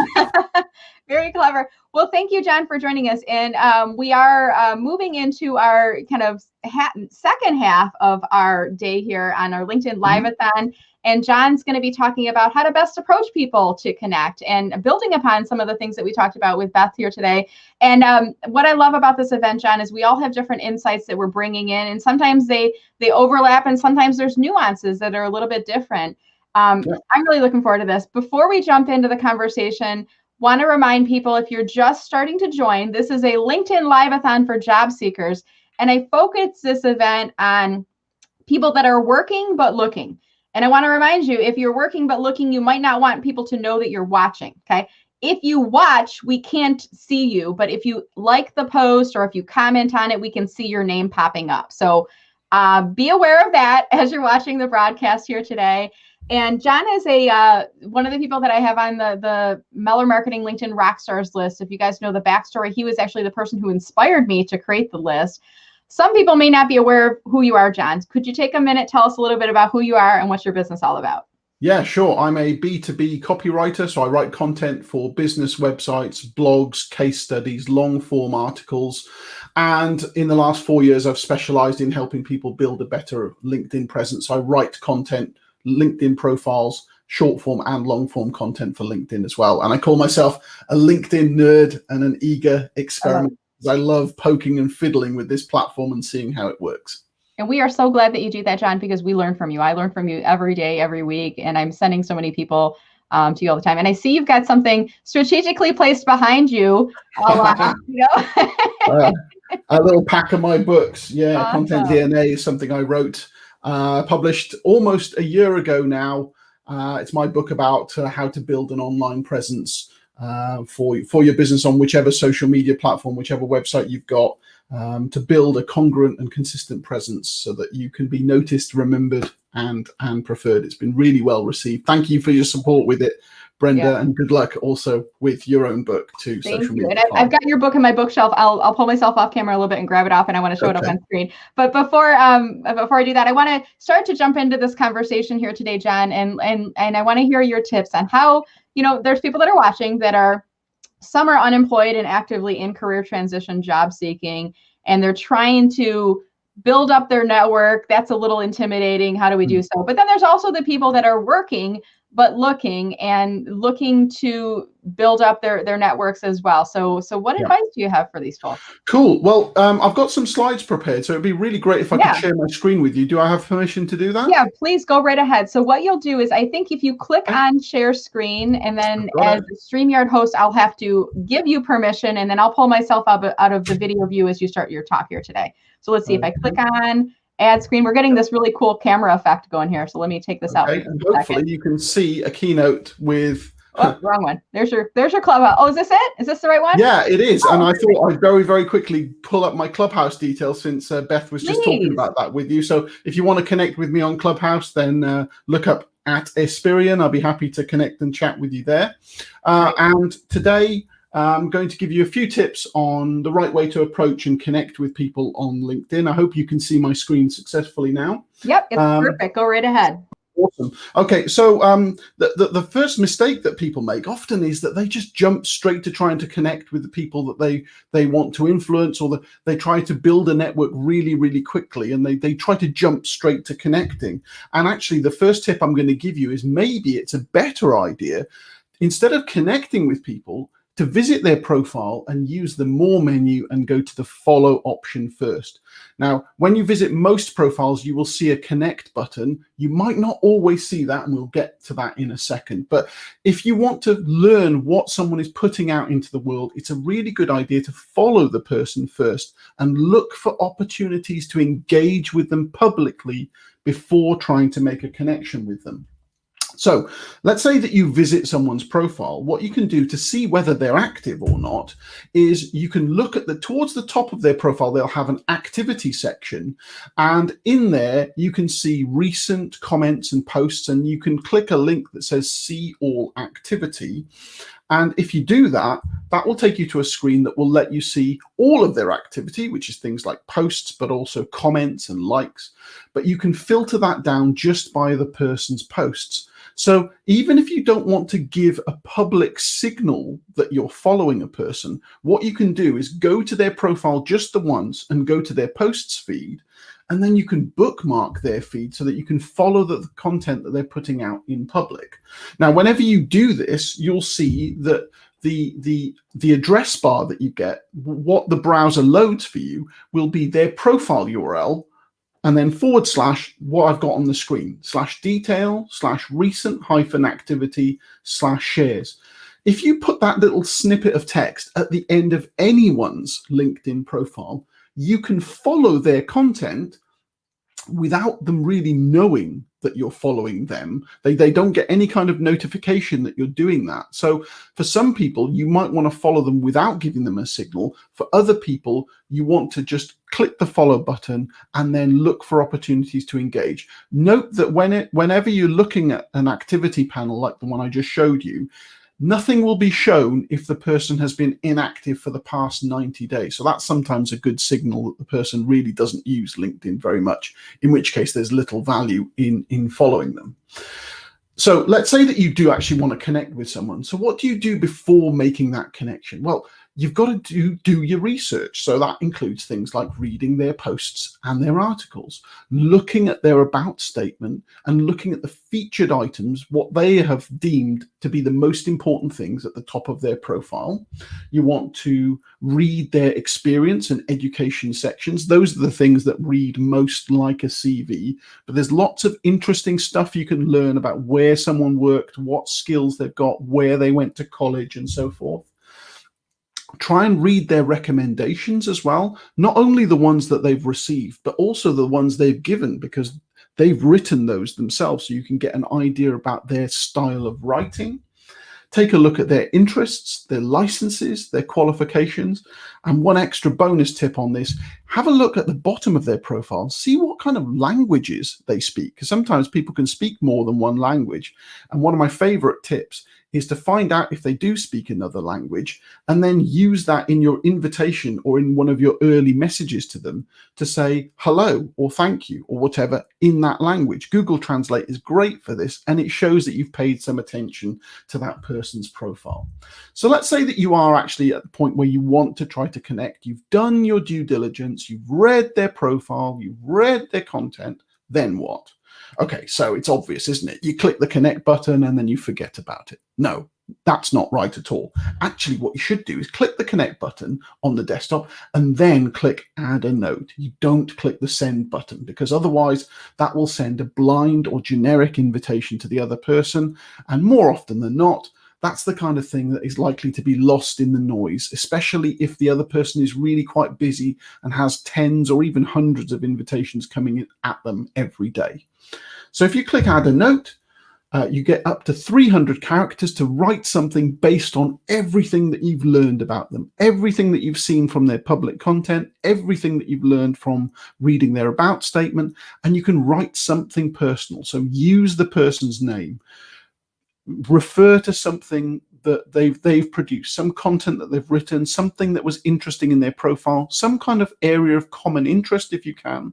Very clever. Well, thank you, John, for joining us. And we are moving into our kind of second half of our day here on our LinkedIn Live-a-thon. And John's going to be talking about how to best approach people to connect and building upon some of the things that we talked about with Beth here today. And what I love about this event, John, is we all have different insights that we're bringing in. And sometimes they overlap and sometimes there's nuances that are a little bit different. I'm really looking forward to this. Before we jump into the conversation, want to remind people, if you're just starting to join, this is a LinkedIn Live-a-thon for job seekers. And I focus this event on people that are working but looking. And I want to remind you, if you're working but looking, you might not want people to know that you're watching, okay? If you watch, we can't see you. But if you like the post or if you comment on it, we can see your name popping up. So be aware of that as you're watching the broadcast here today. And John is one of the people that I have on the Meller Marketing LinkedIn Rockstars list. If you guys know the backstory, he was actually the person who inspired me to create the list. Some people may not be aware of who you are, John. Could you take a minute, tell us a little bit about who you are and what's your business all about? Yeah, sure. I'm a B2B copywriter, so I write content for business websites, blogs, case studies, long form articles. And in the last 4 years, I've specialized in helping people build a better LinkedIn presence. I write content, LinkedIn profiles, short form and long form content for LinkedIn as well. And I call myself a LinkedIn nerd and an eager experimenter. I love poking and fiddling with this platform and seeing how it works. And we are so glad that you do that, John, because we learn from you. I learn from you every day, every week, and I'm sending so many people to you all the time. And I see you've got something strategically placed behind you. A little pack of my books. Yeah, awesome. Content DNA is something I wrote, published almost a year ago now. It's my book about how to build an online presence for your business on whichever social media platform, whichever website you've got, to build a congruent and consistent presence so that you can be noticed, remembered, and preferred. It's been really well received. Thank you for your support with it, Brenda, and good luck also with your own book too. Thank you. And I've got your book in my bookshelf. I'll pull myself off camera a little bit and grab it off, and I want to show it up on screen. But before I do that, I want to start to jump into this conversation here today, John, and I want to hear your tips on how, there's people that are watching that are, some are unemployed and actively in career transition, job seeking, and they're trying to build up their network. That's a little intimidating. How do we do so? But then there's also the people that are working but looking to build up their networks as well. So what advice do you have for these folks? Cool. Well, I've got some slides prepared, so it'd be really great if I could share my screen with you. Do I have permission to do that? Yeah, please go right ahead. So what you'll do is, I think if you click on share screen, and then as the StreamYard host, I'll have to give you permission, and then I'll pull myself out of the video view as you start your talk here today. So let's see if I click on add screen. We're getting this really cool camera effect going here. So let me take this out. And hopefully you can see a keynote with. Oh, wrong one. There's your Clubhouse. Oh, is this it? Is this the right one? Yeah, it is. And I thought I'd very, very quickly pull up my Clubhouse details, since Beth was just talking about that with you. So if you want to connect with me on Clubhouse, then look up at Esperian. I'll be happy to connect and chat with you there. And today, I'm going to give you a few tips on the right way to approach and connect with people on LinkedIn. I hope you can see my screen successfully now. Yep, it's perfect. Go right ahead. Awesome. Okay, so the first mistake that people make often is that they just jump straight to trying to connect with the people that they want to influence, or they try to build a network really, really quickly, and they try to jump straight to connecting. And actually, the first tip I'm going to give you is maybe it's a better idea, instead of connecting with people, to visit their profile and use the More menu and go to the Follow option first. Now, when you visit most profiles, you will see a Connect button. You might not always see that, and we'll get to that in a second. But if you want to learn what someone is putting out into the world, it's a really good idea to follow the person first and look for opportunities to engage with them publicly before trying to make a connection with them. So let's say that you visit someone's profile. What you can do to see whether they're active or not is you can look at towards the top of their profile, they'll have an activity section. And in there, you can see recent comments and posts, and you can click a link that says see all activity. And if you do that, that will take you to a screen that will let you see all of their activity, which is things like posts, but also comments and likes. But you can filter that down just by the person's posts. So even if you don't want to give a public signal that you're following a person, what you can do is go to their profile just the once and go to their posts feed, and then you can bookmark their feed so that you can follow the content that they're putting out in public. Now, whenever you do this, you'll see that the address bar that you get, what the browser loads for you, will be their profile URL, and then / what I've got on the screen, /detail, /recent -activity, /shares. If you put that little snippet of text at the end of anyone's LinkedIn profile, you can follow their content without them really knowing that you're following them. They don't get any kind of notification that you're doing that. So for some people, you might want to follow them without giving them a signal. For other people, you want to just click the follow button and then look for opportunities to engage. Note that whenever you're looking at an activity panel like the one I just showed you, nothing will be shown if the person has been inactive for the past 90 days. So that's sometimes a good signal that the person really doesn't use LinkedIn very much, in which case there's little value in following them. So let's say that you do actually want to connect with someone. So what do you do before making that connection? Well, you've got to do your research. So that includes things like reading their posts and their articles, looking at their about statement, and looking at the featured items, what they have deemed to be the most important things at the top of their profile. You want to read their experience and education sections. Those are the things that read most like a CV, but there's lots of interesting stuff you can learn about where someone worked, what skills they've got, where they went to college, and so forth. Try and read their recommendations as well, not only the ones that they've received, but also the ones they've given, because they've written those themselves, so you can get an idea about their style of writing. Take a look at their interests, their licenses, their qualifications. And one extra bonus tip on this, have a look at the bottom of their profile, see what kind of languages they speak, because sometimes people can speak more than one language. And one of my favorite tips is to find out if they do speak another language, and then use that in your invitation or in one of your early messages to them to say hello or thank you or whatever in that language. Google Translate is great for this, and it shows that you've paid some attention to that person's profile. So let's say that you are actually at the point where you want to try to connect. You've done your due diligence, you've read their profile, you've read their content, then what? Okay, so it's obvious, isn't it? You click the connect button and then you forget about it. No, that's not right at all. Actually, what you should do is click the connect button on the desktop and then click add a note. You don't click the send button, because otherwise that will send a blind or generic invitation to the other person. And more often than not, that's the kind of thing that is likely to be lost in the noise, especially if the other person is really quite busy and has tens or even hundreds of invitations coming in at them every day. So if you click add a note, you get up to 300 characters to write something based on everything that you've learned about them, everything that you've seen from their public content, everything that you've learned from reading their about statement, and you can write something personal. So use the person's name. Refer to something that they've produced, some content that they've written, something that was interesting in their profile, some kind of area of common interest if you can.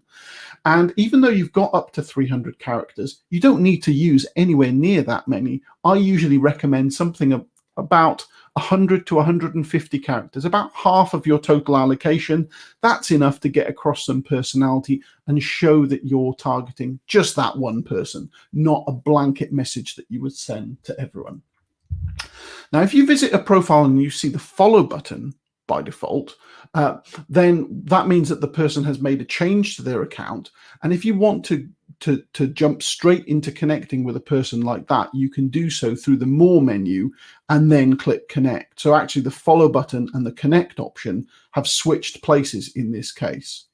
And even though you've got up to 300 characters, you don't need to use anywhere near that many. I usually recommend something about 100 to 150 characters, about half of your total allocation. That's enough to get across some personality and show that you're targeting just that one person, not a blanket message that you would send to everyone. Now, if you visit a profile and you see the follow button by default, then that means that the person has made a change to their account. And if you want to jump straight into connecting with a person like that, you can do so through the More menu and then click Connect. So actually the follow button and the Connect option have switched places in this case.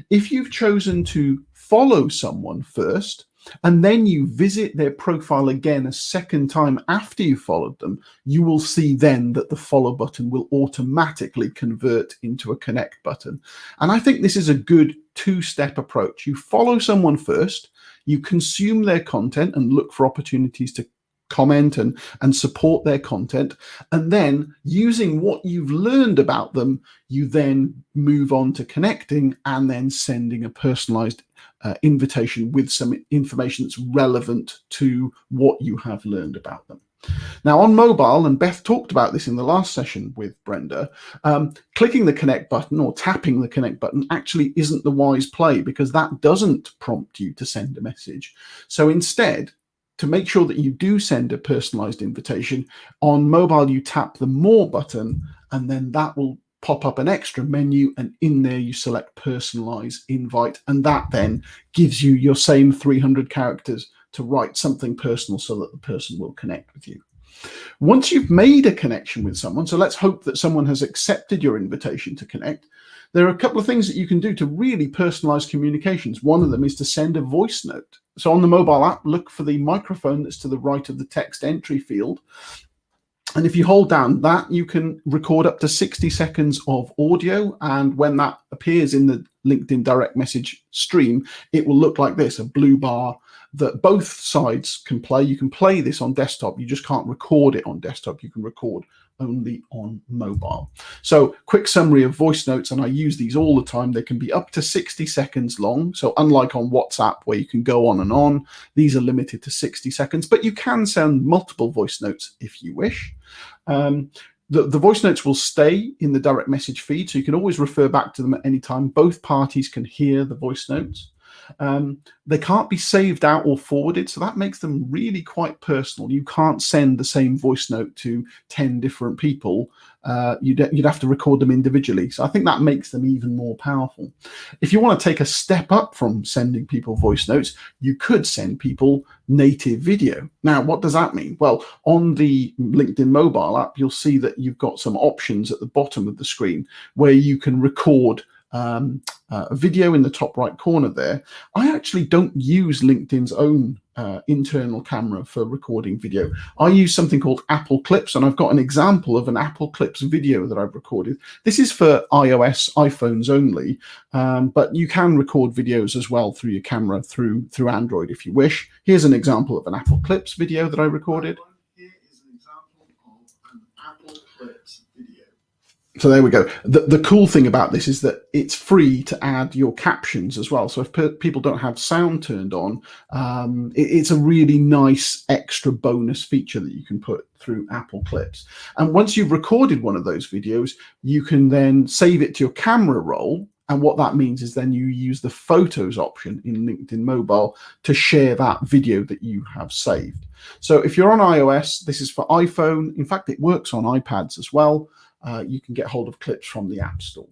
If you've chosen to follow someone first, and then you visit their profile again a second time after you followed them, you will see then that the follow button will automatically convert into a connect button. And I think this is a good two-step approach. You follow someone first, you consume their content and look for opportunities to comment and support their content, and then using what you've learned about them, you then move on to connecting and then sending a personalized invitation with some information that's relevant to what you have learned about them. Now on mobile, and Beth talked about this in the last session with Brenda, clicking the connect button or tapping the connect button actually isn't the wise play, because that doesn't prompt you to send a message. So instead, to make sure that you do send a personalized invitation, on mobile you tap the More button, and then that will pop up an extra menu, and in there you select personalize invite, and that then gives you your same 300 characters to write something personal so that the person will connect with you. Once you've made a connection with someone, so let's hope that someone has accepted your invitation to connect, there are a couple of things that you can do to really personalize communications. One of them is to send a voice note. So on the mobile app, look for the microphone that's to the right of the text entry field. And if you hold down that, you can record up to 60 seconds of audio. And when that appears in the LinkedIn direct message stream, it will look like this, a blue bar that both sides can play. You can play this on desktop. You just can't record it on desktop. You can record only on mobile. So quick summary of voice notes, and I use these all the time. They can be up to 60 seconds long. So unlike on WhatsApp where you can go on, these are limited to 60 seconds, but you can send multiple voice notes if you wish. The voice notes will stay in the direct message feed, so you can always refer back to them at any time. Both parties can hear the voice notes. They can't be saved out or forwarded, so that makes them really quite personal. You can't send the same voice note to 10 different people. You'd have to record them individually. So I think that makes them even more powerful. If you want to take a step up from sending people voice notes, you could send people native video. Now, what does that mean? Well, on the LinkedIn mobile app, you'll see that you've got some options at the bottom of the screen where you can record a video in the top right corner there. I actually don't use LinkedIn's own internal camera for recording video. I use something called Apple Clips, and I've got an example of an Apple Clips video that I've recorded. This is for iOS, iPhones only, but you can record videos as well through your camera through Android if you wish. Here's an example of an Apple Clips video that I recorded. Here is an example of an Apple Clips video. So there we go. The cool thing about this is that it's free to add your captions as well. So if people don't have sound turned on, it's a really nice extra bonus feature that you can put through Apple Clips. And once you've recorded one of those videos, you can then save it to your camera roll. And what that means is then you use the photos option in LinkedIn Mobile to share that video that you have saved. So if you're on iOS, this is for iPhone. In fact, it works on iPads as well. You can get hold of Clips from the App Store.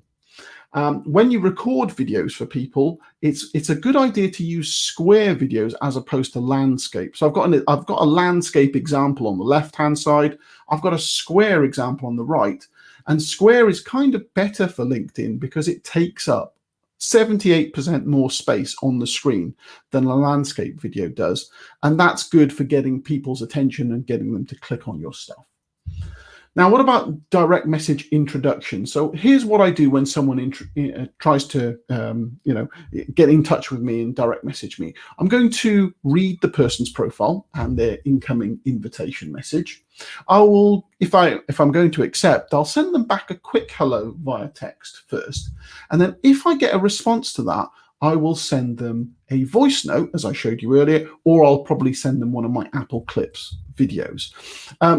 When you record videos for people, it's a good idea to use square videos as opposed to landscape. So I've got a landscape example on the left-hand side. I've got a square example on the right. And square is kind of better for LinkedIn because it takes up 78% more space on the screen than a landscape video does. And that's good for getting people's attention and getting them to click on your stuff. Now, what about direct message introduction? So here's what I do when someone tries to, get in touch with me and direct message me. I'm going to read the person's profile and their incoming invitation message. I will, if I'm going to accept, I'll send them back a quick hello via text first. And then if I get a response to that, I will send them a voice note, as I showed you earlier, or I'll probably send them one of my Apple Clips videos.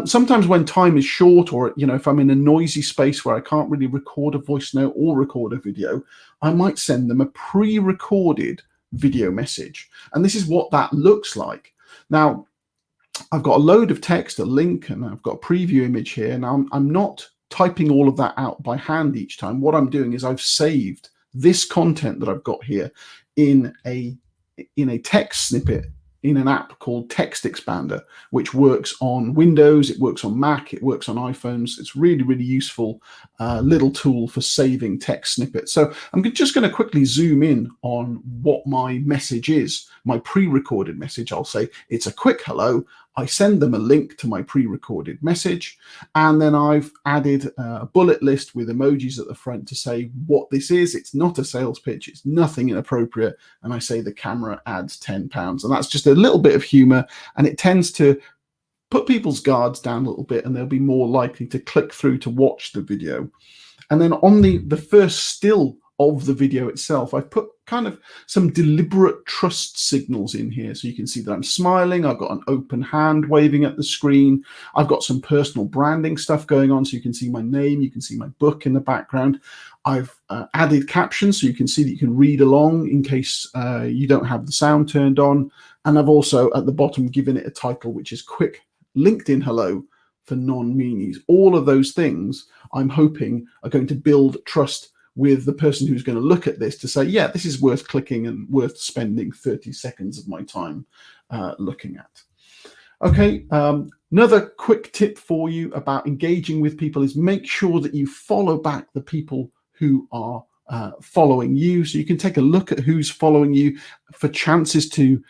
Sometimes when time is short, or if I'm in a noisy space where I can't really record a voice note or record a video, I might send them a pre-recorded video message. And this is what that looks like. Now, I've got a load of text, a link, and I've got a preview image here. Now I'm not typing all of that out by hand each time. What I'm doing is I've saved this content that I've got here in a text snippet in an app called Text Expander, which works on Windows, it works on Mac, it works on iPhones. It's really, really useful little tool for saving text snippets. So I'm just going to quickly zoom in on what my message is, my pre-recorded message. I'll say it's a quick hello. I send them a link to my pre-recorded message, and then I've added a bullet list with emojis at the front to say what this is. It's not a sales pitch. It's nothing inappropriate. And I say the camera adds £10. And that's just a little bit of humor, and it tends to put people's guards down a little bit, and they'll be more likely to click through to watch the video. And then on the first still of the video itself, I've put kind of some deliberate trust signals in here. So you can see that I'm smiling. I've got an open hand waving at the screen. I've got some personal branding stuff going on. So you can see my name. You can see my book in the background. I've added captions so you can see that you can read along in case you don't have the sound turned on. And I've also at the bottom given it a title, which is Quick LinkedIn Hello for Non-Meanies. All of those things I'm hoping are going to build trust with the person who's going to look at this to say, yeah, this is worth clicking and worth spending 30 seconds of my time looking at. Okay, another quick tip for you about engaging with people is make sure that you follow back the people who are following you. So you can take a look at who's following you for chances to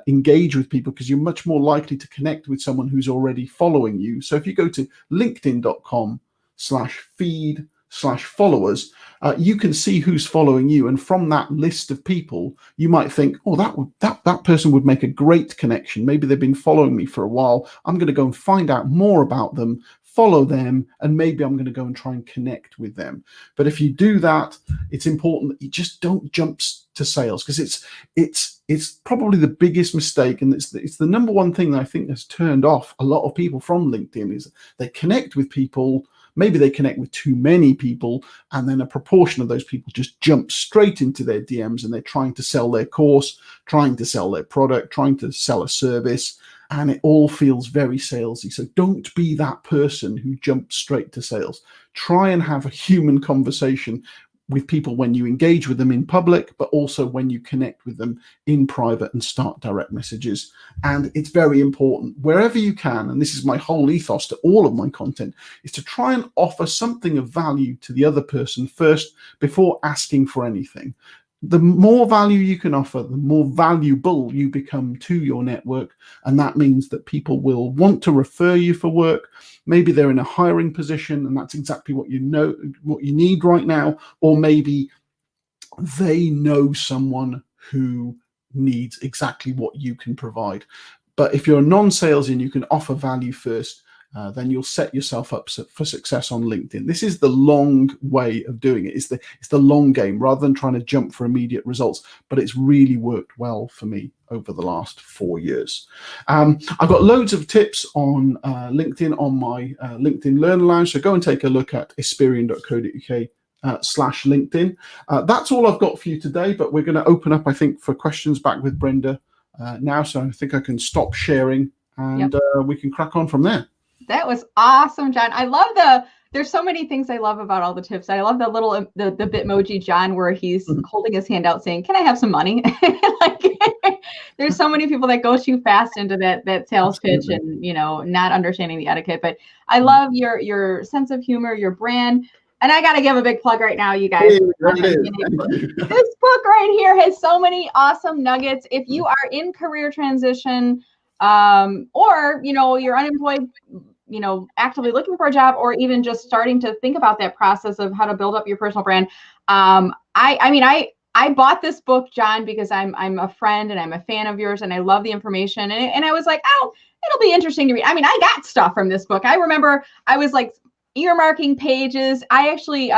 engage with people, because you're much more likely to connect with someone who's already following you. So if you go to linkedin.com/feed/followers, you can see who's following you, and from that list of people you might think, oh, that person would make a great connection. Maybe they've been following me for a while. I'm going to go and find out more about them, follow them, and maybe I'm going to go and try and connect with them. But if you do that, it's important that you just don't jump to sales, because it's probably the biggest mistake, and it's the number one thing that I think has turned off a lot of people from LinkedIn is they connect with people. Maybe they connect with too many people, and then a proportion of those people just jump straight into their DMs, and they're trying to sell their course, trying to sell their product, trying to sell a service, and it all feels very salesy. So don't be that person who jumps straight to sales. Try and have a human conversation with people when you engage with them in public, but also when you connect with them in private and start direct messages. And it's very important wherever you can, and this is my whole ethos to all of my content, is to try and offer something of value to the other person first before asking for anything. The more value you can offer, the more valuable you become to your network. And that means that people will want to refer you for work. Maybe they're in a hiring position and that's exactly what you need right now. Or maybe they know someone who needs exactly what you can provide. But if you're a non-salesy and you can offer value first, then you'll set yourself up for success on LinkedIn. This is the long way of doing it. It's the long game rather than trying to jump for immediate results. But it's really worked well for me over the last 4 years. I've got loads of tips on LinkedIn on my LinkedIn Learner Lounge. So go and take a look at esperian.co.uk/LinkedIn. That's all I've got for you today, but we're going to open up, I think, for questions back with Brenda now. So I think I can stop sharing and we can crack on from there. That was awesome, John. I love there's so many things I love about all the tips. I love the little, the Bitmoji John, where he's holding his hand out saying, can I have some money? Like, there's so many people that go too fast into that sales pitch and, not understanding the etiquette. But I love your sense of humor, your brand. And I got to give a big plug right now, you guys. This book right here has so many awesome nuggets. If you are in career transition, or, you're unemployed, actively looking for a job, or even just starting to think about that process of how to build up your personal brand. I bought this book, John, because I'm a friend and I'm a fan of yours and I love the information. And I was like, oh, it'll be interesting to read. I mean, I got stuff from this book. I remember I was like earmarking pages. I actually,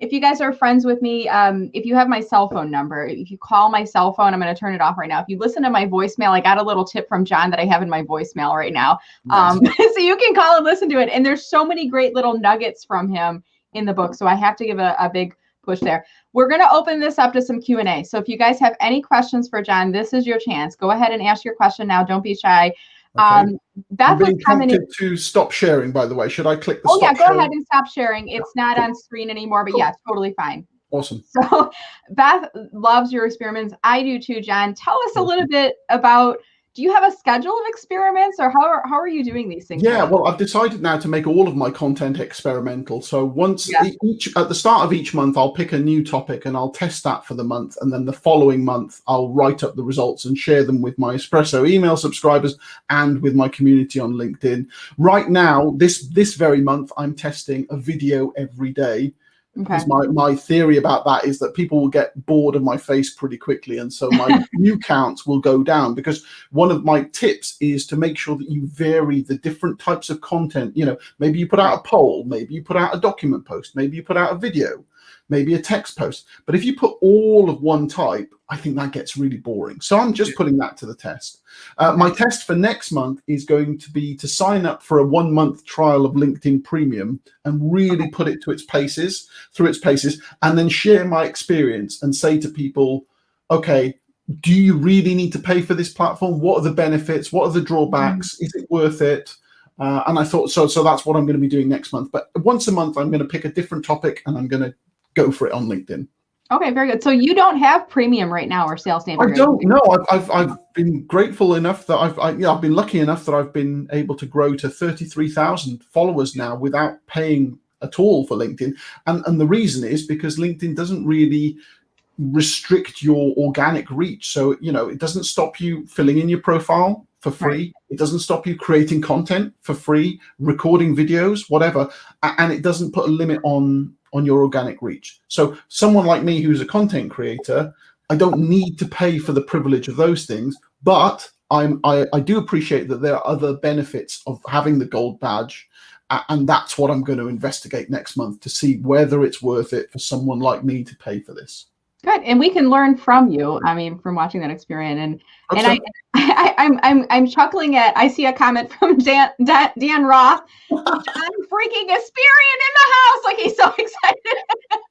if you guys are friends with me, if you have my cell phone number, if you call my cell phone, I'm going to turn it off right now. If you listen to my voicemail, I got a little tip from John that I have in my voicemail right now. Nice. So you can call and listen to it. And there's so many great little nuggets from him in the book. So I have to give a big push there. We're going to open this up to some Q&A. So if you guys have any questions for John, this is your chance. Go ahead and ask your question now. Don't be shy. Okay. Beth I'm was being commenting. prompted to stop sharing, by the way. Should I click the Oh yeah, stop go sharing? ahead and stop sharing. It's not on screen anymore, but Cool. yeah, totally fine. Awesome. So Beth loves your experiments. I do too, John. Tell us a little bit about, do you have a schedule of experiments, or how are you doing these things? Yeah, well, I've decided now to make all of my content experimental. So once each at the start of each month, I'll pick a new topic and I'll test that for the month. And then the following month, I'll write up the results and share them with my Espresso email subscribers and with my community on LinkedIn. Right now, this very month, I'm testing a video every day. Because my theory about that is that people will get bored of my face pretty quickly. And so my view counts will go down, because one of my tips is to make sure that you vary the different types of content. You know, maybe you put out a poll, maybe you put out a document post, maybe you put out a video, maybe a text post. But if you put all of one type, I think that gets really boring. So I'm just putting that to the test. My test for next month is going to be to sign up for a 1-month trial of LinkedIn Premium and really put it through its paces, and then share my experience and say to people, okay, do you really need to pay for this platform? What are the benefits? What are the drawbacks? Is it worth it? And I thought, so that's what I'm going to be doing next month. But once a month, I'm going to pick a different topic and I'm going to go for it on LinkedIn. Okay, very good. So you don't have premium right now, or sales navigator? I don't know. I've been grateful enough that I've been lucky enough that I've been able to grow to 33,000 followers now without paying at all for LinkedIn. And the reason is because LinkedIn doesn't really restrict your organic reach. So, you know, it doesn't stop you filling in your profile for free. It doesn't stop you creating content for free, recording videos, whatever. And it doesn't put a limit on your organic reach. So someone like me who's a content creator, I don't need to pay for the privilege of those things, but I do appreciate that there are other benefits of having the gold badge. And that's what I'm going to investigate next month, to see whether it's worth it for someone like me to pay for this. Good, and we can learn from you. I mean, from watching that experience, and I'm chuckling at. I see a comment from Dan Roth. John freaking Experian in the house, like he's so excited.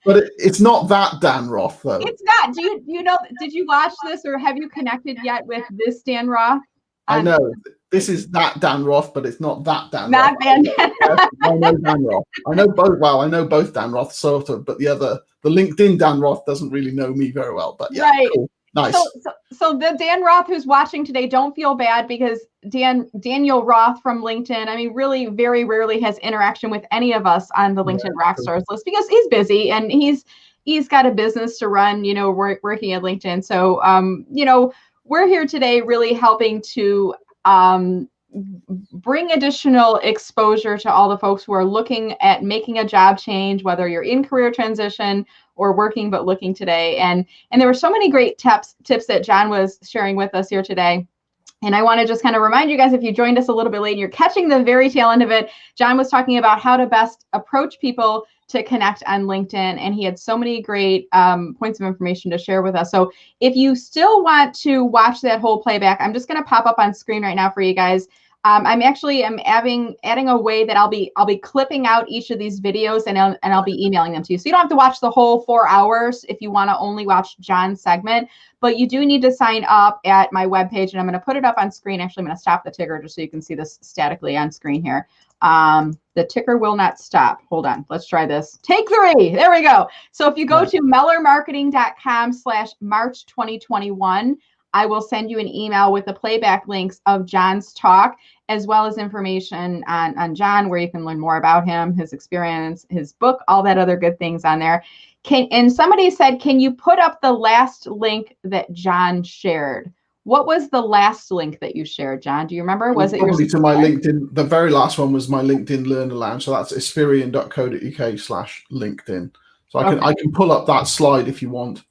But it's not that Dan Roth, though. It's not. Do you know? Did you watch this, or have you connected yet with this Dan Roth? I know this is that Dan Roth, but it's not that Dan Roth. Dan. I know Dan Roth. I know both. Well, I know both Dan Roth, sort of, but the LinkedIn Dan Roth doesn't really know me very well. But yeah, cool. Nice. So the Dan Roth who's watching today, don't feel bad, because Daniel Roth from LinkedIn, I mean, really very rarely has interaction with any of us on the LinkedIn Rockstars list, because he's busy and he's got a business to run, you know, working at LinkedIn. So, you know, we're here today really helping to bring additional exposure to all the folks who are looking at making a job change, whether you're in career transition or working but looking today. And there were so many great tips that John was sharing with us here today. And I want to just kind of remind you guys, if you joined us a little bit late and you're catching the very tail end of it, John was talking about how to best approach people to connect on LinkedIn. And he had so many great points of information to share with us. So if you still want to watch that whole playback, I'm just going to pop up on screen right now for you guys. I'm adding a way that I'll be clipping out each of these videos and I'll be emailing them to you. So you don't have to watch the whole 4 hours if you want to only watch John's segment, but you do need to sign up at my webpage, and I'm going to put it up on screen. Actually, I'm going to stop the ticker just so you can see this statically on screen here. The ticker will not stop. Hold on. Let's try this. Take 3. There we go. So if you go to mellermarketing.com/March2021, I will send you an email with the playback links of John's talk, as well as information on John, where you can learn more about him, his experience, his book, all that other good things on there. And somebody said, can you put up the last link that John shared? What was the last link that you shared, John? Do you remember? Was it probably to my LinkedIn? The very last one was my LinkedIn Learner Lounge. So that's experian.co.uk/LinkedIn. So I can pull up that slide if you want.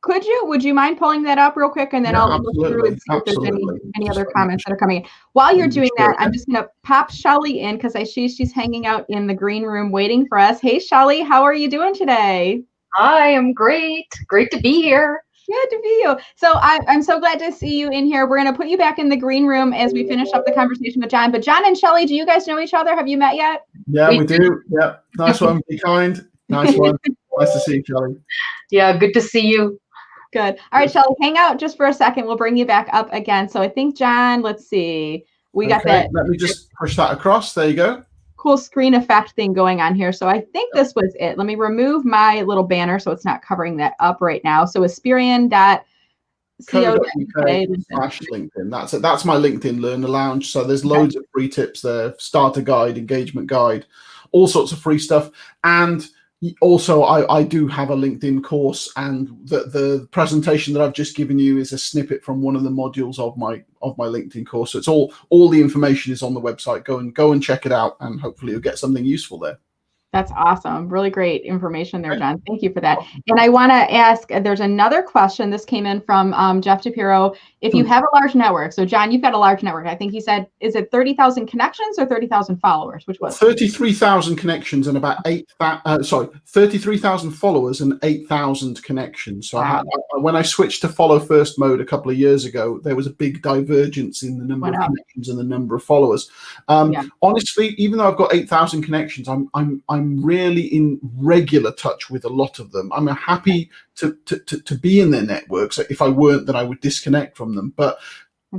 Would you mind pulling that up real quick, and then I'll look through and see if there's any other comments that are coming in. While you're doing that, I'm just going to pop Shelly in, because I see she's hanging out in the green room waiting for us. Hey, Shelly, how are you doing today? I am great. Great to be here. Good to be you. So I'm so glad to see you in here. We're going to put you back in the green room as we finish up the conversation with John. But John and Shelly, do you guys know each other? Have you met yet? Yeah, we do. Yeah. Nice one. Be kind. Nice one. Nice to see you, Shelly. Yeah, good to see you. Good. All right, Shelly, hang out just for a second. We'll bring you back up again. So I think, John, let's see. We got that. Let me just push that across. There you go. Cool screen effect thing going on here. So I think this was it. Let me remove my little banner so it's not covering that up right now. So Aspirian.co.uk/LinkedIn. That's it. That's my LinkedIn Learner Lounge. So there's loads of free tips there, starter guide, engagement guide, all sorts of free stuff. And also I do have a LinkedIn course, and the presentation that I've just given you is a snippet from one of the modules of my LinkedIn course. So it's all the information is on the website. Go and check it out, and hopefully you'll get something useful there. That's awesome. Really great information there, John. Thank you for that. And I want to ask, there's another question. This came in from Jeff DePiro. If you have a large network, so John, you've got a large network. I think he said, is it 30,000 connections or 30,000 followers? Which was 33,000 connections and about 33,000 followers and 8,000 connections. So wow. When I switched to follow first mode a couple of years ago, there was a big divergence in the number of connections and the number of followers. Honestly, even though I've got 8,000 connections, I'm really in regular touch with a lot of them. I'm happy to be in their networks. If I weren't, then I would disconnect from them. But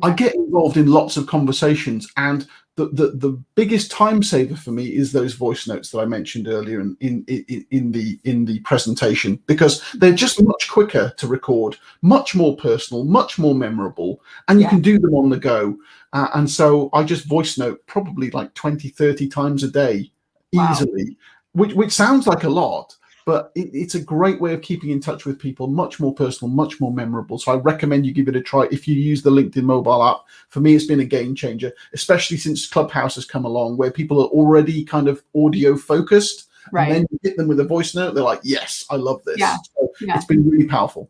I get involved in lots of conversations, and the biggest time saver for me is those voice notes that I mentioned earlier in the presentation, because they're just much quicker to record, much more personal, much more memorable, and you can do them on the go. And so I just voice note probably like 20, 30 times a day easily, which sounds like a lot, but it's a great way of keeping in touch with people, much more personal, much more memorable. So I recommend you give it a try if you use the LinkedIn mobile app. For me, it's been a game changer, especially since Clubhouse has come along, where people are already kind of audio focused. And then you hit them with a voice note, they're like, yes, I love this. So it's been really powerful.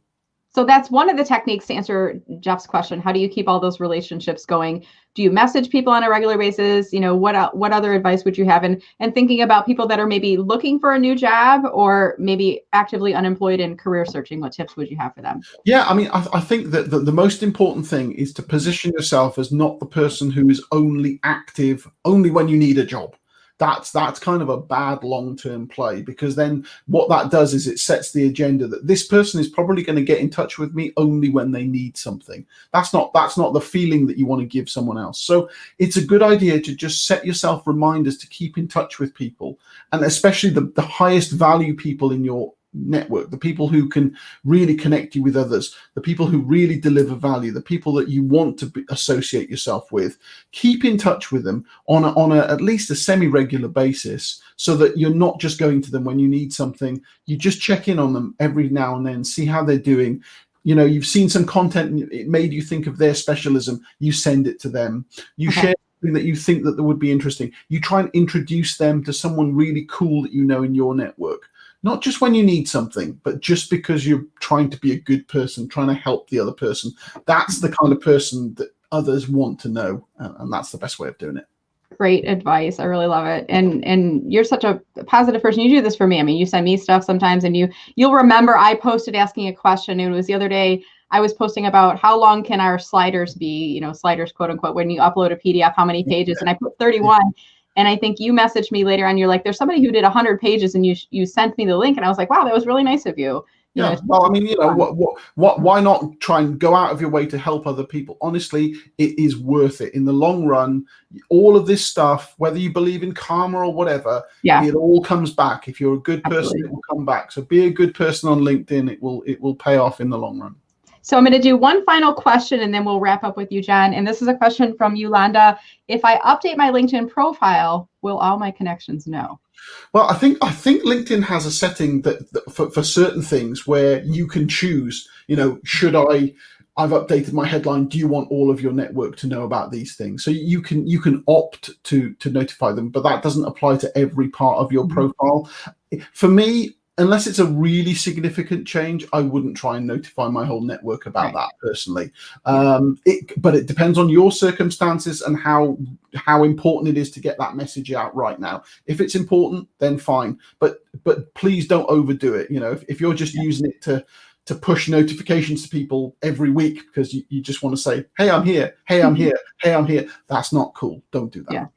So that's one of the techniques to answer Jeff's question. How do you keep all those relationships going? Do you message people on a regular basis? You know, what other advice would you have? And thinking about people that are maybe looking for a new job or maybe actively unemployed and career searching, what tips would you have for them? Yeah, I mean, I think that the most important thing is to position yourself as not the person who is only active only when you need a job. That's kind of a bad long-term play, because then what that does is it sets the agenda that this person is probably going to get in touch with me only when they need something. That's not the feeling that you want to give someone else. So it's a good idea to just set yourself reminders to keep in touch with people, and especially the highest value people in your network, the people who can really connect you with others, the people who really deliver value, the people that you want to associate yourself with. Keep in touch with them on at least a semi-regular basis, so that you're not just going to them when you need something. You just check in on them every now and then, see how they're doing. You know, you've seen some content, it made you think of their specialism, you send it to them. You share something that you think that would be interesting. You try and introduce them to someone really cool that you know in your network. Not just when you need something, but just because you're trying to be a good person, trying to help the other person. That's the kind of person that others want to know, and that's the best way of doing it. Great advice. I really love it. And you're such a positive person. You do this for me. I mean, you send me stuff sometimes, and you'll remember I posted asking a question. It was the other day. I was posting about how long can our sliders be, you know, sliders, quote unquote, when you upload a PDF, how many pages? And I put 31. And I think you messaged me later on. You're like, there's somebody who did 100 pages, and you sent me the link. And I was like, wow, that was really nice of you. Yeah. Well, I mean, you know, why not try and go out of your way to help other people? Honestly, it is worth it in the long run. All of this stuff, whether you believe in karma or whatever, it all comes back. If you're a good person, it will come back. So be a good person on LinkedIn. It will pay off in the long run. So I'm going to do one final question, and then we'll wrap up with you, John. And this is a question from Yolanda. If I update my LinkedIn profile, will all my connections know? Well, I think LinkedIn has a setting that for certain things where you can choose, you know, I've updated my headline, do you want all of your network to know about these things? So you can opt to notify them, but that doesn't apply to every part of your profile. For me, unless it's a really significant change, I wouldn't try and notify my whole network about that personally. But it depends on your circumstances and how important it is to get that message out right now. If it's important, then fine. But please don't overdo it. You know, if you're just using it to push notifications to people every week because you just want to say, hey, I'm here, hey, I'm here, hey, I'm here, that's not cool. Don't do that. Yeah.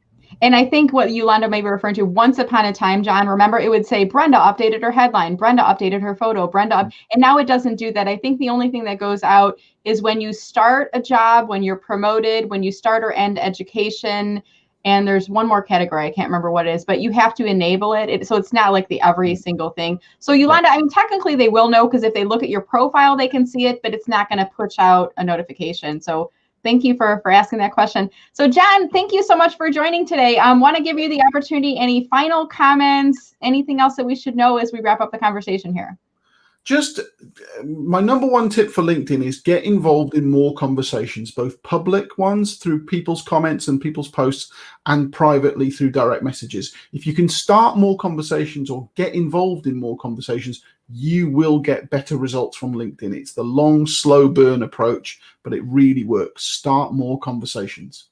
And I think what Yolanda may be referring to, once upon a time, John, remember it would say Brenda updated her headline, Brenda updated her photo, and now it doesn't do that. I think the only thing that goes out is when you start a job, when you're promoted, when you start or end education, and there's one more category, I can't remember what it is, but you have to enable it. So it's not like the every single thing. So Yolanda, I mean, technically they will know, because if they look at your profile, they can see it, but it's not going to push out a notification. So thank you for asking that question. So John, thank you so much for joining today. Want to give you the opportunity. Any final comments, anything else that we should know as we wrap up the conversation here? Just my number one tip for LinkedIn is get involved in more conversations, both public ones through people's comments and people's posts, and privately through direct messages. If you can start more conversations or get involved in more conversations, you will get better results from LinkedIn. It's the long, slow burn approach, but it really works. Start more conversations.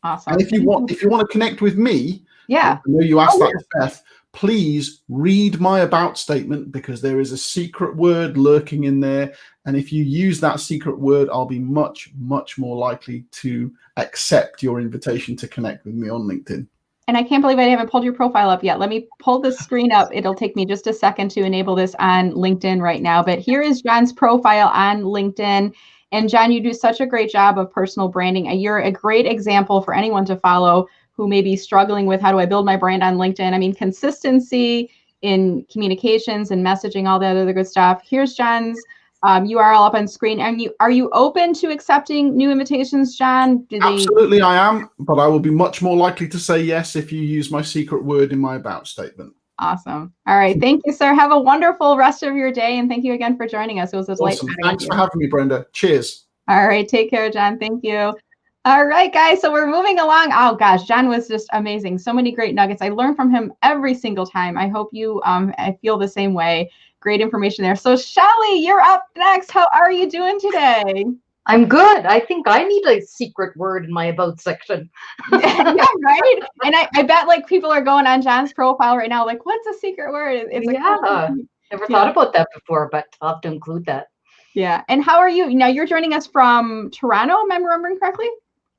Awesome. And if you want to connect with me, yeah, I know you asked that to Beth. Please read my about statement, because there is a secret word lurking in there. And if you use that secret word, I'll be much, much more likely to accept your invitation to connect with me on LinkedIn. And I can't believe I haven't pulled your profile up yet. Let me pull the screen up. It'll take me just a second to enable this on LinkedIn right now. But here is John's profile on LinkedIn. And John, you do such a great job of personal branding. You're a great example for anyone to follow who may be struggling with, how do I build my brand on LinkedIn? I mean, consistency in communications and messaging, all that other good stuff. Here's John's URL up on screen. And are you open to accepting new invitations, John? Absolutely, I am, but I will be much more likely to say yes if you use my secret word in my about statement. Awesome. All right. Thank you, sir. Have a wonderful rest of your day. And thank you again for joining us. It was a delight. Awesome. Thanks for having me, Brenda. Cheers. All right. Take care, John. Thank you. All right, guys. So we're moving along. Oh, gosh. John was just amazing. So many great nuggets. I learn from him every single time. I hope you I feel the same way. Great information there. So Shelly, you're up next. How are you doing today? I'm good. I think I need a secret word in my about section. Yeah, right. And I bet like people are going on John's profile right now, like, what's a secret word? It's never thought about that before, but I'll have to include that. Yeah. And how are you? Now you're joining us from Toronto, am I remembering correctly?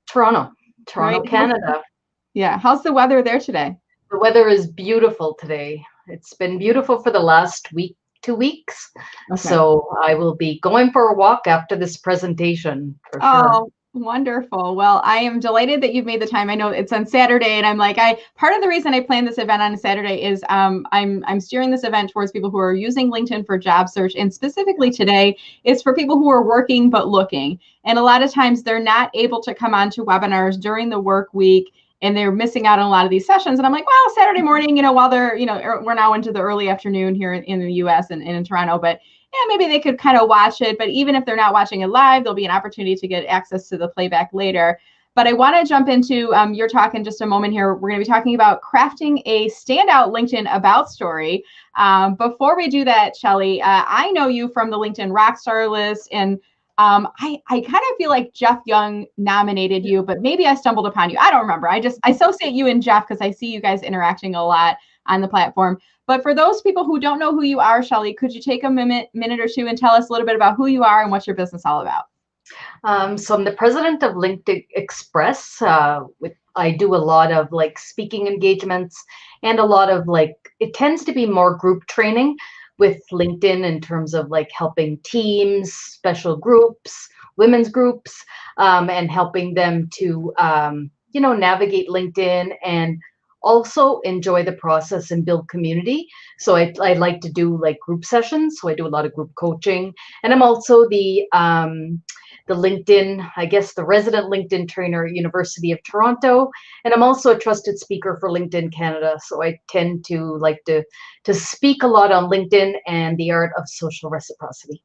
Toronto, Right. Canada. Yeah. How's the weather there today? The weather is beautiful today. It's been beautiful for the last 2 weeks. Okay. So I will be going for a walk after this presentation for sure. Oh, wonderful. Well, I am delighted that you've made the time. I know it's on Saturday, and I'm like, part of the reason I planned this event on a Saturday is I'm steering this event towards people who are using LinkedIn for job search, and specifically today is for people who are working but looking. And a lot of times they're not able to come on to webinars during the work week, and they're missing out on a lot of these sessions. And I'm like, well, Saturday morning, while they're, we're now into the early afternoon here in the US and in Toronto, but yeah, maybe they could kind of watch it. But even if they're not watching it live, there'll be an opportunity to get access to the playback later. But I want to jump into your talk in just a moment here. We're going to be talking about crafting a standout LinkedIn about story. Before we do that, Shelly, I know you from the LinkedIn Rockstar list, and I kind of feel like Jeff Young nominated you, but maybe I stumbled upon you. I don't remember. I associate you and Jeff because I see you guys interacting a lot on the platform. But for those people who don't know who you are, Shelly, could you take a minute or two and tell us a little bit about who you are and what's your business all about? So I'm the president of LinkedIn Express. I do a lot of speaking engagements and a lot of it tends to be more group training with LinkedIn in terms of helping teams, special groups, women's groups, and helping them to, navigate LinkedIn and also enjoy the process and build community. So I like to do group sessions. So I do a lot of group coaching, and I'm also the LinkedIn, I guess the resident LinkedIn trainer at University of Toronto. And I'm also a trusted speaker for LinkedIn Canada. So I tend to to speak a lot on LinkedIn and the art of social reciprocity.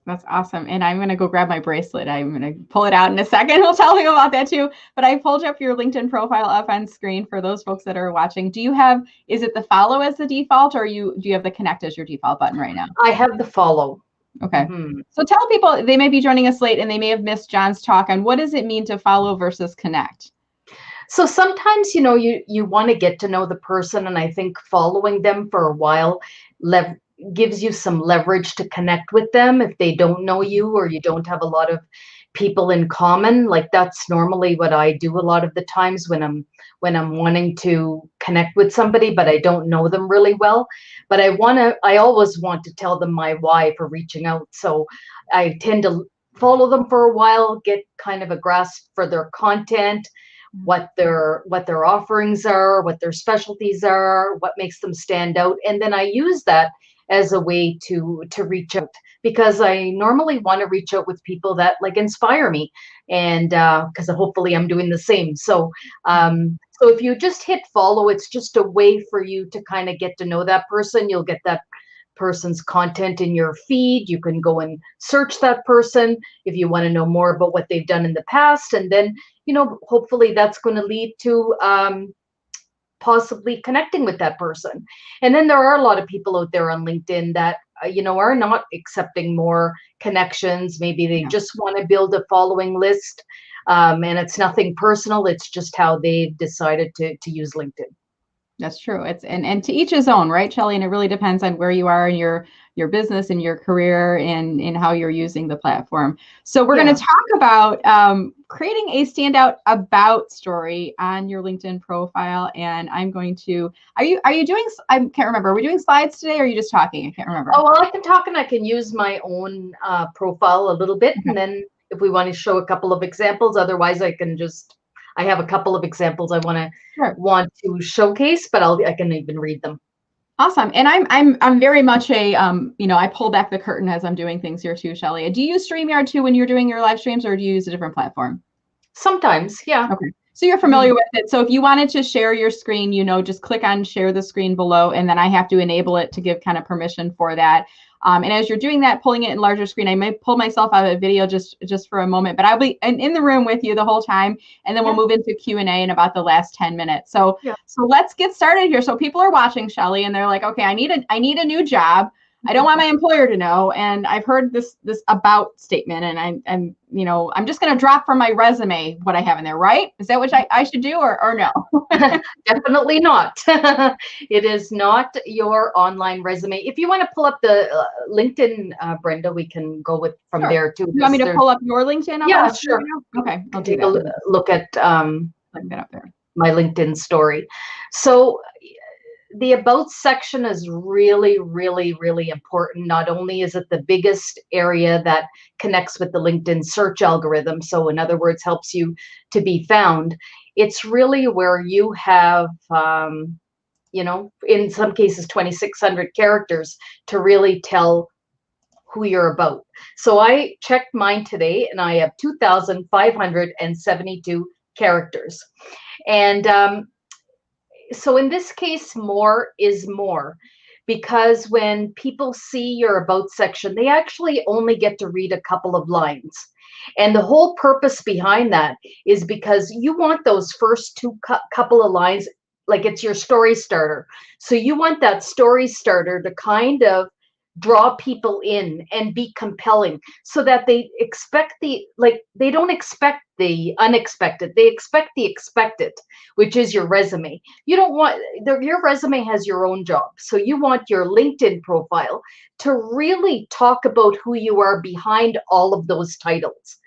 That's awesome. And I'm going to go grab my bracelet. I'm going to pull it out in a second. We'll tell you about that too. But I pulled up your LinkedIn profile up on screen for those folks that are watching. Is it the follow as the default, or do you have the connect as your default button right now? I have the follow. Okay. Mm-hmm. So tell people, they may be joining us late and they may have missed John's talk on what does it mean to follow versus connect? So sometimes, you want to get to know the person, and I think following them for a while gives you some leverage to connect with them if they don't know you or you don't have a lot of people in common. That's normally what I do a lot of the times when when I'm wanting to connect with somebody, but I don't know them really well. But I always want to tell them my why for reaching out. So I tend to follow them for a while, get kind of a grasp for their content, what their offerings are, what their specialties are, what makes them stand out. And then I use that as a way to reach out, because I normally want to reach out with people that like inspire me, and because hopefully I'm doing the same. So so if you just hit follow, it's just a way for you to kind of get to know that person. You'll get that person's content in your feed. You can go and search that person if you want to know more about what they've done in the past, and then hopefully that's going to lead to possibly connecting with that person. And then there are a lot of people out there on LinkedIn that are not accepting more connections. Maybe they just want to build a following list, and it's nothing personal. It's just how they've decided to use LinkedIn. That's true. It's and to each his own, right, Shelley? And it really depends on where you are in your business and your career and in how you're using the platform. So we're going to talk about creating a standout about story on your LinkedIn profile. And I'm going to, are you doing, I can't remember, are we doing slides today or are you just talking? I can't remember. Oh, well, I can talk and I can use my own profile a little bit. Okay. And then if we want to show a couple of examples, otherwise I have a couple of examples I want to showcase, but I can even read them. Awesome. And I'm very much a I pull back the curtain as I'm doing things here too, Shelley. Do you use StreamYard too when you're doing your live streams, or do you use a different platform? Sometimes, yeah. Okay. So you're familiar with it. So if you wanted to share your screen, just click on share the screen below, and then I have to enable it to give kind of permission for that. And as you're doing that, pulling it in larger screen, I may pull myself out of a video just for a moment, but I'll be in the room with you the whole time, and then we'll move into Q&A in about the last 10 minutes. So let's get started here. So people are watching, Shelley, and they're like, okay, I need a new job. I don't want my employer to know, and I've heard this about statement, and I'm just going to drop from my resume what I have in there, right? Is that what I should do, or no? Definitely not. It is not your online resume. If you want to pull up the LinkedIn, Brenda, we can go from there too. You want me to pull up your LinkedIn? Yeah, sure. Okay, I'll take a look at that up there. My LinkedIn story. So the about section is really, really, really important. Not only is it the biggest area that connects with the LinkedIn search algorithm, so in other words, helps you to be found, it's really where you have, in some cases, 2,600 characters to really tell who you're about. So I checked mine today, and I have 2,572 characters. And so in this case, more is more, because when people see your about section, they actually only get to read a couple of lines. And the whole purpose behind that is because you want those first couple of lines, like it's your story starter. So you want that story starter to kind of draw people in and be compelling, so that they expect they don't expect the unexpected, they expect the expected, which is your resume. You don't want your resume has your own job, so you want your LinkedIn profile to really talk about who you are behind all of those titles.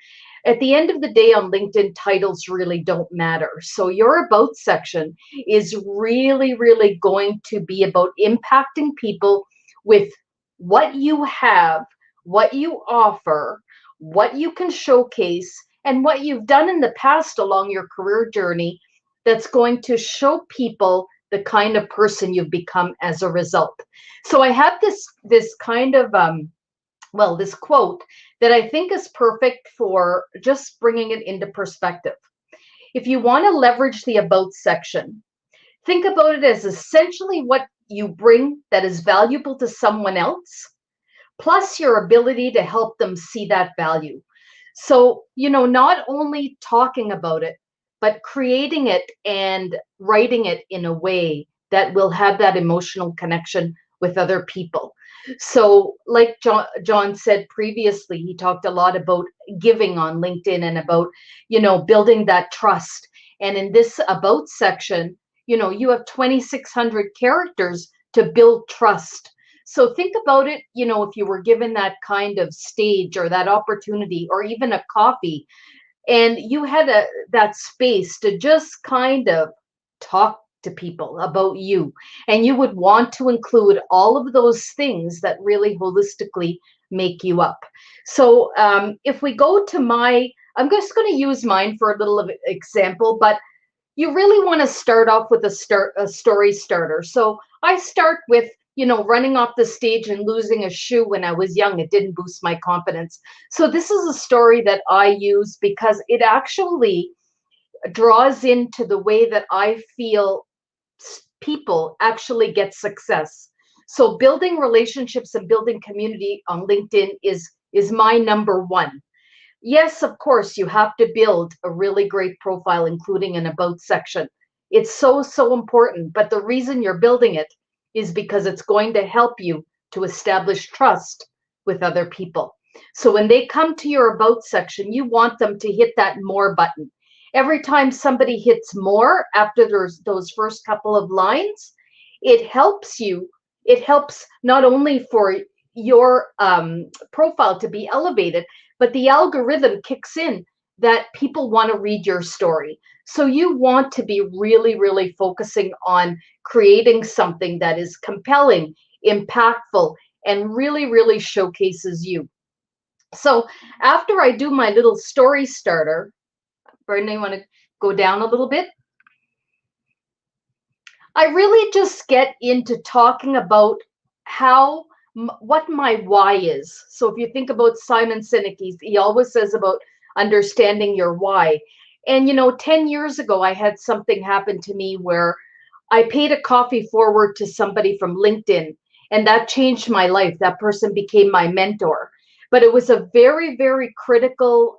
At the end of the day, on LinkedIn, titles really don't matter. So your about section is really, really going to be about impacting people with what you have, what you offer, what you can showcase, and what you've done in the past along your career journey that's going to show people the kind of person you've become as a result. So I have this kind of, this quote that I think is perfect for just bringing it into perspective. If you want to leverage the about section, think about it as essentially what you bring that is valuable to someone else, plus your ability to help them see that value. So, not only talking about it, but creating it and writing it in a way that will have that emotional connection with other people. So like John said previously, he talked a lot about giving on LinkedIn and about, building that trust. And in this about section, you have 2,600 characters to build trust. So think about it, if you were given that kind of stage or that opportunity or even a coffee, and you had that space to just kind of talk to people about you, and you would want to include all of those things that really holistically make you up. So if we go to I'm just going to use mine for a little of example, but you really want to start off with a story starter. So I start with, running off the stage and losing a shoe when I was young. It didn't boost my confidence. So this is a story that I use because it actually draws into the way that I feel people actually get success. So building relationships and building community on LinkedIn is my number one. Yes, of course, you have to build a really great profile, including an about section. It's so, so important. But the reason you're building it is because it's going to help you to establish trust with other people. So when they come to your about section, you want them to hit that more button. Every time somebody hits more after those first couple of lines, it helps you. It helps not only for your profile to be elevated, but the algorithm kicks in that people want to read your story. So you want to be really, really focusing on creating something that is compelling, impactful, and really, really showcases you. So after I do my little story starter, Brenda, you want to go down a little bit? I really just get into talking about what my why is. So if you think about Simon Sinek, he always says about understanding your why. And 10 years ago, I had something happen to me where I paid a coffee forward to somebody from LinkedIn, and that changed my life. That person became my mentor. But it was a very, very critical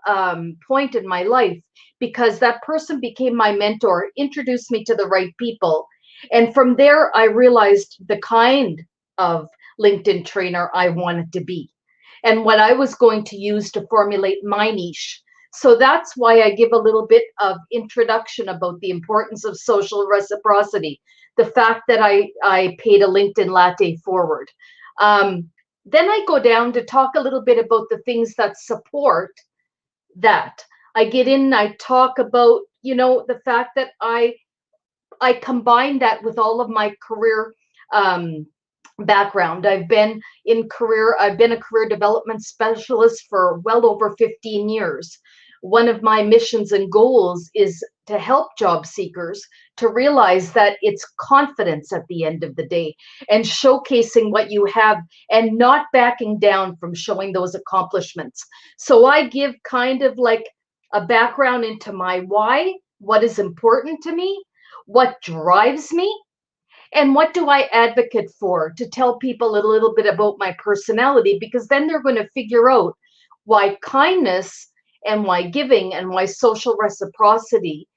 point in my life because that person became my mentor, introduced me to the right people. And from there, I realized the kind of LinkedIn trainer I wanted to be and what I was going to use to formulate my niche. So that's why I give a little bit of introduction about the importance of social reciprocity, the fact that I paid a LinkedIn latte forward. Then I go down to talk a little bit about the things that support that. I get in, I talk about, the fact that I combine that with all of my career background. I've been a career development specialist for well over 15 years. One of my missions and goals is to help job seekers to realize that it's confidence at the end of the day and showcasing what you have and not backing down from showing those accomplishments. So I give kind of like a background into my why, what is important to me, what drives me, and what do I advocate for, to tell people a little bit about my personality, because then they're going to figure out why kindness and why giving and why social reciprocity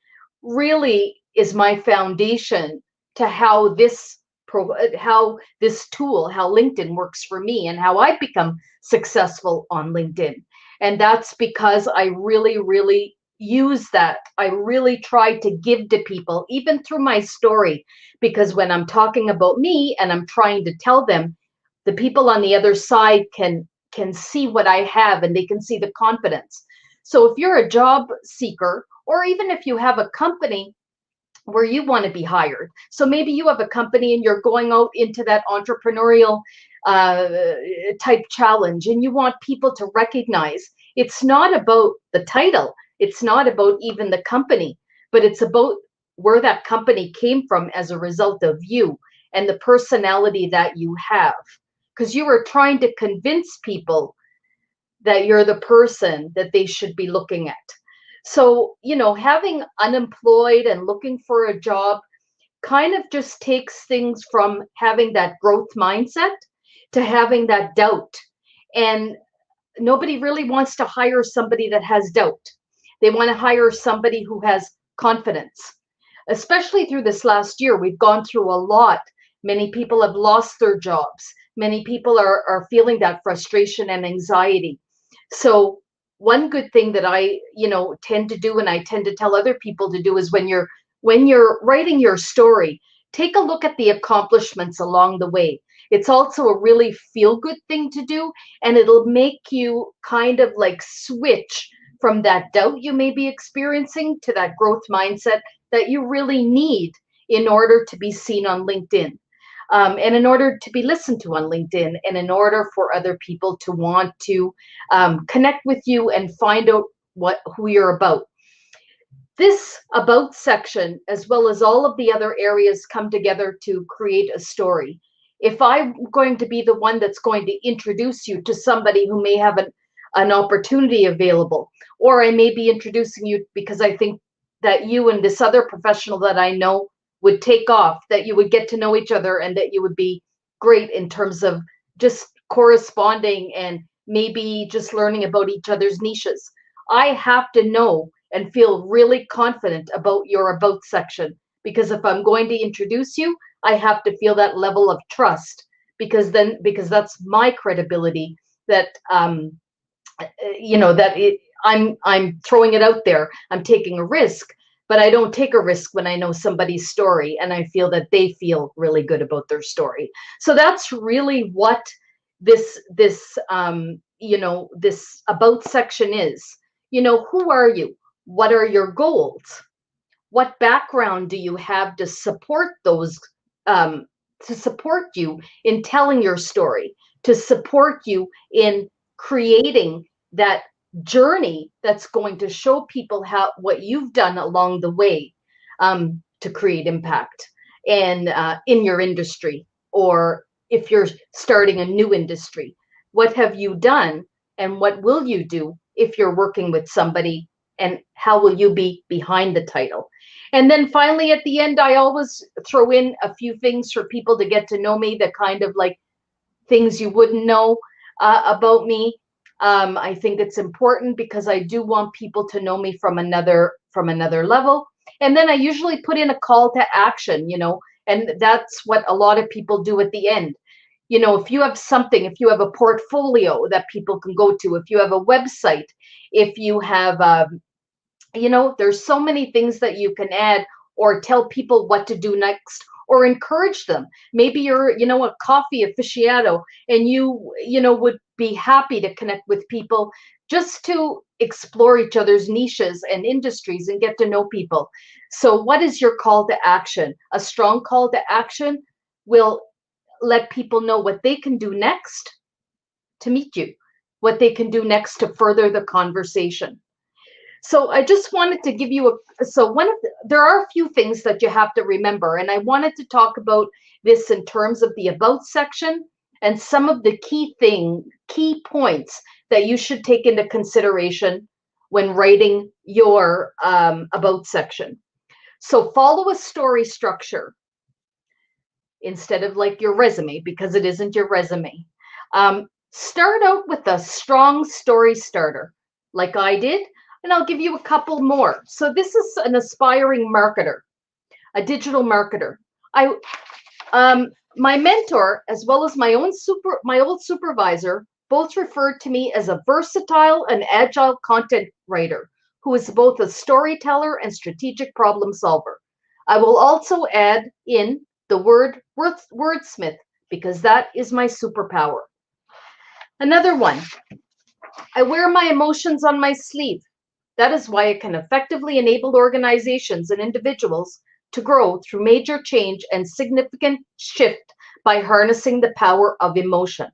really is my foundation to how this tool, how LinkedIn works for me and how I become successful on LinkedIn. And that's because I really, really use that. I really try to give to people, even through my story, because when I'm talking about me and I'm trying to tell them, the people on the other side can see what I have and they can see the confidence. So if you're a job seeker, or even if you have a company where you want to be hired, so maybe you have a company and you're going out into that entrepreneurial type challenge and you want people to recognize it's not about the title, it's not about even the company, but it's about where that company came from as a result of you and the personality that you have, because you are trying to convince people that you're the person that they should be looking at. So, having unemployed and looking for a job kind of just takes things from having that growth mindset to having that doubt. And nobody really wants to hire somebody that has doubt. They want to hire somebody who has confidence. Especially through this last year, we've gone through a lot. Many people have lost their jobs. Many people are feeling that frustration and anxiety. So one good thing that I, tend to do, and I tend to tell other people to do, is when you're writing your story, take a look at the accomplishments along the way. It's also a really feel-good thing to do, and it'll make you kind of like switch from that doubt you may be experiencing to that growth mindset that you really need in order to be seen on LinkedIn, and in order to be listened to on LinkedIn, and in order for other people to want to connect with you and find out who you're about. This about section, as well as all of the other areas, come together to create a story. If I'm going to be the one that's going to introduce you to somebody who may have an opportunity available, or I may be introducing you because I think that you and this other professional that I know would take off, that you would get to know each other, and that you would be great in terms of just corresponding and maybe just learning about each other's niches. I have to know and feel really confident about your about section, because if I'm going to introduce you, I have to feel that level of trust, because that's my credibility, that I'm throwing it out there. I'm taking a risk, but I don't take a risk when I know somebody's story and I feel that they feel really good about their story. So that's really what this about section is. Who are you? What are your goals? What background do you have to support those, to support you in telling your story, to support you in creating that journey that's going to show people what you've done along the way, to create impact and in your industry, or if you're starting a new industry, what have you done and what will you do if you're working with somebody, and how will you be behind the title? And then finally, at the end, I always throw in a few things for people to get to know me, that kind of like things you wouldn't know about me. I think it's important because I do want people to know me from another level. And then I usually put in a call to action, and that's what a lot of people do at the end. If you have something, if you have a portfolio that people can go to, if you have a website, if you have, there's so many things that you can add, or tell people what to do next, or encourage them. Maybe you're, a coffee aficionado, and you would be happy to connect with people just to explore each other's niches and industries and get to know people. So what is your call to action? A strong call to action will let people know what they can do next to meet you, what they can do next to further the conversation. So I just wanted to give you there are a few things that you have to remember, and I wanted to talk about this in terms of the about section and some of the key points that you should take into consideration when writing your about section. So follow a story structure instead of like your resume, because it isn't your resume. Start out with a strong story starter, like I did, and I'll give you a couple more. So this is an aspiring marketer, a digital marketer. My mentor, as well as my old supervisor, both referred to me as a versatile and agile content writer who is both a storyteller and strategic problem solver. I will also add in the word wordsmith, because that is my superpower. Another one, I wear my emotions on my sleeve. That is why it can effectively enable organizations and individuals to grow through major change and significant shift by harnessing the power of emotion.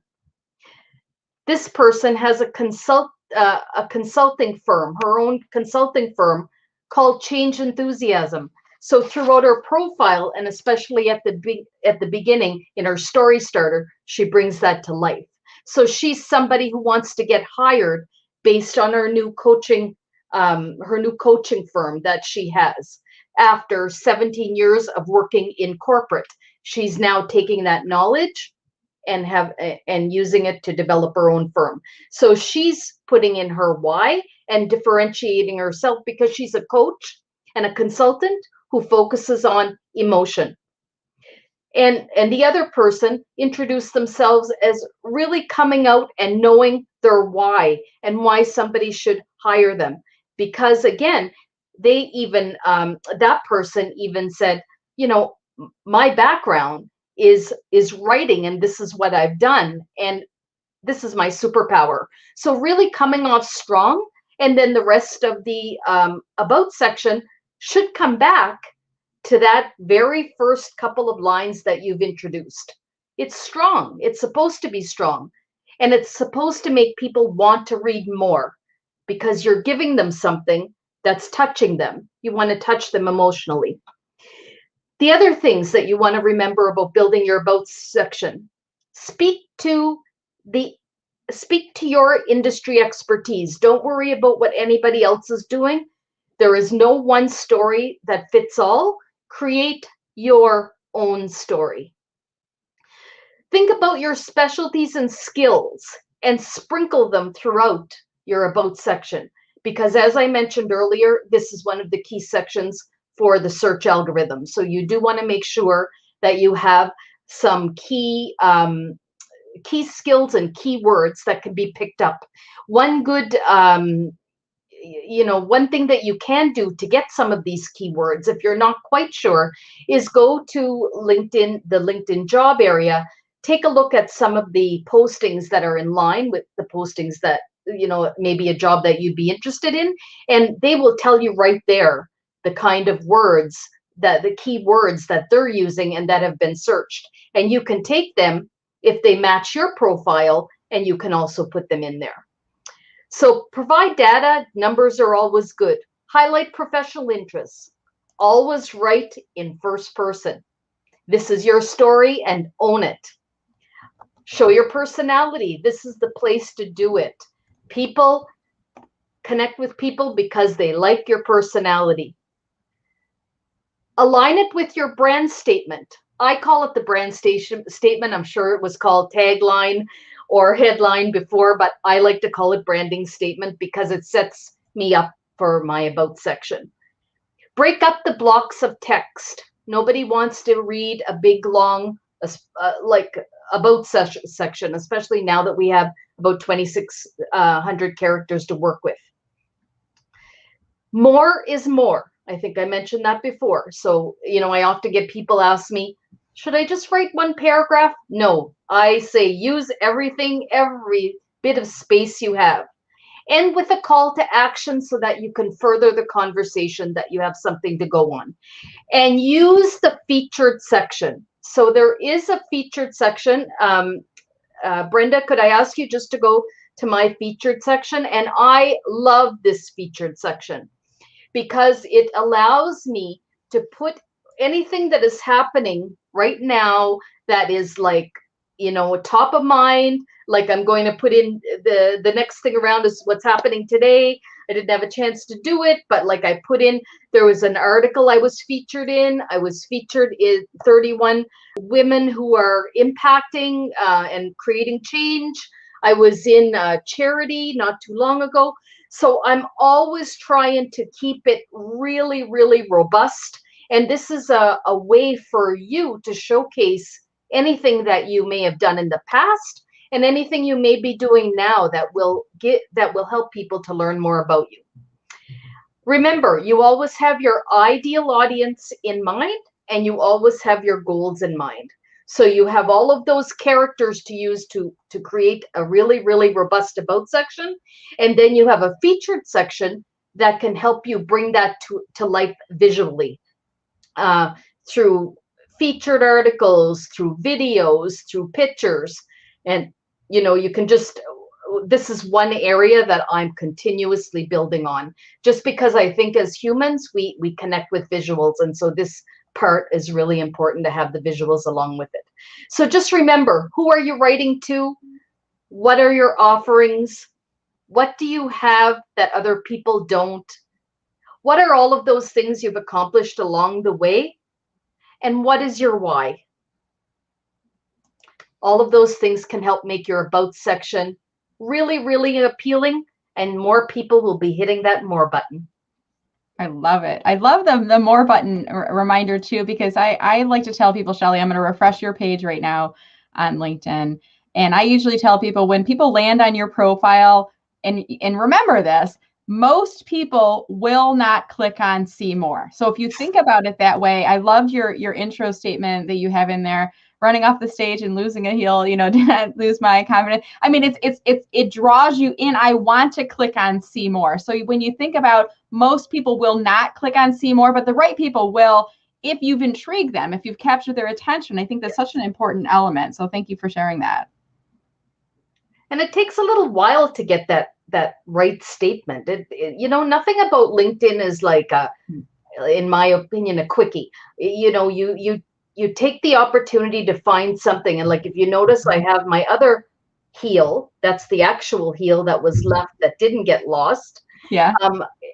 This person has a consulting firm, her own consulting firm called Change Enthusiasm. So throughout her profile, and especially at the beginning in her story starter, she brings that to life. So she's somebody who wants to get hired based on her new coaching firm that she has. After 17 years of working in corporate, she's now taking that knowledge and using it to develop her own firm. So she's putting in her why and differentiating herself, because she's a coach and a consultant who focuses on emotion. And the other person introduced themselves as really coming out and knowing their why and why somebody should hire them. Because again, they even, that person even said, my background is writing, and this is what I've done, and this is my superpower. So really coming off strong, and then the rest of the about section should come back to that very first couple of lines that you've introduced. It's strong. It's supposed to be strong. And it's supposed to make people want to read more because you're giving them something that's touching them. You want to touch them emotionally. The other things that you want to remember about building your about section, speak to your industry expertise. Don't worry about what anybody else is doing. There is no one story that fits all. Create your own story. Think about your specialties and skills and sprinkle them throughout your about section. Because as I mentioned earlier, this is one of the key sections for the search algorithm. So you do want to make sure that you have some key skills and keywords that can be picked up. One good, one thing that you can do to get some of these keywords, if you're not quite sure, is go to LinkedIn, the LinkedIn job area, take a look at some of the postings that are in line with the postings that, maybe a job that you'd be interested in, and they will tell you right there the kind of words, the keywords that they're using and that have been searched. And you can take them if they match your profile, and you can also put them in there. So provide data. Numbers are always good. Highlight professional interests. Always write in first person. This is your story and own it. Show your personality. This is the place to do it. People connect with people because they like your personality. Align it with your brand statement. I call it the brand statement. I'm sure it was called tagline or headline before, but I like to call it branding statement because it sets me up for my about section. Break up the blocks of text. Nobody wants to read a big, long, about section, especially now that we have about 2,600 characters to work with. More is more. I think I mentioned that before. So, I often get people ask me, should I just write one paragraph? No, I say use everything, every bit of space you have. And with a call to action so that you can further the conversation, that you have something to go on. And use the featured section. So there is a featured section. Brenda, could I ask you just to go to my featured section? And I love this featured section because it allows me to put anything that is happening right now that is like, top of mind. Like I'm going to put in the next thing around is what's happening today. I didn't have a chance to do it, but like I put in, there was an article I was featured in. I was featured in 31 women who are impacting and creating change. I was in charity not too long ago. So I'm always trying to keep it really, really robust. And this is a way for you to showcase anything that you may have done in the past and anything you may be doing now that will help people to learn more about you. Remember, you always have your ideal audience in mind and you always have your goals in mind. So you have all of those characters to use to create a really, really robust about section. And then you have a featured section that can help you bring that to life visually through featured articles, through videos, through pictures. And, you can just, this is one area that I'm continuously building on, just because I think as humans, we connect with visuals. And so this part is really important to have the visuals along with it. So just remember, who are you writing to? What are your offerings? What do you have that other people don't? What are all of those things you've accomplished along the way? And what is your why? All of those things can help make your about section really, really appealing, and more people will be hitting that more button. I love it. I love the more button reminder too, because I like to tell people, Shelly, I'm going to refresh your page right now on LinkedIn. And I usually tell people when people land on your profile, and remember this, most people will not click on see more. So if you think about it that way, I loved your intro statement that you have in there, running off the stage and losing a heel, did not lose my confidence. I mean, it draws you in. I want to click on see more. So when you think about, most people will not click on see more, but the right people will. if you've intrigued them, if you've captured their attention. I think that's such an important element. So thank you for sharing that. And it takes a little while to get that right statement. Nothing about LinkedIn is like in my opinion, a quickie. You take the opportunity to find something. And like, if you notice, I have my other heel, that's the actual heel that was left that didn't get lost. Yeah.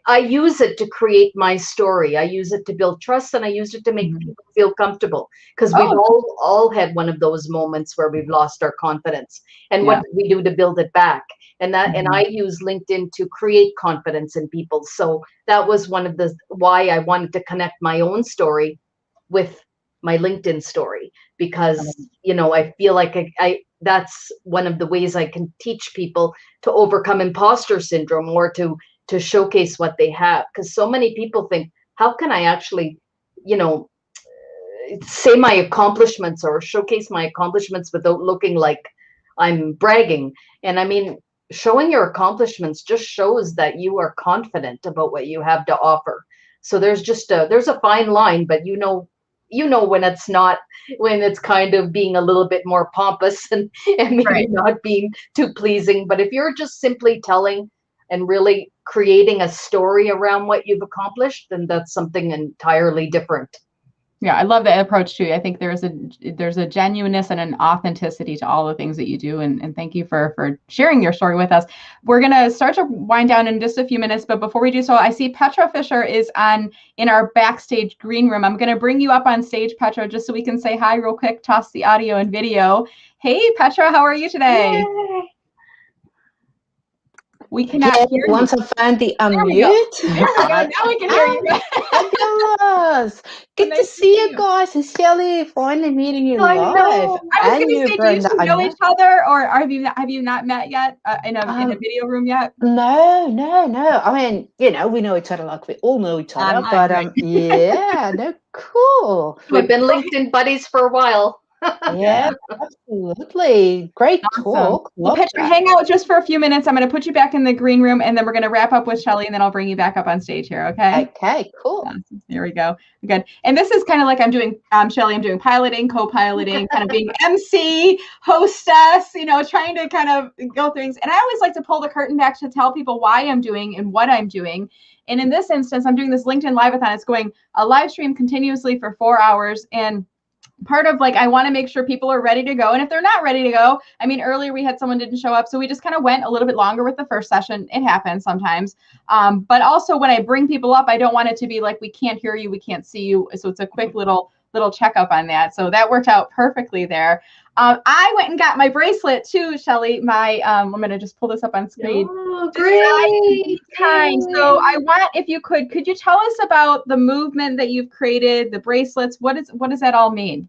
I use it to create my story. I use it to build trust, and I use it to make people feel comfortable, because we've all had one of those moments where we've lost our confidence, and what do we do to build it back? And I use LinkedIn to create confidence in people. So that was one of the why I wanted to connect my own story with my LinkedIn story, because I feel like I that's one of the ways I can teach people to overcome imposter syndrome, or to showcase what they have. Because so many people think, how can I actually, say my accomplishments or showcase my accomplishments without looking like I'm bragging? And I mean, showing your accomplishments just shows that you are confident about what you have to offer. So there's a fine line, but when it's not, when it's kind of being a little bit more pompous and maybe not being too pleasing. But if you're just simply telling and really creating a story around what you've accomplished, then that's something entirely different. Yeah, I love that approach too. I think there's a genuineness and an authenticity to all the things that you do. And thank you for sharing your story with us. We're going to start to wind down in just a few minutes. But before we do so, I see Petra Fisher is in our backstage green room. I'm going to bring you up on stage, Petra, just so we can say hi real quick, toss the audio and video. Hey, Petra, how are you today? Yay. We cannot hear you. Once I find the unmute. There we go. Now we can hear you. Fabulous. Good Nice to see you guys. And Shelley, finally meeting you I live. know. I was going to you, say, do you Brenda, two know each other, or have you not met yet in a video room yet? No. I mean, we know each other, like we all know each other. But cool. We've been LinkedIn buddies for a while. Yeah, absolutely. Great talk. Well, Petra, hang out just for a few minutes. I'm going to put you back in the green room, and then we're going to wrap up with Shelley, and then I'll bring you back up on stage here. Okay. Okay. Cool. Awesome. Here we go. Good. And this is kind of like I'm doing, Shelley. I'm doing piloting, co-piloting, kind of being MC, hostess. Trying to kind of go things. And I always like to pull the curtain back to tell people why I'm doing and what I'm doing. And in this instance, I'm doing this LinkedIn Live-a-thon. It's going a live stream continuously for 4 hours, and part of I want to make sure people are ready to go. And if they're not ready to go, I mean, earlier we had someone didn't show up. So we just kind of went a little bit longer with the first session. It happens sometimes. But also when I bring people up, I don't want it to be like, we can't hear you, we can't see you. So it's a quick little checkup on that. So that worked out perfectly there. I went and got my bracelet too, Shelley. I'm going to just pull this up on screen. Oh, great. Kind. So I want, if you could you tell us about the movement that you've created, the bracelets? What does that all mean?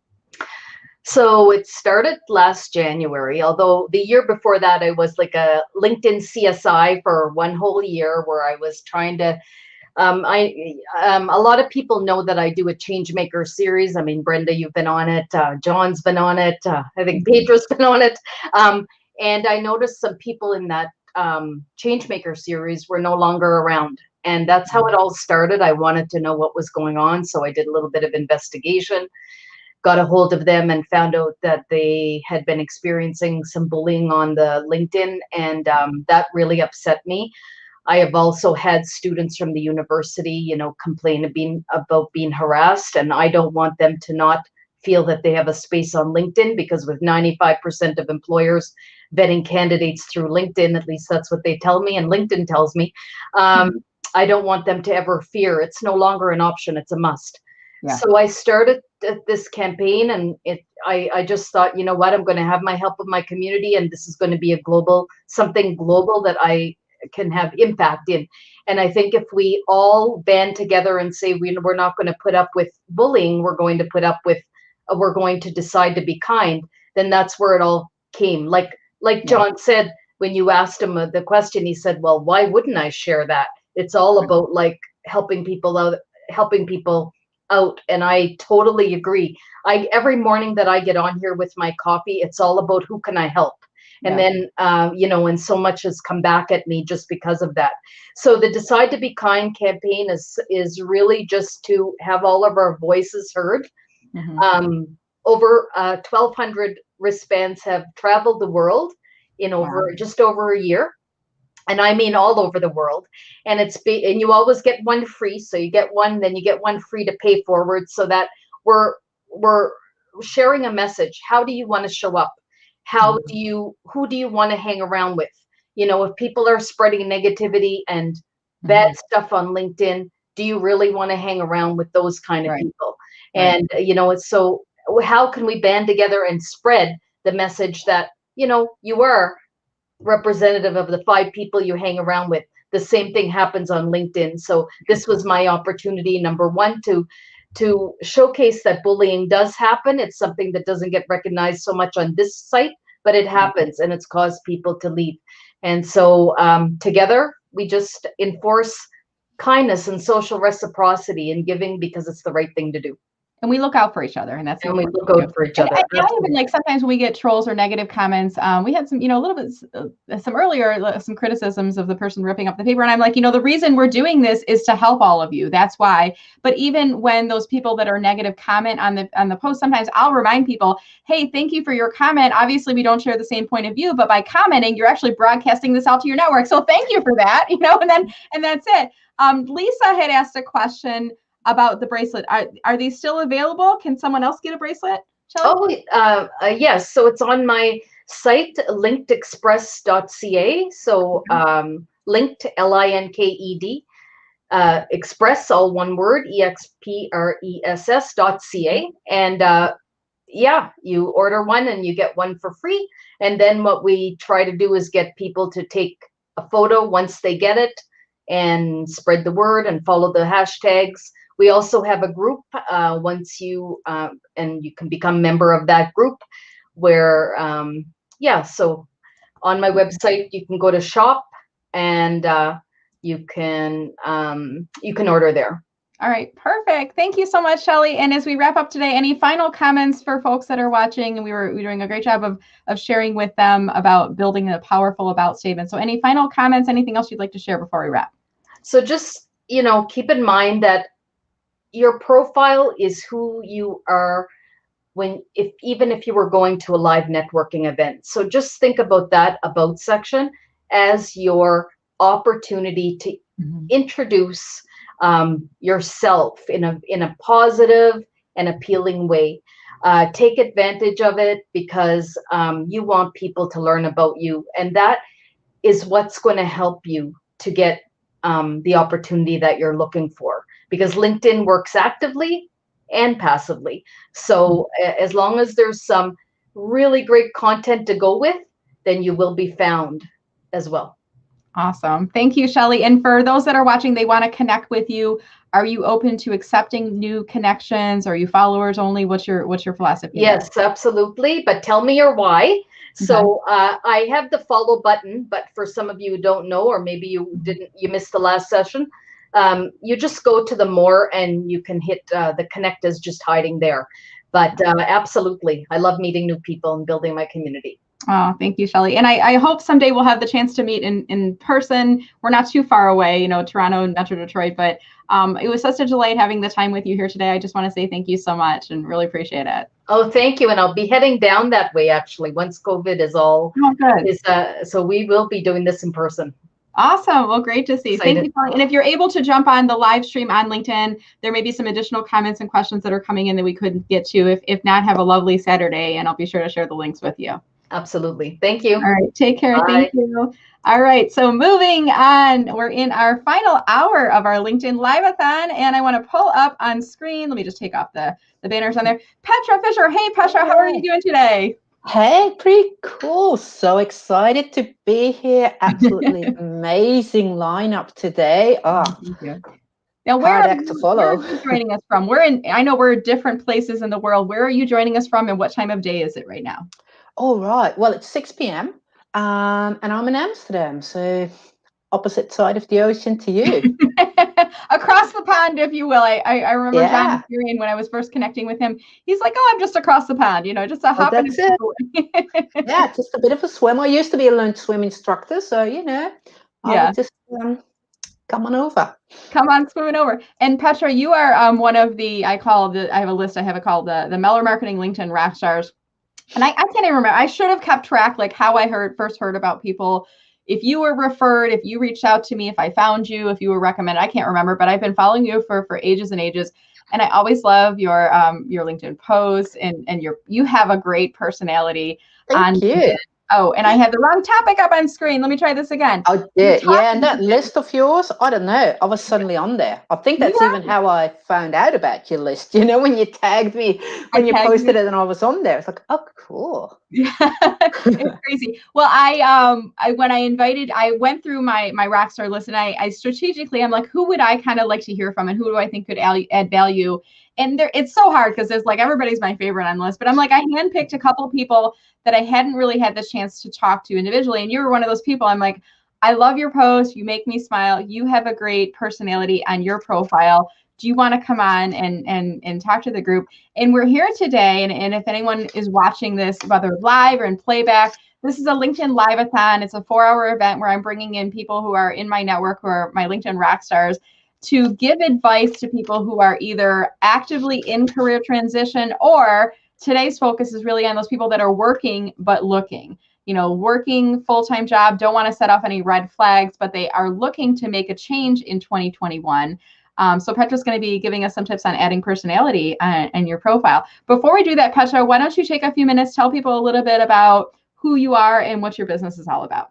So it started last January, although the year before that, I was like a LinkedIn CSI for one whole year, where I was trying to, a lot of people know that I do a Changemaker series. I mean, Brenda, you've been on it. John's been on it. I think Petra's been on it. And I noticed some people in that Changemaker series were no longer around. And that's how it all started. I wanted to know what was going on. So I did a little bit of investigation, got a hold of them, and found out that they had been experiencing some bullying on the LinkedIn. And that really upset me. I have also had students from the university, complain about being harassed. And I don't want them to not feel that they have a space on LinkedIn, because with 95% of employers vetting candidates through LinkedIn, at least that's what they tell me, and LinkedIn tells me, I don't want them to ever fear. It's no longer an option, it's a must. Yeah. So I started this campaign, and I just thought, you know what, I'm going to have my help of my community, and this is going to be something global that I can have impact in. And I think if we all band together and say we're not going to put up with bullying, we're going to decide to be kind, then that's where it all came. Like John said, when you asked him the question, he said, well, why wouldn't I share that? It's all about helping people out. And I totally agree. Every morning that I get on here with my coffee, it's all about who can I help. And Yeah. then, and so much has come back at me just because of that. So the Decide to Be Kind campaign is really just to have all of our voices heard. Mhm. Over 1,200 wristbands have traveled the world in just over a year. And I mean all over the world. And and you always get one free. So you get one, then you get one free to pay forward, so that we're sharing a message. How do you want to show up? Who do you want to hang around with? If people are spreading negativity and bad stuff on LinkedIn, do you really want to hang around with those kind of Right. people? Right. And, it's so how can we band together and spread the message that, you are representative of the 5 people you hang around with. The same thing happens on LinkedIn. So this was my opportunity, number one, to showcase that bullying does happen. It's something that doesn't get recognized so much on this site, but it happens, and it's caused people to leave. And so together, we just enforce kindness and social reciprocity and giving, because it's the right thing to do. And we look out for each other, and that's And we important look too. out for each And other. I even like sometimes when we get trolls or negative comments, we had some, a little bit, some earlier, some criticisms of the person ripping up the paper. And I'm like, the reason we're doing this is to help all of you. That's why. But even when those people that are negative comment on the post, sometimes I'll remind people, hey, thank you for your comment. Obviously, we don't share the same point of view, but by commenting, you're actually broadcasting this out to your network. So thank you for that, and that's it. Lisa had asked a question about the bracelet. Are these still available? Can someone else get a bracelet, Shelley? Yes. So it's on my site, linkedexpress.ca. So linked, LINKED, express, all one word, EXPRESS.ca. And you order one and you get one for free. And then what we try to do is get people to take a photo once they get it and spread the word and follow the hashtags. We also have a group once and you can become a member of that group where, so on my website, you can go to shop and you can order there. All right, perfect. Thank you so much, Shelley. And as we wrap up today, any final comments for folks that are watching? And we're doing a great job of sharing with them about building a powerful about statement. So any final comments, anything else you'd like to share before we wrap? So just, keep in mind that your profile is who you are even if you were going to a live networking event. So just think about that about section as your opportunity to introduce yourself in a positive and appealing way. Take advantage of it because you want people to learn about you, and that is what's going to help you to get the opportunity that you're looking for, because LinkedIn works actively and passively. So as long as there's some really great content to go with, then you will be found as well. Awesome. Thank you, Shelley. And for those that are watching, they want to connect with you. Are you open to accepting new connections? Are you followers only? What's your philosophy? Yes, absolutely. But tell me your why. So I have the follow button, but for some of you who don't know, or maybe you missed the last session, you just go to the more and you can hit the connect is just hiding there. But absolutely, I love meeting new people and building my community. Oh, thank you, Shelley. And I hope someday we'll have the chance to meet in person. We're not too far away, Toronto and Metro Detroit, but it was such a delight having the time with you here today. I just want to say thank you so much and really appreciate it. Oh, thank you. And I'll be heading down that way, actually, once COVID is all. Oh, good. So we will be doing this in person. Awesome. Well, great to see. Thank you, Shelley. And if you're able to jump on the live stream on LinkedIn, there may be some additional comments and questions that are coming in that we couldn't get to. If not, have a lovely Saturday, and I'll be sure to share the links with you. Absolutely. Thank you. All right. Take care. Bye. Thank you. All right. So moving on, we're in our final hour of our LinkedIn Live-a-thon, and I want to pull up on screen. Let me just take off the banners on there. Petra Fisher. Hey, Petra, how are you doing today? Hey, pretty cool. So excited to be here. Absolutely amazing lineup today. Thank you. Now, where are you joining us from? I know we're in different places in the world. Where are you joining us from, and what time of day is it right now? All right. Well, it's 6 p.m. And I'm in Amsterdam, so opposite side of the ocean to you. across the pond, if you will. I remember Yeah. John Syrian when I was first connecting with him. He's like, "Oh, I'm just across the pond, just a hop in That's it. and Yeah, just a bit of a swim. I used to be a learned swim instructor, so I Yeah. would just come on over. Come on, swimming over. And Petra, you are one of the, I have a list, I have it called the Meller Marketing LinkedIn Rock Stars. And I can't even remember. I should have kept track, like how I first heard about people. If you were referred, if you reached out to me, if I found you, if you were recommended, I can't remember, but I've been following you for ages and ages. And I always love your LinkedIn posts and you have a great personality. Thank you. Oh, and I had the wrong topic up on screen. Let me try this again. Oh, yeah, and that list of yours, I don't know. I was suddenly on there. I think that's even how I found out about your list. When you tagged me, when you posted it, and I was on there. It's like, oh, cool. Yeah, it's crazy. Well, I went through my Rockstar list, and I strategically, I'm like, who would I kind of like to hear from, and who do I think could add value? And it's so hard because there's like everybody's my favorite on the list, but I'm like, I handpicked a couple people that I hadn't really had the chance to talk to individually. And you were one of those people. I'm like, I love your post. You make me smile. You have a great personality on your profile. Do you want to come on and talk to the group? And we're here today. And if anyone is watching this, whether live or in playback, this is a LinkedIn Live-a-thon. It's a 4-hour event where I'm bringing in people who are in my network, who are my LinkedIn rock stars, to give advice to people who are either actively in career transition, or today's focus is really on those people that are working but looking, working full-time job, don't want to set off any red flags, but they are looking to make a change in 2021. So Petra's going to be giving us some tips on adding personality in your profile. Before we do that, Petra, why don't you take a few minutes, tell people a little bit about who you are and what your business is all about.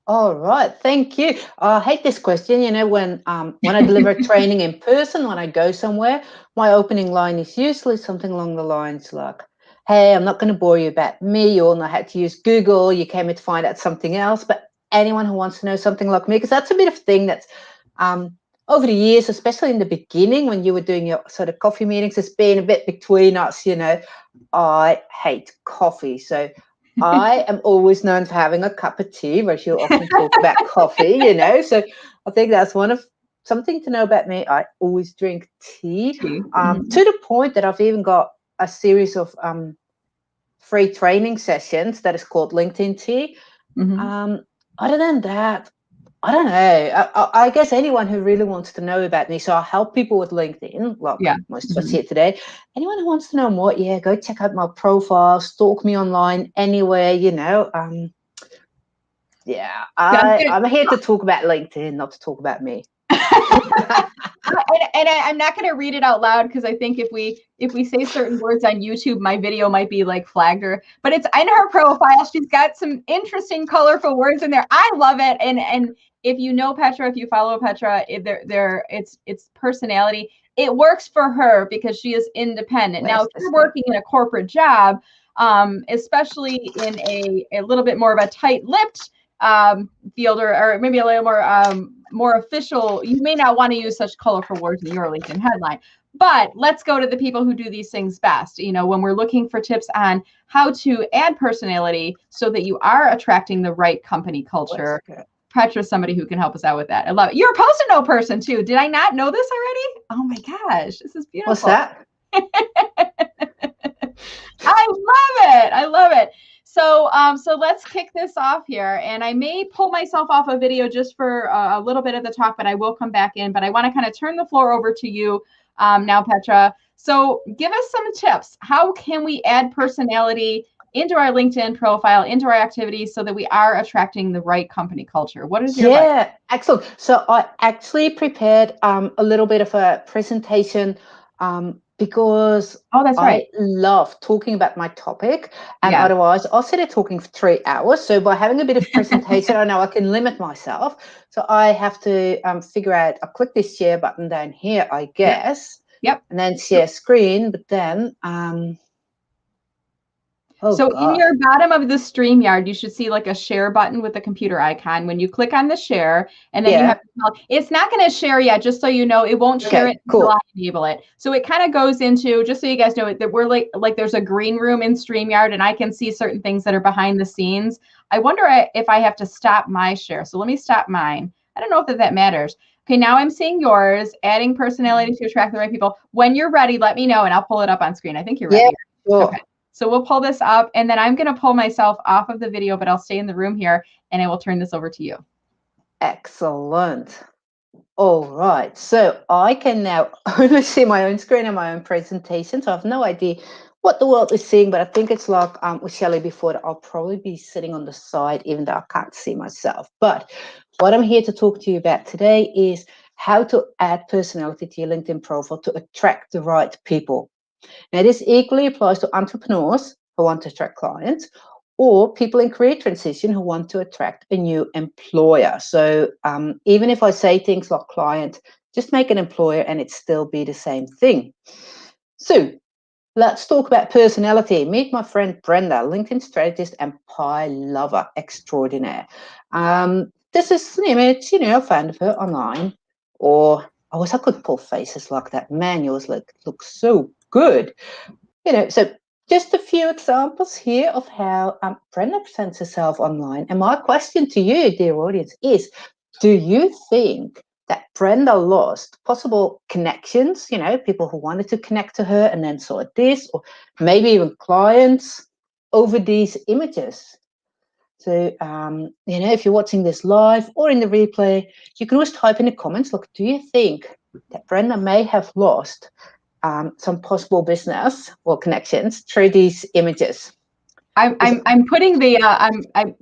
All right, thank you. I hate this question. When I deliver training in person, when I go somewhere, my opening line is usually something along the lines like, hey, I'm not going to bore you about me. You all know how to use Google. You came here to find out something else. But anyone who wants to know something like me, because that's a bit of thing that's over the years, especially in the beginning when you were doing your sort of coffee meetings, it's been a bit between us. I hate coffee. So I am always known for having a cup of tea, where she'll often talk about coffee, So I think that's something to know about me. I always drink tea, to the point that I've even got a series of free training sessions that is called LinkedIn Tea. Other than that, I don't know. I guess anyone who really wants to know about me, so I help people with LinkedIn, like most of us here today. Anyone who wants to know more, go check out my profile, stalk me online, anywhere, I'm here to talk about LinkedIn, not to talk about me. And I'm not going to read it out loud because I think if we say certain words on YouTube, my video might be like flagged but it's in her profile. She's got some interesting, colorful words in there. I love it. And if you know Petra, if you follow Petra, it's personality. It works for her because she is independent. Now, if you're working in a corporate job, especially in a little bit more of a tight-lipped field, or maybe a little more official, you may not want to use such colorful words in your LinkedIn headline. But let's go to the people who do these things best. When we're looking for tips on how to add personality so that you are attracting the right company culture, Petra's somebody who can help us out with that. I love it. You're a Post-it note person too. Did I not know this already? Oh my gosh, this is beautiful. What's that? I love it. So let's kick this off here. And I may pull myself off a video just for a little bit of the talk, but I will come back in. But I want to kind of turn the floor over to you now, Petra. So give us some tips. How can we add personality into our LinkedIn profile, into our activities, so that we are attracting the right company culture? What is your advice? Excellent. So I actually prepared a little bit of a presentation because I love talking about my topic, and otherwise I'll sit there talking for 3 hours. So by having a bit of presentation, I know I can limit myself. So I have to figure out, I'll click this share button down here, I guess. Yep. And then share screen, but then in your bottom of the StreamYard, you should see like a share button with a computer icon. When you click on the share, and then you have to tell, it's not going to share yet, just so you know, it won't share it until I enable it. So it kind of goes into, just so you guys know, that we're like there's a green room in StreamYard, and I can see certain things that are behind the scenes. I wonder if I have to stop my share. So let me stop mine. I don't know if that matters. Okay, now I'm seeing yours, adding personality to attract the right people. When you're ready, let me know and I'll pull it up on screen. I think you're ready. Yeah, sure. Okay. So we'll pull this up and then I'm going to pull myself off of the video, but I'll stay in the room here and I will turn this over to you. Excellent. All right. So I can now only see my own screen and my own presentation. So I have no idea what the world is seeing, but I think it's like with Shelley before that I'll probably be sitting on the side, even though I can't see myself. But what I'm here to talk to you about today is how to add personality to your LinkedIn profile to attract the right people. Now, this equally applies to entrepreneurs who want to attract clients or people in career transition who want to attract a new employer. So even if I say things like client, just make an employer and it still be the same thing. So let's talk about personality. Meet my friend Brenda, LinkedIn strategist and pie lover extraordinaire. This is an image, I found of her online. Or I wish I could pull faces like that. Man, yours look so good. So just a few examples here of how Brenda presents herself online. And my question to you, dear audience, is, do you think that Brenda lost possible connections, people who wanted to connect to her and then saw this, or maybe even clients over these images? So, if you're watching this live or in the replay, you can always type in the comments, look, do you think that Brenda may have lost some possible business or connections through these images? I'm putting the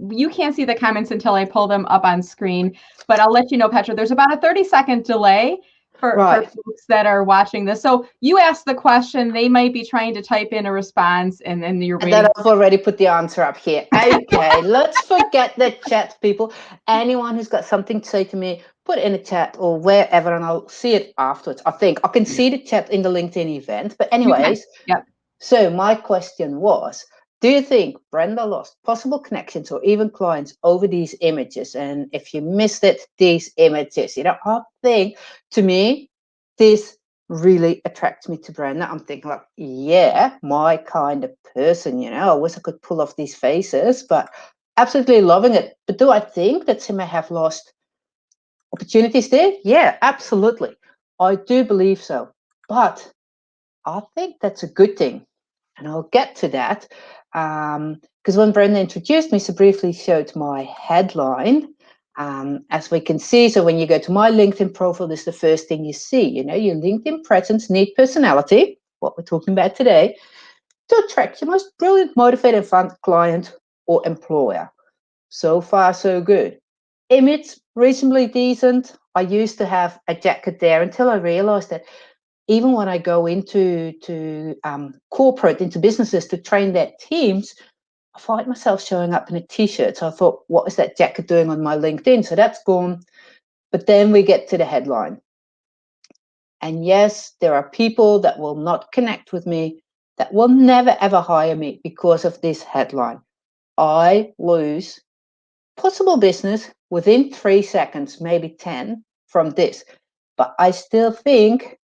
you can't see the comments until I pull them up on screen, but I'll let you know, Petra, there's about a 30-second delay for folks that are watching this. So you asked the question, they might be trying to type in a response and then you're waiting. And then I've already put the answer up here. Okay, let's forget the chat, people. Anyone who's got something to say to me, put it in the chat or wherever and I'll see it afterwards. I think I can see the chat in the LinkedIn event. But anyways, So my question was, do you think Brenda lost possible connections or even clients over these images? And if you missed it, these images, I think, to me, this really attracts me to Brenda. I'm thinking like, yeah, my kind of person, I wish I could pull off these faces, but absolutely loving it. But do I think that she may have lost opportunities there? Yeah, absolutely. I do believe so. But I think that's a good thing. And I'll get to that because when Brenda introduced me, she briefly showed my headline. As we can see, so when you go to my LinkedIn profile, this is the first thing you see. Your LinkedIn presence need personality, what we're talking about today, to attract your most brilliant, motivated, fun client or employer. So far, so good. Image, reasonably decent. I used to have a jacket there until I realized that even when I go into corporate, into businesses to train their teams, I find myself showing up in a t-shirt. So I thought, what is that jacket doing on my LinkedIn? So that's gone. But then we get to the headline. And yes, there are people that will not connect with me, that will never, ever hire me because of this headline. I lose possible business within 3 seconds, maybe 10 from this. But I still think,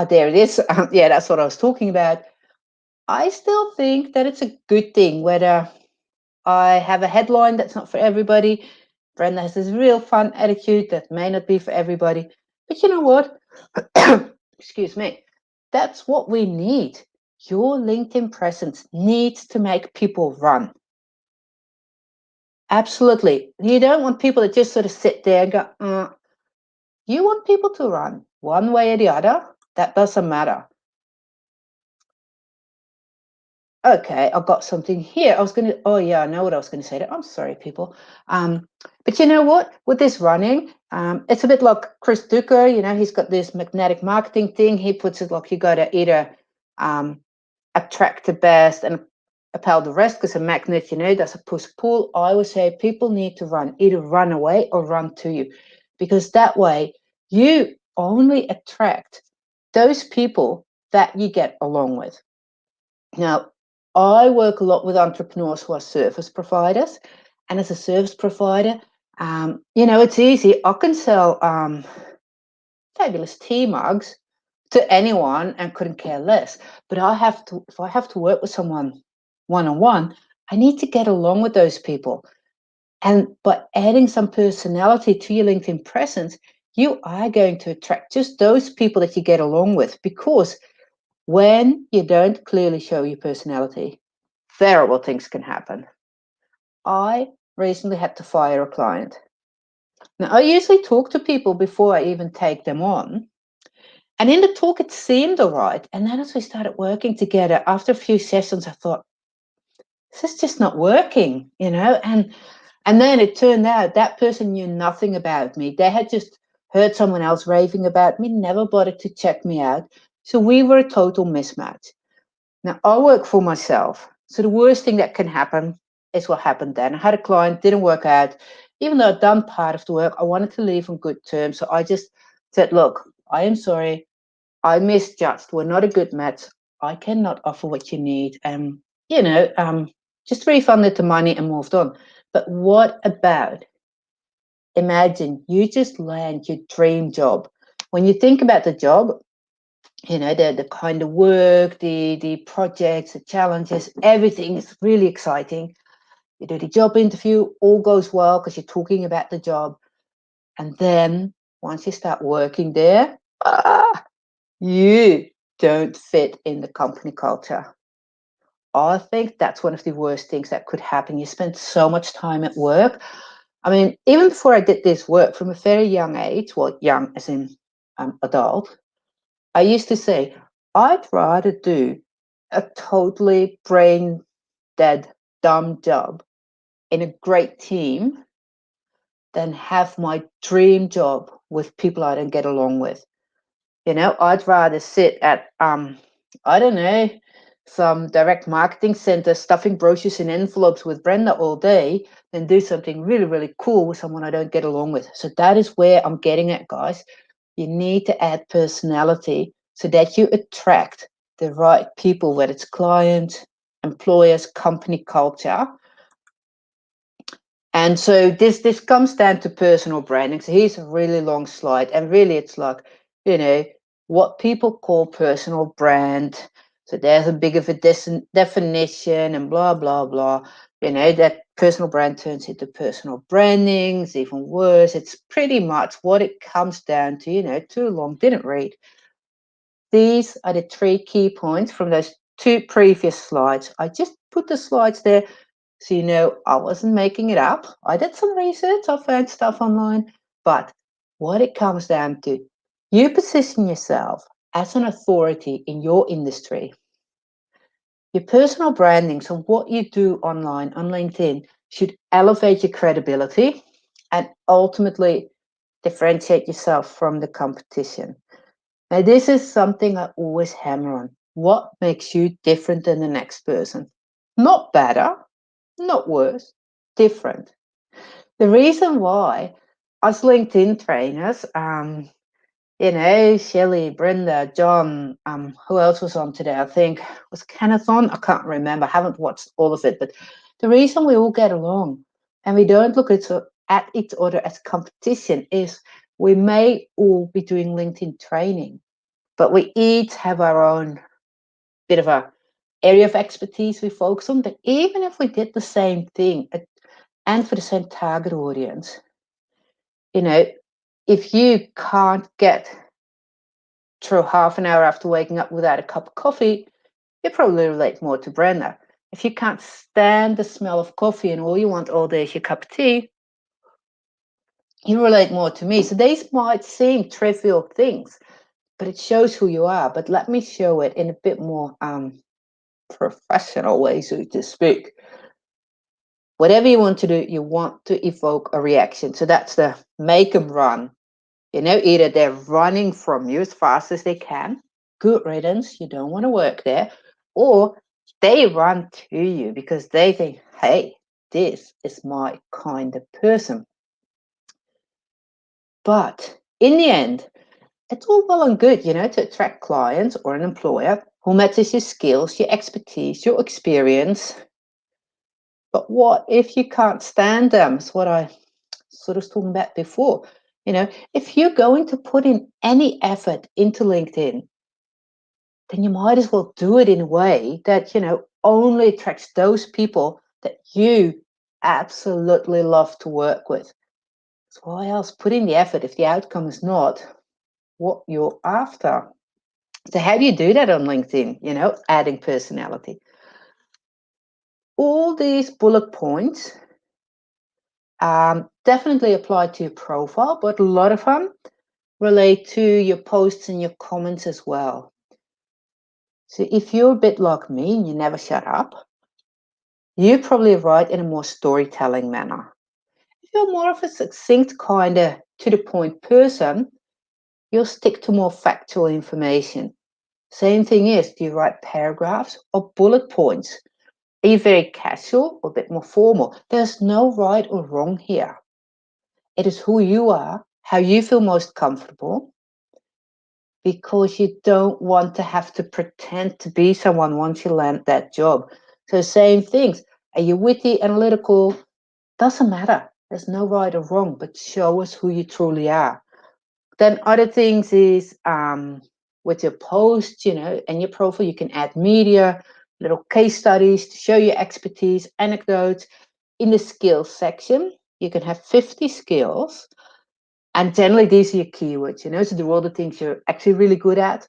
there it is. Yeah, that's what I was talking about. I still think that it's a good thing whether I have a headline that's not for everybody. Brenda has this real fun attitude that may not be for everybody. But you know what? Excuse me. That's what we need. Your LinkedIn presence needs to make people run. Absolutely. You don't want people to just sort of sit there and go, You want people to run one way or the other. That doesn't matter. Okay, I've got something here. I know what I was going to say. I'm sorry, people. But you know what? With this running, it's a bit like Chris Duker. He's got this magnetic marketing thing. He puts it like you got to either attract the best and repel the rest, because a magnet, that's a push-pull. I always say people need to run, either run away or run to you, because that way you only attract those people that you get along with. Now, I work a lot with entrepreneurs who are service providers. And as a service provider, it's easy. I can sell fabulous tea mugs to anyone and couldn't care less. But if I have to work with someone one-on-one, I need to get along with those people. And by adding some personality to your LinkedIn presence, you are going to attract just those people that you get along with, because when you don't clearly show your personality, terrible things can happen. I recently had to fire a client. Now, I usually talk to people before I even take them on. And in the talk, it seemed all right. And then as we started working together, after a few sessions, I thought, this is just not working, And then it turned out that person knew nothing about me. They had just heard someone else raving about me, never bothered to check me out. So we were a total mismatch. Now, I work for myself. So the worst thing that can happen is what happened then. I had a client, didn't work out. Even though I'd done part of the work, I wanted to leave on good terms. So I just said, look, I am sorry. I misjudged. We're not a good match. I cannot offer what you need. Just refunded the money and moved on. But what about, imagine you just land your dream job. When you think about the job, the kind of work, the projects, the challenges, everything is really exciting. You do the job interview, all goes well because you're talking about the job. And then once you start working there, you don't fit in the company culture. I think that's one of the worst things that could happen. You spend so much time at work. I mean, even before I did this work, from a very young age, well, young as in adult, I used to say, I'd rather do a totally brain dead, dumb job in a great team than have my dream job with people I don't get along with. I'd rather sit at, I don't know, some direct marketing center stuffing brochures in envelopes with Brenda all day than do something really, really cool with someone I don't get along with. So that is where I'm getting at, guys. You need to add personality so that you attract the right people, whether it's clients, employers, company culture. And so this comes down to personal branding. So here's a really long slide. And really it's like, what people call personal brand. So there's a big of a definition and blah, blah, blah. That personal brand turns into personal branding. It's even worse. It's pretty much what it comes down to, too long, didn't read. These are the 3 key points from those 2 previous slides. I just put the slides there so I wasn't making it up. I did some research, I found stuff online, but what it comes down to, you position yourself as an authority in your industry. Your personal branding, so what you do online on LinkedIn, should elevate your credibility and ultimately differentiate yourself from the competition. Now, this is something I always hammer on. What makes you different than the next person? Not better, not worse, different. The reason why us LinkedIn trainers, Shelley, Brenda, John, who else was on today? I think was Kenneth on. I can't remember. I haven't watched all of it, but the reason we all get along and we don't look at each other as competition is we may all be doing LinkedIn training, but we each have our own bit of a area of expertise we focus on. But even if we did the same thing and for the same target audience, if you can't get through half an hour after waking up without a cup of coffee, you probably relate more to Brenda. If you can't stand the smell of coffee and all you want all day is your cup of tea, you relate more to me. So these might seem trivial things, but it shows who you are. But let me show it in a bit more professional way, so to speak. Whatever you want to do, you want to evoke a reaction. So that's the make them run. Either they're running from you as fast as they can, good riddance, you don't want to work there, or they run to you because they think, hey, this is my kind of person. But in the end, it's all well and good, to attract clients or an employer who matches your skills, your expertise, your experience. But what if you can't stand them? It's what I sort of was talking about before. If you're going to put in any effort into LinkedIn, then you might as well do it in a way that, only attracts those people that you absolutely love to work with. So why else put in the effort if the outcome is not what you're after? So how do you do that on LinkedIn? Adding personality. All these bullet points definitely apply to your profile, but a lot of them relate to your posts and your comments as well. So if you're a bit like me and you never shut up, you probably write in a more storytelling manner. If you're more of a succinct kind of to the point person, you'll stick to more factual information. Same thing is, do you write paragraphs or bullet points? Are you very casual or a bit more formal? There's no right or wrong here. It is who you are, how you feel most comfortable, because you don't want to have to pretend to be someone once you land that job. So same things. Are you witty, analytical? Doesn't matter. There's no right or wrong, but show us who you truly are. Then other things is with your posts, and your profile, you can add media, little case studies to show your expertise, anecdotes. In the skills section, you can have 50 skills. And generally, these are your keywords, so they're all the things you're actually really good at.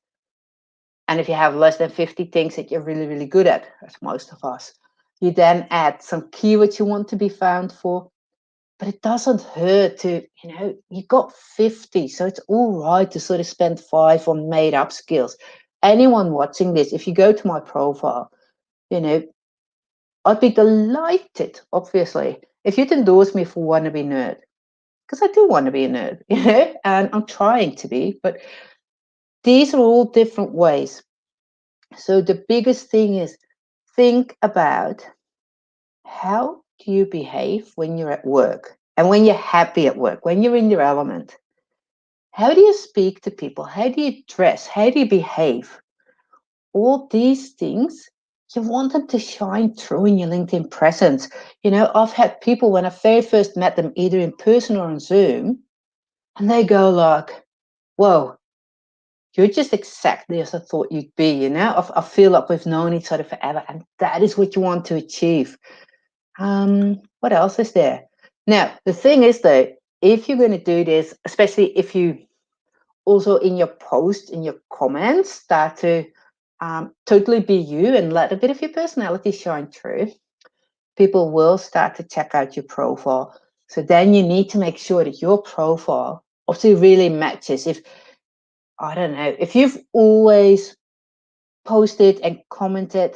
And if you have less than 50 things that you're really, really good at, as most of us, you then add some keywords you want to be found for. But it doesn't hurt to, you got 50. So it's all right to sort of spend 5 on made up skills. Anyone watching this, if you go to my profile, I'd be delighted, obviously, if you'd endorse me for wannabe nerd. Because I do want to be a nerd, and I'm trying to be, but these are all different ways. So the biggest thing is think about how do you behave when you're at work and when you're happy at work, when you're in your element. How do you speak to people? How do you dress? How do you behave? All these things, you want them to shine through in your LinkedIn presence. I've had people when I very first met them, either in person or on Zoom, and they go like, whoa, you're just exactly as I thought you'd be, I feel like we've known each other forever, and that is what you want to achieve. What else is there? Now, the thing is, though, if you're going to do this, especially if you also in your post, in your comments, start to totally be you and let a bit of your personality shine through, people will start to check out your profile. So then you need to make sure that your profile obviously really matches. I don't know, if you've always posted and commented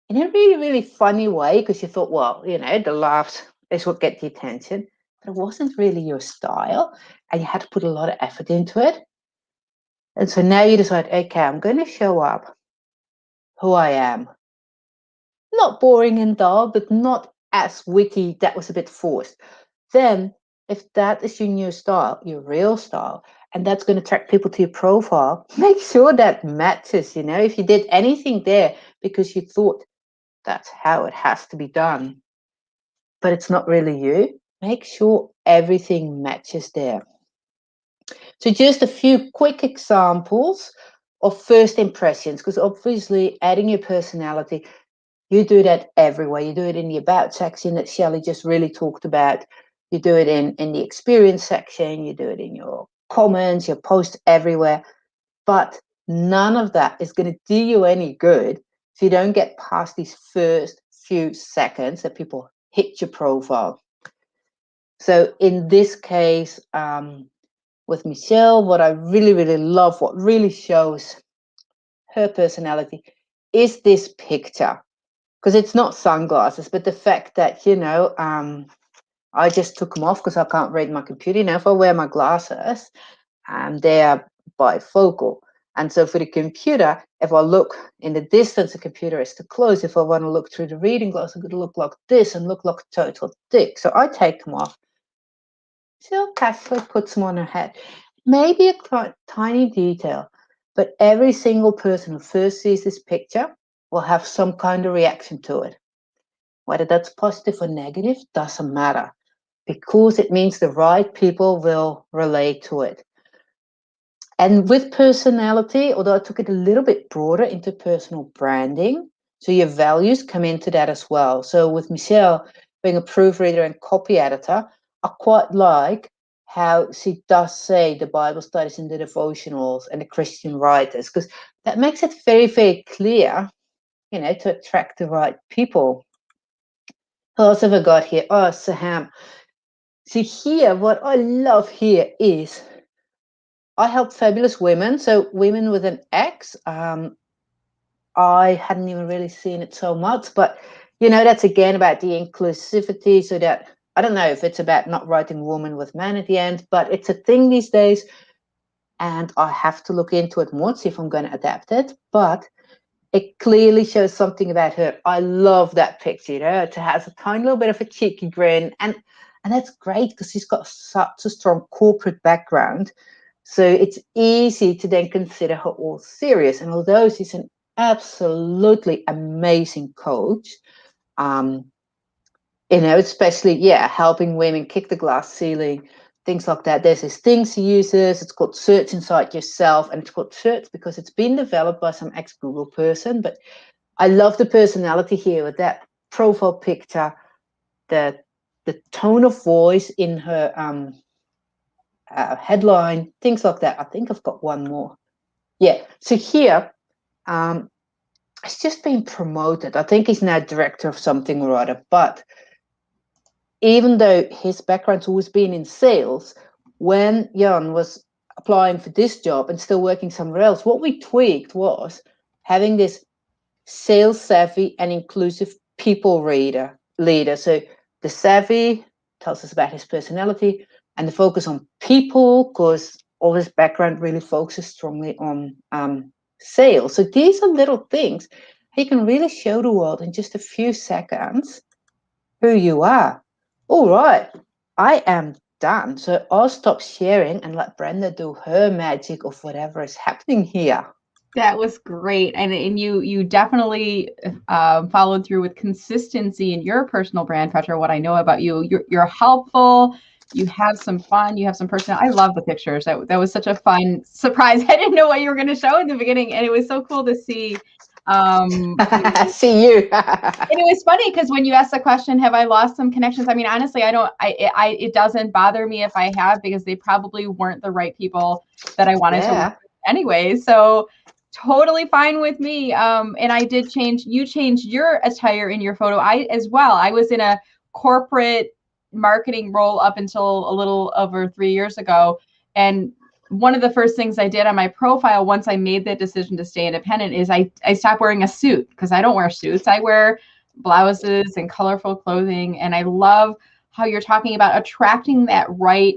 in a really, really funny way because you thought, well, the laughs is what get the attention, but it wasn't really your style and you had to put a lot of effort into it. And so now you decide, okay, I'm going to show up who I am. Not boring and dull, but not as witty. That was a bit forced. Then if that is your new style, your real style, and that's going to attract people to your profile, make sure that matches. If you did anything there because you thought that's how it has to be done, but it's not really you, make sure everything matches there. So just a few quick examples of first impressions, because obviously adding your personality, you do that everywhere. You do it in the about section that Shelley just really talked about. You do it in the experience section. You do it in your comments, your posts everywhere. But none of that is going to do you any good if you don't get past these first few seconds that people hit your profile. So in this case, with Michelle, what I really, really love, what really shows her personality is this picture. Because it's not sunglasses, but the fact that, I just took them off because I can't read my computer. If I wear my glasses, they are bifocal. And so for the computer, if I look in the distance, the computer is too close. If I want to look through the reading glass, I'm going to look like this and look like a total dick. So I take them off. She'll casually puts them on her head. Maybe a tiny detail, but every single person who first sees this picture will have some kind of reaction to it. Whether that's positive or negative doesn't matter, because it means the right people will relate to it. And with personality, although I took it a little bit broader into personal branding, so your values come into that as well. So with Michelle being a proofreader and copy editor, I quite like how she does say the Bible studies and the devotionals and the Christian writers, because that makes it very, very clear, you know, to attract the right people. Who else have I got here? Oh, Saham. See here, what I love here is I help fabulous women. So women with an X. I hadn't even really seen it so much, but you know, that's again about the inclusivity. So that I don't know if it's about not writing woman with man at the end, but it's a thing these days. And I have to look into it more, see if I'm going to adapt it. But it clearly shows something about her. I love that picture, you know. It has a tiny little bit of a cheeky grin. And that's great because she's got such a strong corporate background. So it's easy to then consider her all serious. And although she's an absolutely amazing coach, you know, especially, yeah, helping women kick the glass ceiling, things like that. There's this thing she uses. It's called Search Inside Yourself. And it's called Search because it's been developed by some ex-Google person. But I love the personality here with that profile picture, the tone of voice in her headline, things like that. I think I've got one more. Yeah. So here, it's just been promoted. I think he's now director of something or other. But even though his background's always been in sales, when Jan was applying for this job and still working somewhere else, what we tweaked was having this sales savvy and inclusive people leader. So the savvy tells us about his personality, and the focus on people, because all his background really focuses strongly on sales. So these are little things he can really show the world in just a few seconds who you are. All right, I am done. So I'll stop sharing and let Brenda do her magic of whatever is happening here. That was great, and you definitely followed through with consistency in your personal brand, Petra. What I know about you, you're helpful. You have some fun. You have some personality. I love the pictures. That was such a fun surprise. I didn't know what you were going to show in the beginning, and it was so cool to see. See you. And it was funny because when you asked the question, have I lost some connections? I mean, honestly, it doesn't bother me if I have, because they probably weren't the right people that I wanted to work with anyway. So totally fine with me. And I did you changed your attire in your photo. As well. I was in a corporate marketing role up until a little over 3 years ago. And one of the first things I did on my profile once I made that decision to stay independent is I stopped wearing a suit, because I don't wear suits. I wear blouses and colorful clothing. And I love how you're talking about attracting that right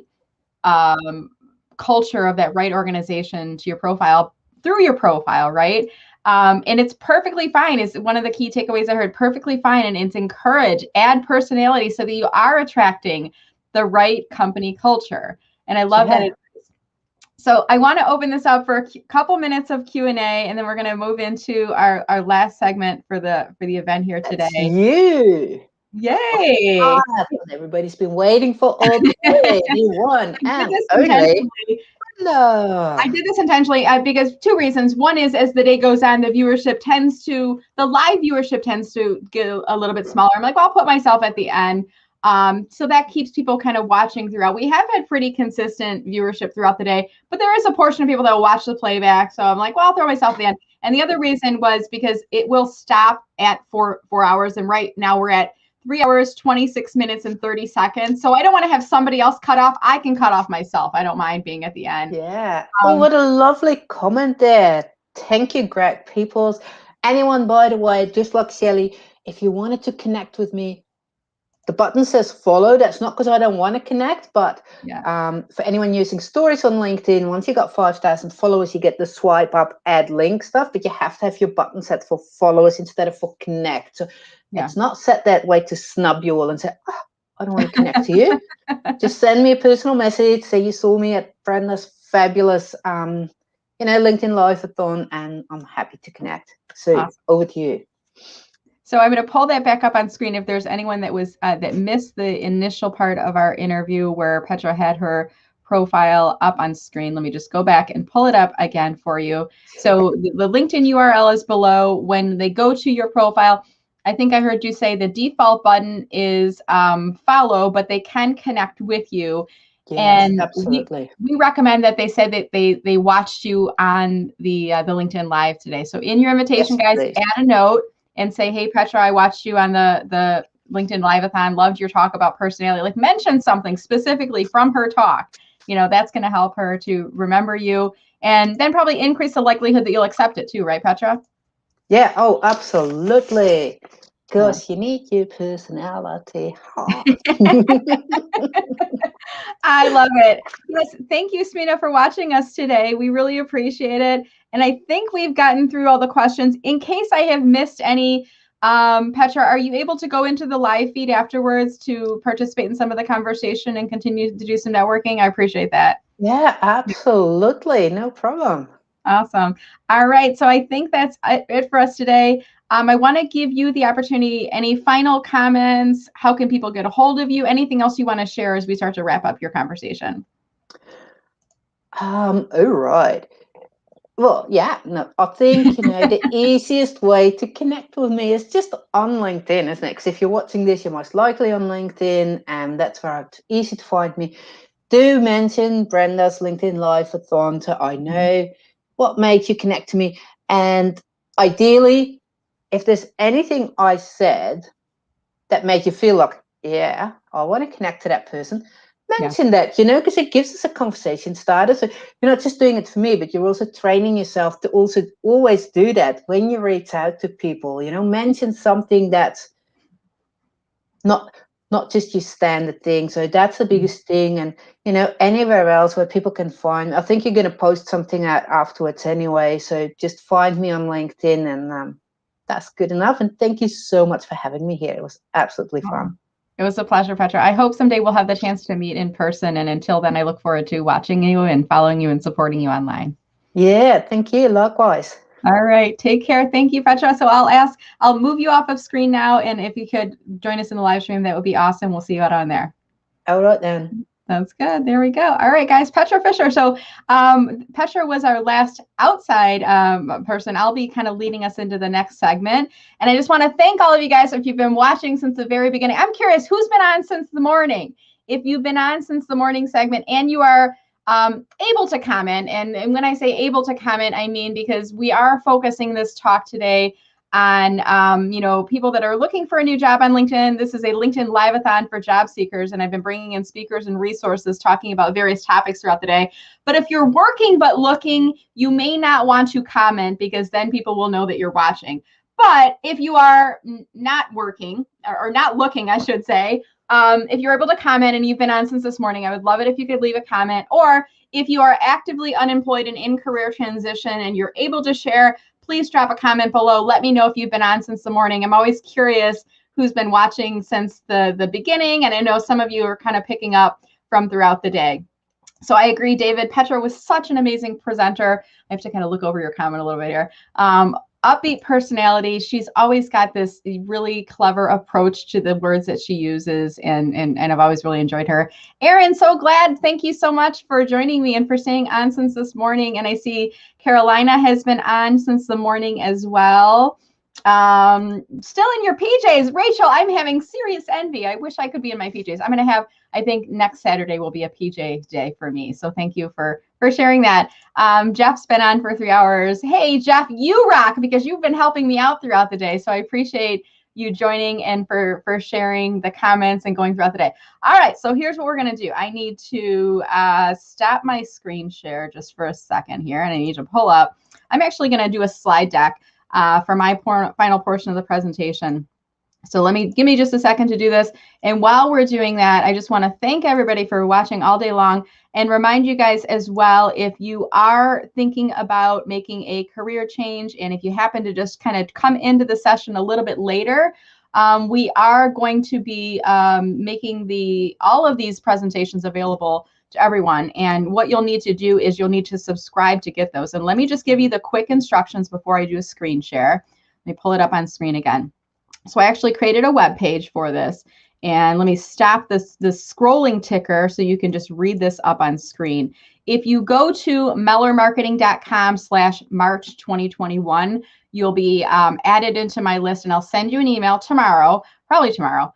culture of that right organization to your profile through your profile, right? And it's perfectly fine. Is one of the key takeaways I heard. Perfectly fine. And it's encourage, add personality so that you are attracting the right company culture. And I love that. So I want to open this up for a couple minutes of Q&A, and then we're going to move into our last segment for the event here today. That's you. Yay! Oh, everybody's been waiting for all day. You won. I did this intentionally because two reasons. One is, as the day goes on, the live viewership tends to get a little bit smaller. I'm like, well, I'll put myself at the end. So that keeps people kind of watching throughout. We have had pretty consistent viewership throughout the day, but there is a portion of people that will watch the playback. So I'm like, well, I'll throw myself at the end. And the other reason was because it will stop at 4 hours. And right now we're at 3 hours, 26 minutes, and 30 seconds. So I don't want to have somebody else cut off. I can cut off myself. I don't mind being at the end. Yeah. Oh, what a lovely comment there. Thank you, Greg Peoples. Anyone, by the way, just like Shelly, if you wanted to connect with me, the button says follow. That's not because I don't want to connect, but for anyone using stories on LinkedIn, once you got 5,000 followers, you get the swipe up, add link stuff, but you have to have your button set for followers instead of for connect. So it's not set that way to snub you all and say, oh, I don't want to connect to you. Just send me a personal message. Say you saw me at Brenda's fabulous, LinkedIn Live-a-thon, and I'm happy to connect. So awesome. Over to you. So I'm going to pull that back up on screen. If there's anyone that was that missed the initial part of our interview where Petra had her profile up on screen, let me just go back and pull it up again for you. So the LinkedIn URL is below. When they go to your profile, I think I heard you say the default button is follow, but they can connect with you. Yes, And absolutely. we recommend that they said that they watched you on the LinkedIn Live today. So in your invitation, Yes, guys, please. add a note and say, hey, Petra, I watched you on the LinkedIn Live-a-thon, loved your talk about personality. Like, mention something specifically from her talk. That's going to help her to remember you, and then probably increase the likelihood that you'll accept it too, right, Petra? Yeah, oh, absolutely. Because you need your personality. I love it. Yes, thank you, Smina, for watching us today. We really appreciate it. And I think we've gotten through all the questions. In case I have missed any, Petra, are you able to go into the live feed afterwards to participate in some of the conversation and continue to do some networking? I appreciate that. Yeah, absolutely. No problem. Awesome. All right. So I think that's it for us today. I want to give you the opportunity. Any final comments? How can people get a hold of you? Anything else you want to share as we start to wrap up your conversation? All right. Well, yeah, no, I think, the easiest way to connect with me is just on LinkedIn, isn't it? Because if you're watching this, you're most likely on LinkedIn, and that's where it's easy to find me. Do mention Brenda's LinkedIn Live for Thon, so I know what made you connect to me. And ideally, if there's anything I said that made you feel like, yeah, I want to connect to that person, mention that, because it gives us a conversation starter. So you're not just doing it for me, but you're also training yourself to also always do that when you reach out to people. Mention something that's not just your standard thing. So that's the biggest thing. And anywhere else where people can find, I think you're going to post something out afterwards anyway, so just find me on LinkedIn, and that's good enough. And thank you so much for having me here. It was absolutely fun. It was a pleasure, Petra. I hope someday we'll have the chance to meet in person. And until then, I look forward to watching you and following you and supporting you online. Yeah, thank you. Likewise. All right. Take care. Thank you, Petra. So I'll move you off of screen now. And if you could join us in the live stream, that would be awesome. We'll see you out on there. All right, then. That's good. There we go. All right, guys. Petra Fisher. So Petra was our last outside person. I'll be kind of leading us into the next segment. And I just want to thank all of you guys if you've been watching since the very beginning. I'm curious, who's been on since the morning? If you've been on since the morning segment and you are able to comment, and when I say able to comment, I mean because we are focusing this talk today on people that are looking for a new job on LinkedIn. This is a LinkedIn Live-a-thon for job seekers, and I've been bringing in speakers and resources talking about various topics throughout the day. But if you're working but looking, you may not want to comment because then people will know that you're watching. But if you are not working or not looking, I should say, if you're able to comment and you've been on since this morning, I would love it if you could leave a comment. Or if you are actively unemployed and in career transition and you're able to share, please drop a comment below. Let me know if you've been on since the morning. I'm always curious who's been watching since the beginning. And I know some of you are kind of picking up from throughout the day. So I agree, David. Petra was such an amazing presenter. I have to kind of look over your comment a little bit here. Upbeat personality. She's always got this really clever approach to the words that she uses, and I've always really enjoyed her. Erin, so glad. Thank you so much for joining me and for staying on since this morning. And I see Carolina has been on since the morning as well. Still in your PJs. Rachel, I'm having serious envy. I wish I could be in my PJs. I'm going to have, I think next Saturday will be a PJ day for me. So thank you for sharing that. Jeff's been on for 3 hours. Hey, Jeff, you rock because you've been helping me out throughout the day. So I appreciate you joining and for sharing the comments and going throughout the day. All right, so here's what we're going to do. I need to stop my screen share just for a second here, and I need to pull up. I'm actually going to do a slide deck for my final portion of the presentation. So give me just a second to do this. And while we're doing that, I just want to thank everybody for watching all day long and remind you guys as well, if you are thinking about making a career change, and if you happen to just kind of come into the session a little bit later, we are going to be making all of these presentations available to everyone. And what you'll need to do is you'll need to subscribe to get those. And let me just give you the quick instructions before I do a screen share. Let me pull it up on screen again. So I actually created a web page for this. And let me stop this scrolling ticker so you can just read this up on screen. If you go to mellermarketing.com/March 2021, you'll be added into my list, and I'll send you an email tomorrow, probably tomorrow.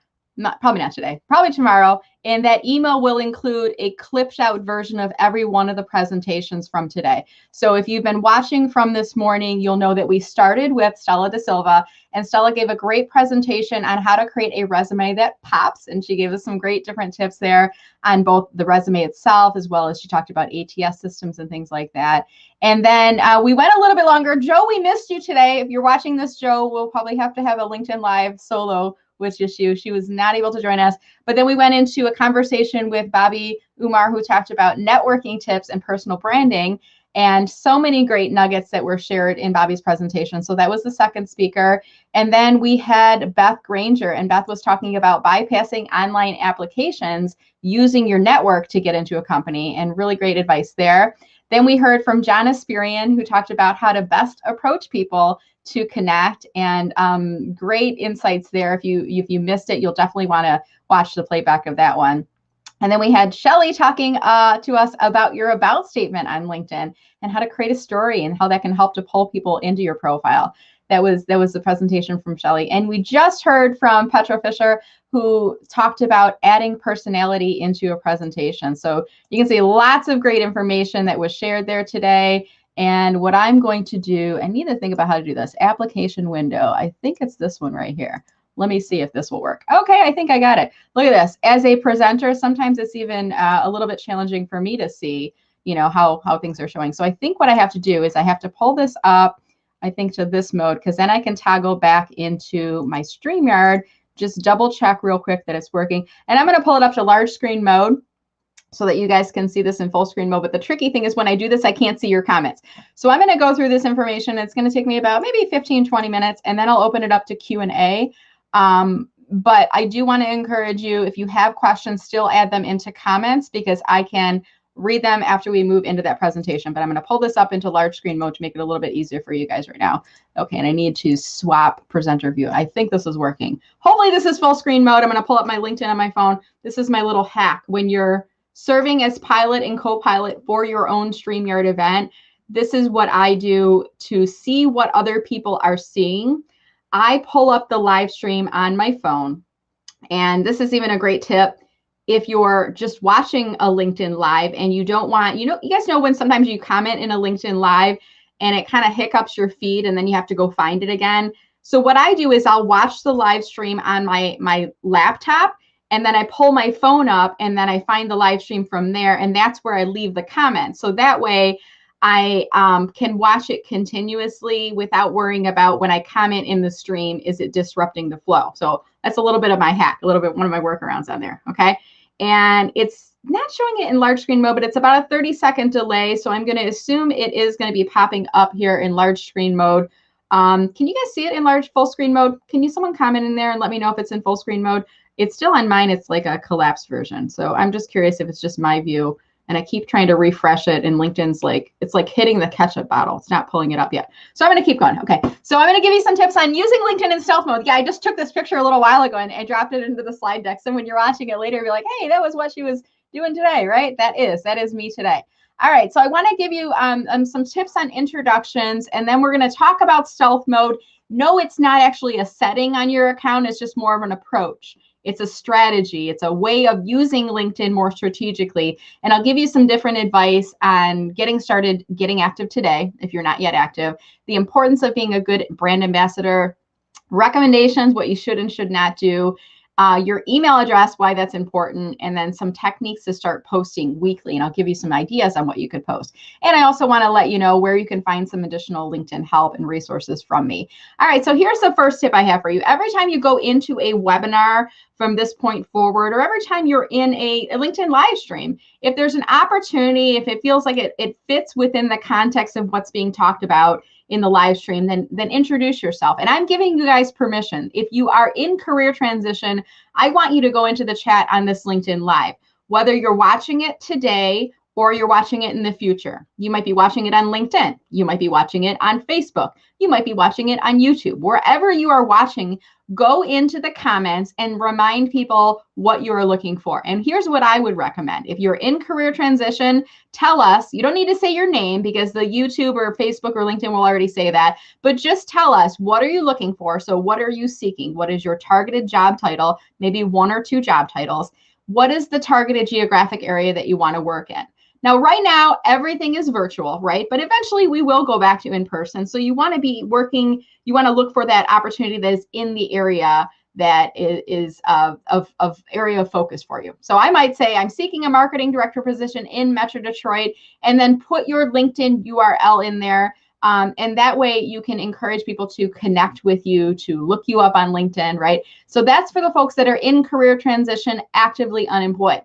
Probably not today, probably tomorrow. And that email will include a clipped out version of every one of the presentations from today. So if you've been watching from this morning, you'll know that we started with Stella Da Silva, and Stella gave a great presentation on how to create a resume that pops. And she gave us some great different tips there on both the resume itself, as well as she talked about ATS systems and things like that. And then we went a little bit longer. Joe, we missed you today. If you're watching this, Joe, we'll probably have to have a LinkedIn Live solo with just you. She was not able to join us. But then we went into a conversation with Bobby Umar, who talked about networking tips and personal branding, and so many great nuggets that were shared in Bobby's presentation. So that was the second speaker. And then we had Beth Granger, and Beth was talking about bypassing online applications using your network to get into a company, and really great advice there. Then we heard from John Asperian, who talked about how to best approach people to connect, and great insights there. If you missed it, you'll definitely want to watch the playback of that one. And then we had Shelly talking to us about your about statement on LinkedIn and how to create a story and how that can help to pull people into your profile. That was the presentation from Shelly. And we just heard from Petra Fisher, who talked about adding personality into a presentation. So you can see lots of great information that was shared there today. And what I'm going to do, I need to think about how to do this. Application window. I think it's this one right here. Let me see if this will work. Okay, I think I got it. Look at this. As a presenter, sometimes it's even a little bit challenging for me to see, how things are showing. So I think what I have to do is I have to pull this up, I think, to this mode, because then I can toggle back into my StreamYard, just double check real quick that it's working. And I'm going to pull it up to large screen mode so that you guys can see this in full screen mode. But the tricky thing is when I do this, I can't see your comments. So I'm going to go through this information. It's going to take me about maybe 15, 20 minutes, and then I'll open it up to Q&A. But I do want to encourage you, if you have questions, still add them into comments, because I can read them after we move into that presentation. But I'm going to pull this up into large screen mode to make it a little bit easier for you guys right now. Okay, and I need to swap presenter view. I think this is working. Hopefully this is full screen mode. I'm going to pull up my LinkedIn on my phone. This is my little hack. When you're serving as pilot and co-pilot for your own StreamYard event, this is what I do to see what other people are seeing. I pull up the live stream on my phone, and this is even a great tip. If you're just watching a LinkedIn Live and you don't want, you guys know when sometimes you comment in a LinkedIn Live and it kind of hiccups your feed and then you have to go find it again. So what I do is I'll watch the live stream on my laptop, and then I pull my phone up and then I find the live stream from there, and that's where I leave the comments. So that way I can watch it continuously without worrying about when I comment in the stream, is it disrupting the flow? So that's a little bit of my hack, one of my workarounds on there, okay? And it's not showing it in large screen mode, but it's about a 30-second delay. So I'm going to assume it is going to be popping up here in large screen mode. Can you guys see it in full screen mode? Can someone comment in there and let me know if it's in full screen mode? It's still on mine. It's like a collapsed version. So I'm just curious if it's just my view. And I keep trying to refresh it, and LinkedIn's it's like hitting the ketchup bottle. It's not pulling it up yet. So I'm going to keep going. Okay. So I'm going to give you some tips on using LinkedIn in stealth mode. Yeah, I just took this picture a little while ago and I dropped it into the slide deck. So when you're watching it later, you're like, hey, that was what she was doing today, right? That is me today. All right. So I want to give you some tips on introductions, and then we're going to talk about stealth mode. No, it's not actually a setting on your account. It's just more of an approach. It's a strategy. It's a way of using LinkedIn more strategically. And I'll give you some different advice on getting started, getting active today, if you're not yet active, the importance of being a good brand ambassador, recommendations, what you should and should not do, your email address, why that's important, and then some techniques to start posting weekly. And I'll give you some ideas on what you could post. And I also want to let you know where you can find some additional LinkedIn help and resources from me. All right, so here's the first tip I have for you. Every time you go into a webinar from this point forward, or every time you're in a LinkedIn live stream, if there's an opportunity, if it feels like it fits within the context of what's being talked about in the live stream, then introduce yourself. And I'm giving you guys permission. If you are in career transition, I want you to go into the chat on this LinkedIn Live, whether you're watching it today or you're watching it in the future. You might be watching it on LinkedIn. You might be watching it on Facebook. You might be watching it on YouTube. Wherever you are watching, go into the comments and remind people what you are looking for. And here's what I would recommend. If you're in career transition, tell us. You don't need to say your name because the YouTube or Facebook or LinkedIn will already say that, but just tell us, what are you looking for? So what are you seeking? What is your targeted job title? Maybe 1 or 2 job titles. what is the targeted geographic area that you want to work in? Now, right now, everything is virtual, right? But eventually we will go back to in person. So you want to be working, you want to look for that opportunity that is in the area that is of area of focus for you. So I might say I'm seeking a marketing director position in Metro Detroit, and then put your LinkedIn URL in there. And that way you can encourage people to connect with you, to look you up on LinkedIn, right? So that's for the folks that are in career transition, actively unemployed.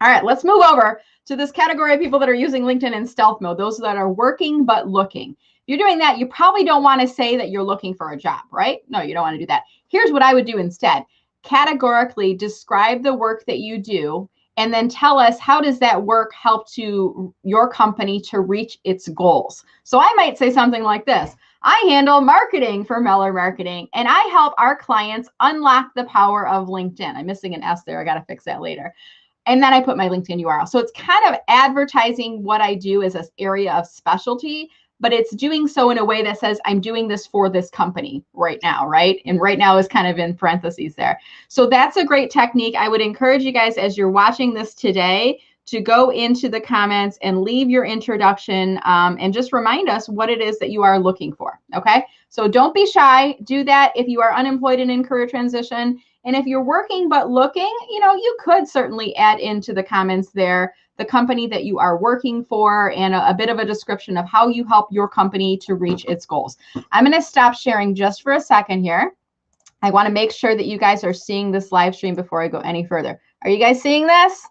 All right, let's move over to this category of people that are using LinkedIn in stealth mode, those that are working but looking. If you're doing that, you probably don't want to say that you're looking for a job, right? No, you don't want to do that. Here's what I would do instead. Categorically describe the work that you do, and then tell us, how does that work help to your company to reach its goals? So I might say something like this. I handle marketing for Meller Marketing, and I help our clients unlock the power of LinkedIn. I'm missing an S there. I got to fix that later. And then I put my LinkedIn URL. So it's kind of advertising what I do as an area of specialty, but it's doing so in a way that says I'm doing this for this company right now, right? And right now is kind of in parentheses there. So that's a great technique. I would encourage you guys, as you're watching this today, to go into the comments and leave your introduction, and just remind us what it is that you are looking for, okay? So don't be shy. Do that if you are unemployed and in career transition. And if you're working but looking, you could certainly add into the comments there the company that you are working for, and a bit of a description of how you help your company to reach its goals. I'm going to stop sharing just for a second here. I want to make sure that you guys are seeing this live stream before I go any further. Are you guys seeing this?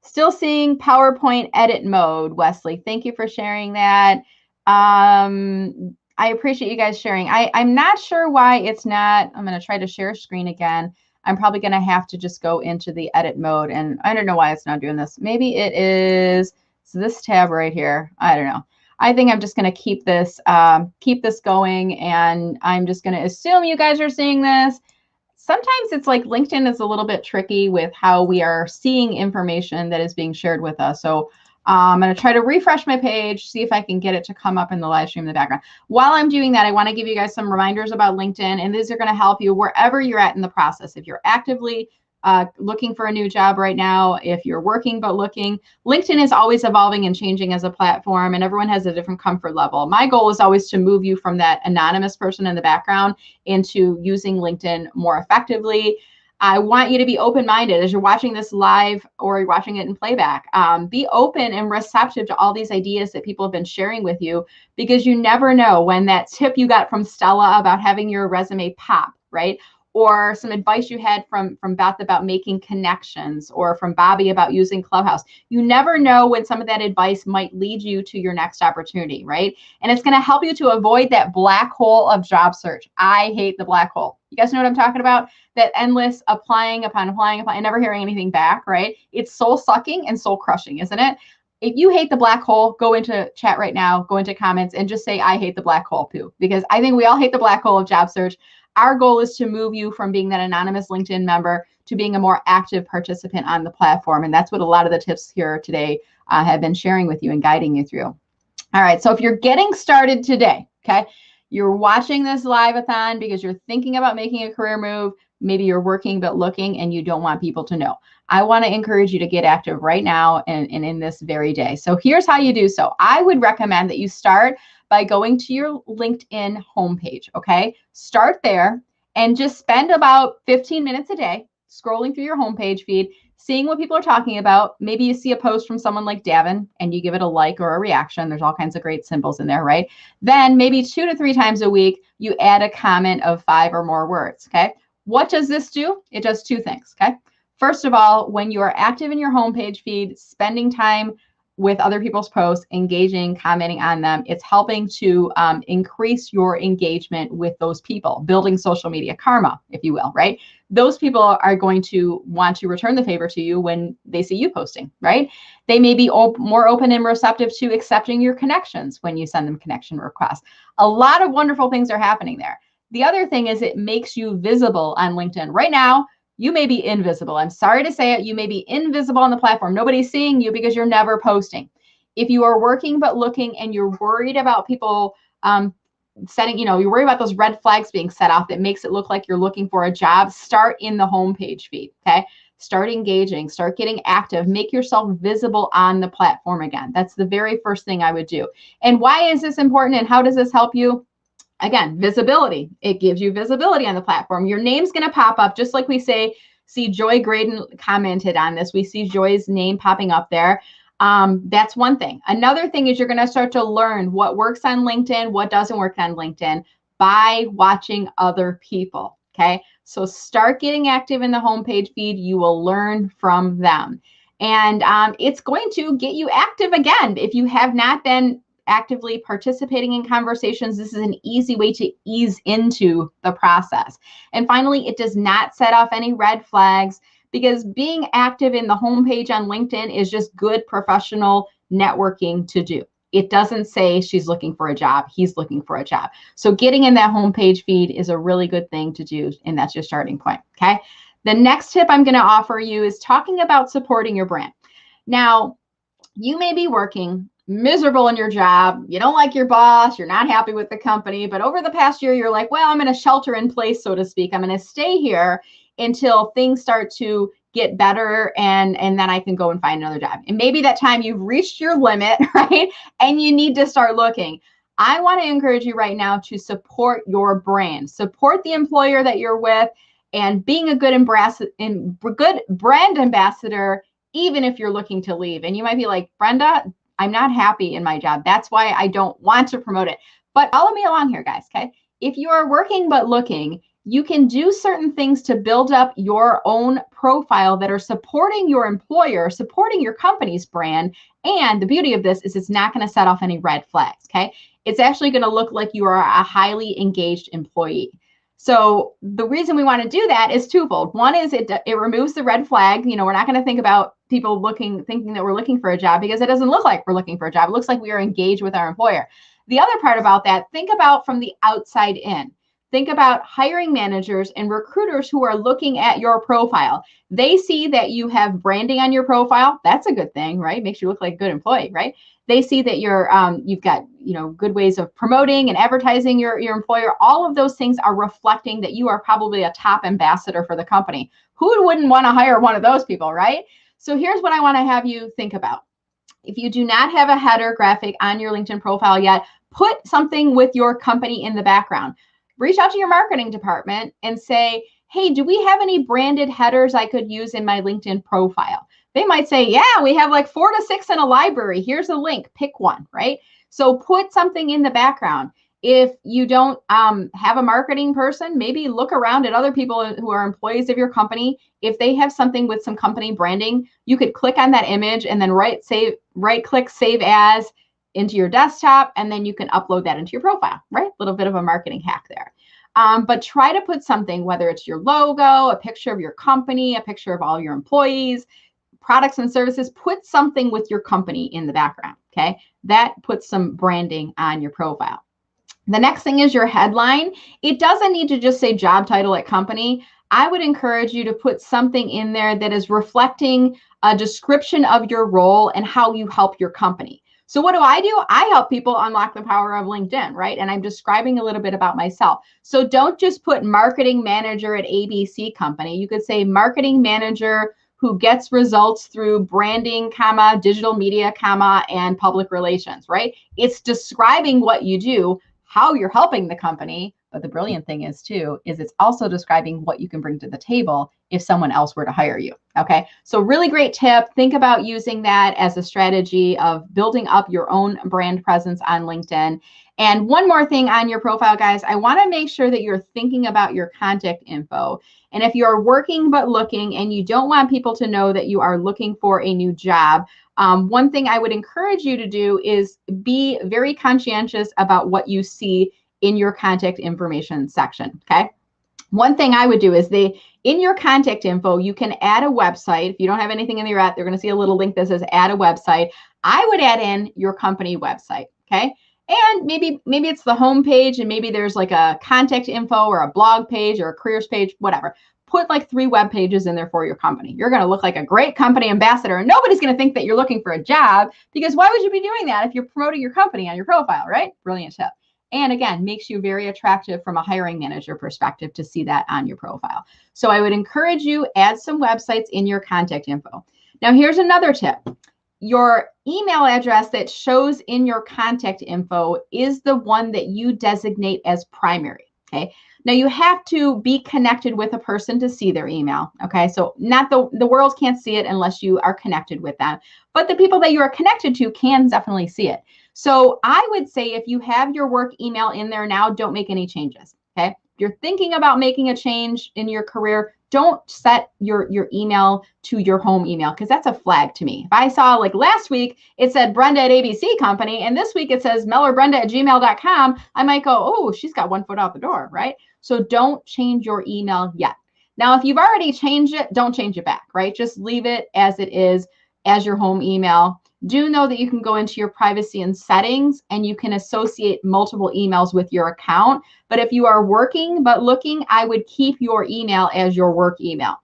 Still seeing PowerPoint edit mode, Wesley. Thank you for sharing that. I appreciate you guys sharing. I'm not sure why it's not. I'm going to try to share screen again. I'm probably going to have to just go into the edit mode, and I don't know why it's not doing this. Maybe it is this tab right here. I don't know. I think I'm just going to keep this going, and I'm just going to assume you guys are seeing this. Sometimes it's like LinkedIn is a little bit tricky with how we are seeing information that is being shared with us. So I'm going to try to refresh my page, see if I can get it to come up in the live stream in the background. While I'm doing that, I want to give you guys some reminders about LinkedIn, and these are going to help you wherever you're at in the process. If you're actively looking for a new job right now, if you're working but looking, LinkedIn is always evolving and changing as a platform, and everyone has a different comfort level. My goal is always to move you from that anonymous person in the background into using LinkedIn more effectively. I want you to be open-minded as you're watching this live or you're watching it in playback. Be open and receptive to all these ideas that people have been sharing with you, because you never know when that tip you got from Stella about having your resume pop, right? Or some advice you had from Beth about making connections, or from Bobby about using Clubhouse. You never know when some of that advice might lead you to your next opportunity, right? And it's going to help you to avoid that black hole of job search. I hate the black hole. You guys know what I'm talking about? That endless applying upon applying, and never hearing anything back, right? It's soul sucking and soul crushing, isn't it? If you hate the black hole, go into chat right now, go into comments, and just say, I hate the black hole too, because I think we all hate the black hole of job search. Our goal is to move you from being that anonymous LinkedIn member to being a more active participant on the platform. And that's what a lot of the tips here today have been sharing with you and guiding you through. All right, so if you're getting started today, okay, you're watching this live-a-thon because you're thinking about making a career move, maybe you're working but looking and you don't want people to know. I want to encourage you to get active right now and in this very day. So here's how you do so. I would recommend that you start by going to your LinkedIn homepage, okay? Start there and just spend about 15 minutes a day scrolling through your homepage feed, seeing what people are talking about. Maybe you see a post from someone like Davin and you give it a like or a reaction. There's all kinds of great symbols in there, right? Then maybe 2 to 3 times a week, you add a comment of 5 or more words, okay? What does this do? It does 2 things, okay? First of all, when you are active in your homepage feed, spending time with other people's posts, engaging, commenting on them, it's helping to increase your engagement with those people, building social media karma, if you will, right? Those people are going to want to return the favor to you when they see you posting, right? They may be more open and receptive to accepting your connections when you send them connection requests. A lot of wonderful things are happening there. The other thing is it makes you visible on LinkedIn. Right now, you may be invisible. I'm sorry to say it. You may be invisible on the platform. Nobody's seeing you because you're never posting. If you are working but looking and you're worried about people setting, you're worried about those red flags being set off that makes it look like you're looking for a job, start in the homepage feed, okay? start engaging, start getting active, make yourself visible on the platform again. That's the very first thing I would do. And why is this important and how does this help you? Again, visibility. It gives you visibility on the platform. Your name's going to pop up, just like we see Joy Graydon commented on this. We see Joy's name popping up there. That's one thing. Another thing is you're going to start to learn what works on LinkedIn, what doesn't work on LinkedIn by watching other people. Okay. So start getting active in the homepage feed. You will learn from them. And it's going to get you active again. If you have not been actively participating in conversations, this is an easy way to ease into the process. And finally, it does not set off any red flags, because being active in the homepage on LinkedIn is just good professional networking to do. It doesn't say she's looking for a job, he's looking for a job. So getting in that homepage feed is a really good thing to do, and that's your starting point, okay? The next tip I'm going to offer you is talking about supporting your brand. Now, you may be working miserable in your job, you don't like your boss, you're not happy with the company, but over the past year, you're like, well, I'm going to shelter in place, so to speak. I'm going to stay here until things start to get better, and then I can go and find another job. And maybe that time you've reached your limit, right? And you need to start looking. I want to encourage you right now to support your brand, support the employer that you're with, and being a good brand ambassador, even if you're looking to leave. And you might be like, Brenda, I'm not happy in my job. That's why I don't want to promote it. But follow me along here, guys, okay? If you are working but looking, you can do certain things to build up your own profile that are supporting your employer, supporting your company's brand. And the beauty of this is it's not going to set off any red flags, okay? It's actually going to look like you are a highly engaged employee. So the reason we want to do that is twofold. One is it removes the red flag. You know, we're not going to think about people thinking that we're looking for a job, because it doesn't look like we're looking for a job. It looks like we are engaged with our employer. The other part about that, think about from the outside in. Think about hiring managers and recruiters who are looking at your profile. They see that you have branding on your profile. That's a good thing, right? Makes you look like a good employee, right? They see that you've got, good ways of promoting and advertising your employer. All of those things are reflecting that you are probably a top ambassador for the company. Who wouldn't want to hire one of those people, right? So here's what I want to have you think about. If you do not have a header graphic on your LinkedIn profile yet, put something with your company in the background. Reach out to your marketing department and say, hey, do we have any branded headers I could use in my LinkedIn profile? They might say, yeah, we have like 4 to 6 in a library. Here's a link, pick one, right? So put something in the background. If you don't have a marketing person, maybe look around at other people who are employees of your company. If they have something with some company branding, you could click on that image and then right-click Save As into your desktop, and then you can upload that into your profile, right? A little bit of a marketing hack there. But try to put something, whether it's your logo, a picture of your company, a picture of all your employees, products and services, put something with your company in the background, okay? That puts some branding on your profile. The next thing is your headline. It doesn't need to just say job title at company. I would encourage you to put something in there that is reflecting a description of your role and how you help your company. So what do? I help people unlock the power of LinkedIn, right? And I'm describing a little bit about myself. So don't just put marketing manager at ABC company. You could say marketing manager who gets results through branding, digital media, and public relations, right? It's describing what you do, how you're helping the company. But the brilliant thing is it's also describing what you can bring to the table if someone else were to hire you. Okay. So really great tip. Think about using that as a strategy of building up your own brand presence on LinkedIn. And one more thing on your profile, guys, I want to make sure that you're thinking about your contact info. And if you're working but looking and you don't want people to know that you are looking for a new job, one thing I would encourage you to do is be very conscientious about what you see in your contact information section, okay? One thing I would do is in your contact info, you can add a website. If you don't have anything in your app, they're going to see a little link that says add a website. I would add in your company website, okay? And maybe it's the home page, and maybe there's like a contact info or a blog page or a careers page, whatever. Put like 3 web pages in there for your company. You're going to look like a great company ambassador, and nobody's going to think that you're looking for a job, because why would you be doing that if you're promoting your company on your profile, right? Brilliant tip. And again, makes you very attractive from a hiring manager perspective to see that on your profile. So I would encourage you, add some websites in your contact info. Now, here's another tip. Your email address that shows in your contact info is the one that you designate as primary, okay? Now, you have to be connected with a person to see their email, okay? So not the world can't see it unless you are connected with them, but the people that you are connected to can definitely see it. So I would say if you have your work email in there now, don't make any changes, okay? If you're thinking about making a change in your career, don't set your email to your home email, because that's a flag to me. If I saw, like last week, it said Brenda at ABC Company, and this week it says mellerbrenda@gmail.com, I might go, oh, she's got one foot out the door, right? So don't change your email yet. Now, if you've already changed it, don't change it back, right? Just leave it as it is, as your home email. Do know that you can go into your privacy and settings and you can associate multiple emails with your account. But if you are working but looking, I would keep your email as your work email.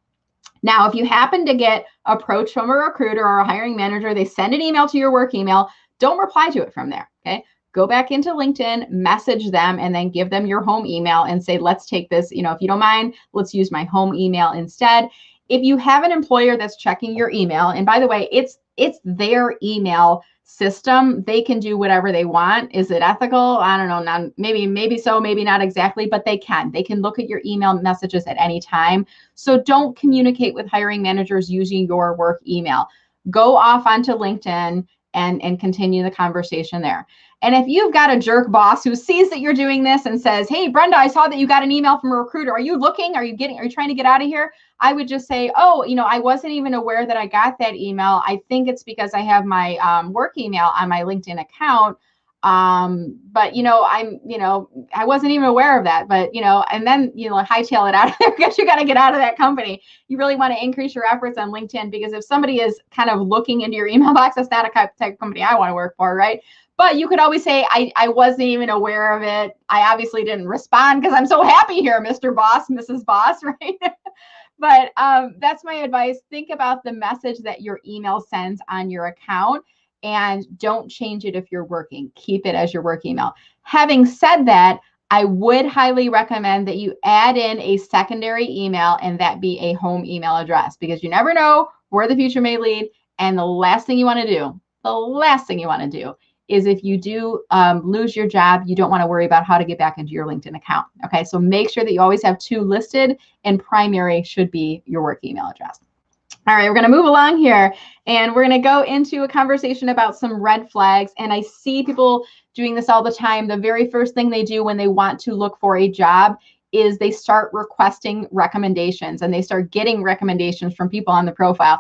Now, if you happen to get approached from a recruiter or a hiring manager, they send an email to your work email, don't reply to it from there, okay? Go back into LinkedIn, message them, and then give them your home email and say, let's take this, if you don't mind, let's use my home email instead. If you have an employer that's checking your email, and by the way, it's their email system, they can do whatever they want. Is it ethical? I don't know. Maybe so, maybe not exactly, but they can look at your email messages at any time. So don't communicate with hiring managers using your work email. Go off onto LinkedIn and continue the conversation there. And if you've got a jerk boss who sees that you're doing this and says, hey, Brenda, I saw that you got an email from a recruiter. Are you looking? Are you trying to get out of here? I would just say, oh, I wasn't even aware that I got that email. I think it's because I have my work email on my LinkedIn account. But I wasn't even aware of that, but and then hightail it out of there because you got to get out of that company. You really want to increase your efforts on LinkedIn, because if somebody is kind of looking into your email box, that's not a type of company I want to work for, right? But you could always say, I wasn't even aware of it. I obviously didn't respond because I'm so happy here, Mr. Boss, Mrs. Boss, right? But that's my advice. Think about the message that your email sends on your account, and don't change it if you're working. Keep it as your work email. Having said that, I would highly recommend that you add in a secondary email, and that be a home email address, because you never know where the future may lead. And the last thing you want to do is if you do lose your job, you don't want to worry about how to get back into your LinkedIn account. Okay, so make sure that you always have two listed, and primary should be your work email address. All right, we're going to move along here, and we're going to go into a conversation about some red flags. And I see people doing this all the time. The very first thing they do when they want to look for a job is they start requesting recommendations, and they start getting recommendations from people on the profile.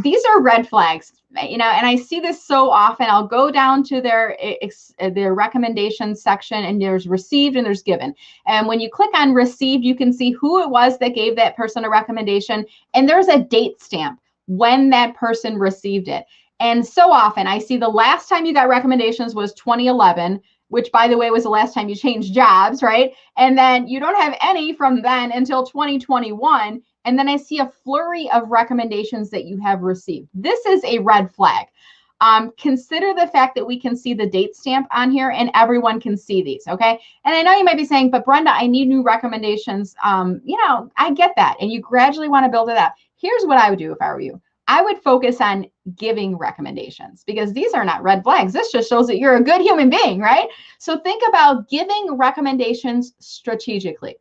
These are red flags, and I see this so often. I'll go down to their recommendations section, and there's received and there's given. And when you click on received, you can see who it was that gave that person a recommendation, and there's a date stamp when that person received it. And so often I see the last time you got recommendations was 2011, which, by the way, was the last time you changed jobs, right? And then you don't have any from then until 2021. And then I see a flurry of recommendations that you have received. This is a red flag. Consider the fact that we can see the date stamp on here, and everyone can see these, okay? And I know you might be saying, but Brenda, I need new recommendations. I get that. And you gradually want to build it up. Here's what I would do if I were you. I would focus on giving recommendations, because these are not red flags. This just shows that you're a good human being, right? So think about giving recommendations strategically.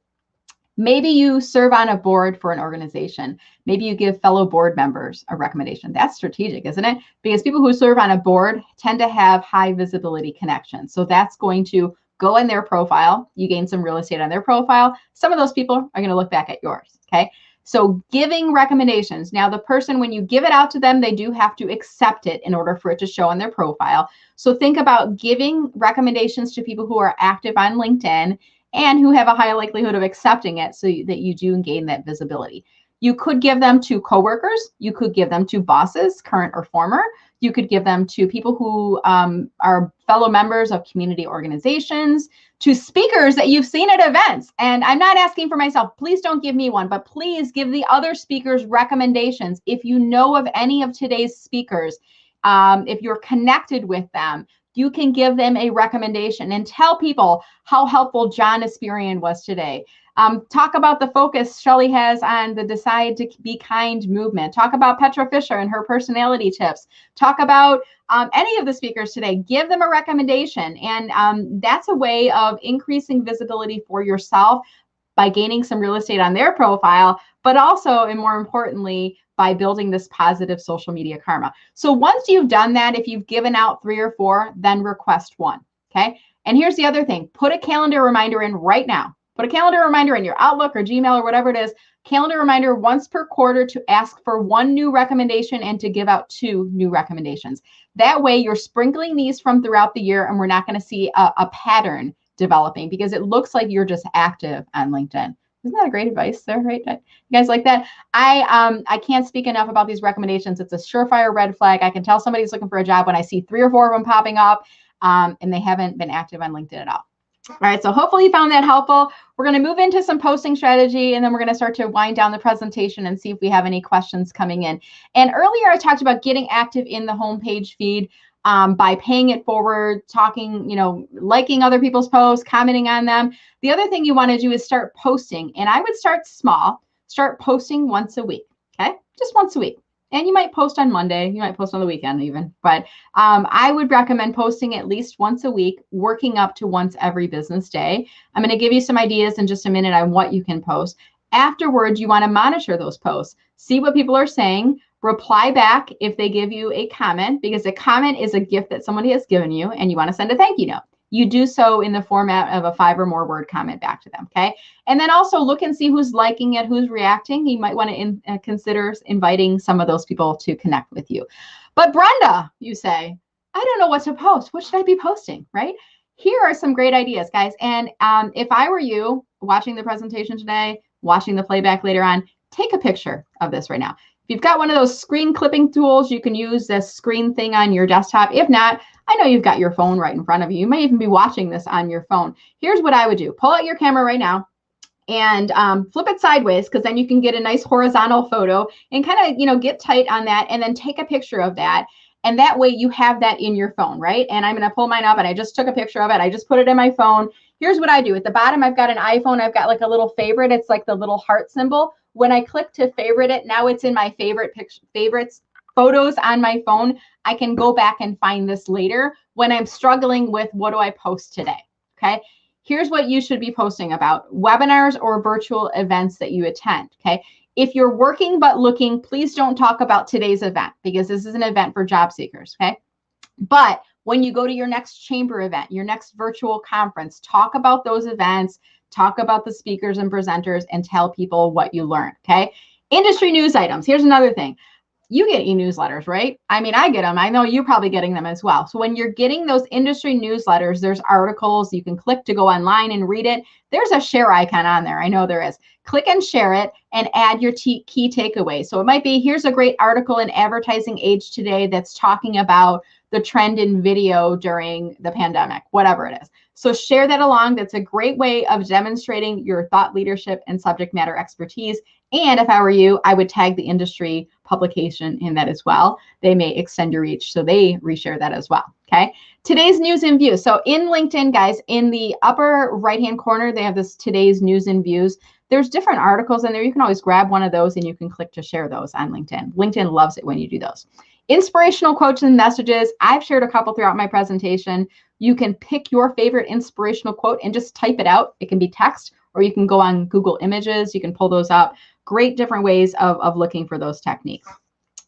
Maybe you serve on a board for an organization. Maybe you give fellow board members a recommendation. That's strategic, isn't it? Because people who serve on a board tend to have high visibility connections. So that's going to go in their profile. You gain some real estate on their profile. Some of those people are going to look back at yours, okay? So giving recommendations. Now, the person, when you give it out to them, they do have to accept it in order for it to show on their profile. So think about giving recommendations to people who are active on LinkedIn and who have a high likelihood of accepting it, so that you do gain that visibility. You could give them to coworkers. You could give them to bosses, current or former. You could give them to people who are fellow members of community organizations, to speakers that you've seen at events. And I'm not asking for myself, please don't give me one, but please give the other speakers recommendations. If you know of any of today's speakers, if you're connected with them, you can give them a recommendation and tell people how helpful John Esperian was today. Talk about the focus Shelly has on the Decide to Be Kind movement. Talk about Petra Fisher and her personality tips. Talk about any of the speakers today. Give them a recommendation. And that's a way of increasing visibility for yourself by gaining some real estate on their profile, but also, and more importantly, by building this positive social media karma. So once you've done that, if you've given out 3 or 4, then request 1. Okay. And here's the other thing. Put a calendar reminder in right now. Put a calendar reminder in your Outlook or Gmail or whatever it is. Calendar reminder once per quarter to ask for 1 new recommendation and to give out 2 new recommendations. That way you're sprinkling these from throughout the year, and we're not going to see a pattern developing because it looks like you're just active on LinkedIn. Isn't that a great advice there, right? You guys like that? I can't speak enough about these recommendations. It's a surefire red flag. I can tell somebody's looking for a job when I see 3 or 4 of them popping up, and they haven't been active on LinkedIn at all. All right, so hopefully you found that helpful. We're going to move into some posting strategy, and then we're going to start to wind down the presentation and see if we have any questions coming in. And earlier I talked about getting active in the homepage feed by paying it forward, talking, liking other people's posts, commenting on them. The other thing you want to do is start posting. And I would start small, start posting once a week, okay? Just once a week. And you might post on Monday, you might post on the weekend even, but I would recommend posting at least once a week, working up to once every business day. I'm going to give you some ideas in just a minute on what you can post. Afterwards, you want to monitor those posts, see what people are saying, reply back if they give you a comment, because a comment is a gift that somebody has given you and you want to send a thank you note. You do so in the format of a 5 or more word comment back to them, okay? And then also look and see who's liking it, who's reacting. You might want to consider inviting some of those people to connect with you. But Brenda, you say, I don't know what to post. What should I be posting, right? Here are some great ideas, guys. And if I were you watching the presentation today, watching the playback later on, take a picture of this right now. If you've got one of those screen clipping tools, you can use this screen thing on your desktop. If not, I know you've got your phone right in front of you. You may even be watching this on your phone. Here's what I would do. Pull out your camera right now and flip it sideways, because then you can get a nice horizontal photo and kind of, get tight on that, and then take a picture of that. And that way you have that in your phone, right? And I'm going to pull mine up, and I just took a picture of it. I just put it in my phone. Here's what I do. At the bottom, I've got an iPhone. I've got like a little favorite. It's like the little heart symbol. When I click to favorite it, now it's in my favorites photos on my phone. I can go back and find this later when I'm struggling with what do I post today, okay? Here's what you should be posting about: webinars or virtual events that you attend, okay? If you're working but looking, please don't talk about today's event, because this is an event for job seekers, okay? But when you go to your next chamber event, your next virtual conference, talk about those events, talk about the speakers and presenters, and tell people what you learned, okay? Industry news items. Here's another thing. You get e-newsletters, right? I mean, I get them. I know you're probably getting them as well. So when you're getting those industry newsletters, there's articles. You can click to go online and read it. There's a share icon on there. I know there is. Click and share it and add your key takeaways. So it might be, here's a great article in Advertising Age today that's talking about the trend in video during the pandemic, whatever it is. So share that along. That's a great way of demonstrating your thought leadership and subject matter expertise. And if I were you, I would tag the industry publication in that as well. They may extend your reach, so they reshare that as well, okay? Today's news and views. So in LinkedIn, guys, in the upper right-hand corner, they have this today's news and views. There's different articles in there. You can always grab one of those and you can click to share those on LinkedIn. LinkedIn loves it when you do those. Inspirational quotes and messages. I've shared a couple throughout my presentation. You can pick your favorite inspirational quote and just type it out. It can be text, or you can go on Google Images. You can pull those up. Great different ways of looking for those techniques.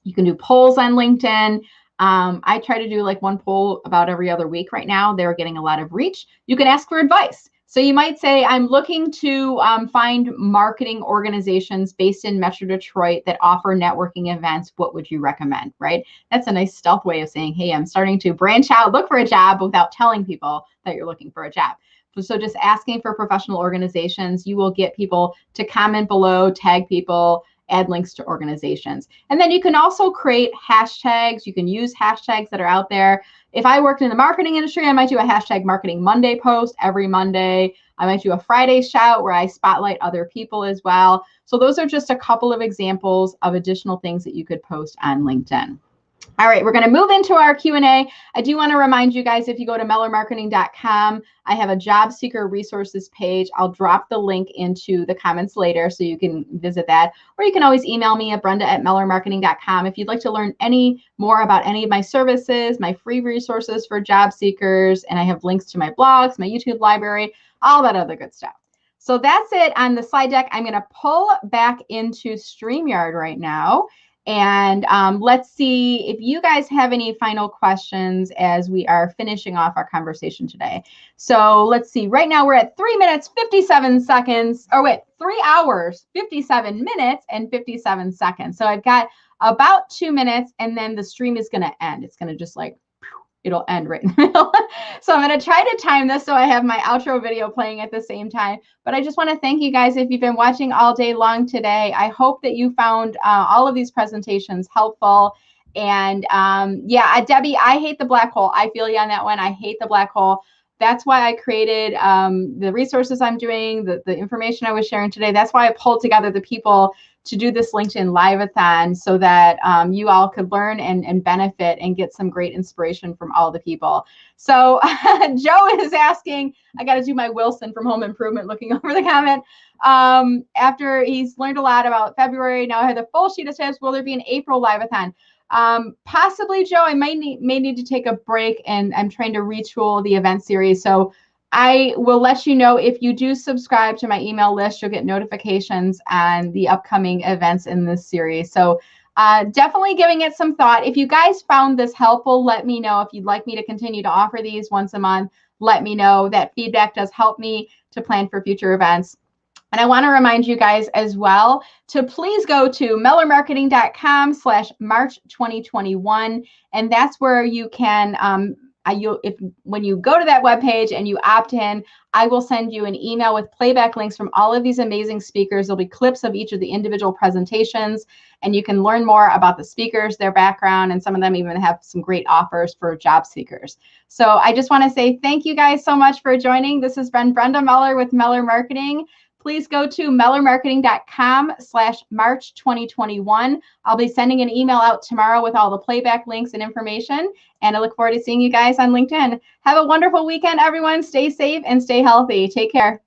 You can do polls on LinkedIn. I try to do like one poll about every other week right now. They're getting a lot of reach. You can ask for advice. So you might say, I'm looking to find marketing organizations based in Metro Detroit that offer networking events. What would you recommend, right? That's a nice stealth way of saying, hey, I'm starting to branch out, look for a job without telling people that you're looking for a job. So just asking for professional organizations, you will get people to comment below, tag people, add links to organizations. And then you can also create hashtags. You can use hashtags that are out there. If I worked in the marketing industry, I might do a hashtag Marketing Monday post every Monday. I might do a Friday shout where I spotlight other people as well. So those are just a couple of examples of additional things that you could post on LinkedIn. All right, we're going to move into our Q&A. I do want to remind you guys, if you go to mellermarketing.com, I have a job seeker resources page. I'll drop the link into the comments later so you can visit that. Or you can always email me at brenda@mellermarketing.com if you'd like to learn any more about any of my services, my free resources for job seekers, and I have links to my blogs, my YouTube library, all that other good stuff. So that's it on the slide deck. I'm going to pull back into StreamYard right now. And let's see if you guys have any final questions as we are finishing off our conversation today. So let's see. Right now we're at 3 minutes, 57 seconds. Or wait, 3 hours, 57 minutes, and 57 seconds. So I've got about 2 minutes, and then the stream is going to end. It's going to just like, it'll end right in the middle. So I'm going to try to time this so I have my outro video playing at the same time. But I just want to thank you guys if you've been watching all day long today. I hope that you found all of these presentations helpful. And yeah, Debbie, I hate the black hole. I feel you on that one. I hate the black hole. That's why I created the resources I'm doing, the information I was sharing today. That's why I pulled together the people to do this LinkedIn Live-a-thon so that you all could learn and benefit and get some great inspiration from all the people. So Joe is asking, I got to do my Wilson from Home Improvement looking over the comment. After he's learned a lot about February, now I have the full sheet of tips. Will there be an April Live-a-thon? Possibly, Joe. I may need to take a break, and I'm trying to retool the event series. So I will let you know if you do subscribe to my email list. You'll get notifications on the upcoming events in this series. So definitely giving it some thought. If you guys found this helpful, let me know. If you'd like me to continue to offer these once a month, let me know. That feedback does help me to plan for future events. And I want to remind you guys as well to please go to mellermarketing.com/March2021. And that's where you can, when you go to that webpage and you opt in, I will send you an email with playback links from all of these amazing speakers. There'll be clips of each of the individual presentations, and you can learn more about the speakers, their background, and some of them even have some great offers for job seekers. So I just want to say thank you guys so much for joining. This has been Brenda Meller with Meller Marketing. Please go to mellermarketing.com/March2021. I'll be sending an email out tomorrow with all the playback links and information, and I look forward to seeing you guys on LinkedIn. Have a wonderful weekend, everyone. Stay safe and stay healthy. Take care.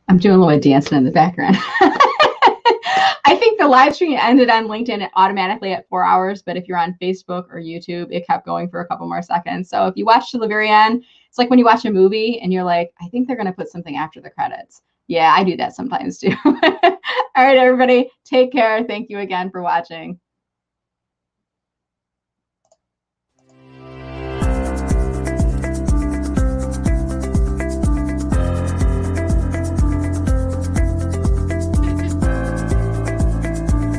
I'm doing a little bit of dancing in the background. I think the live stream ended on LinkedIn automatically at 4 hours, but if you're on Facebook or YouTube, it kept going for a couple more seconds. So if you watch to the very end, it's like when you watch a movie and you're like, I think they're going to put something after the credits. Yeah, I do that sometimes too. All right, everybody, take care. Thank you again for watching.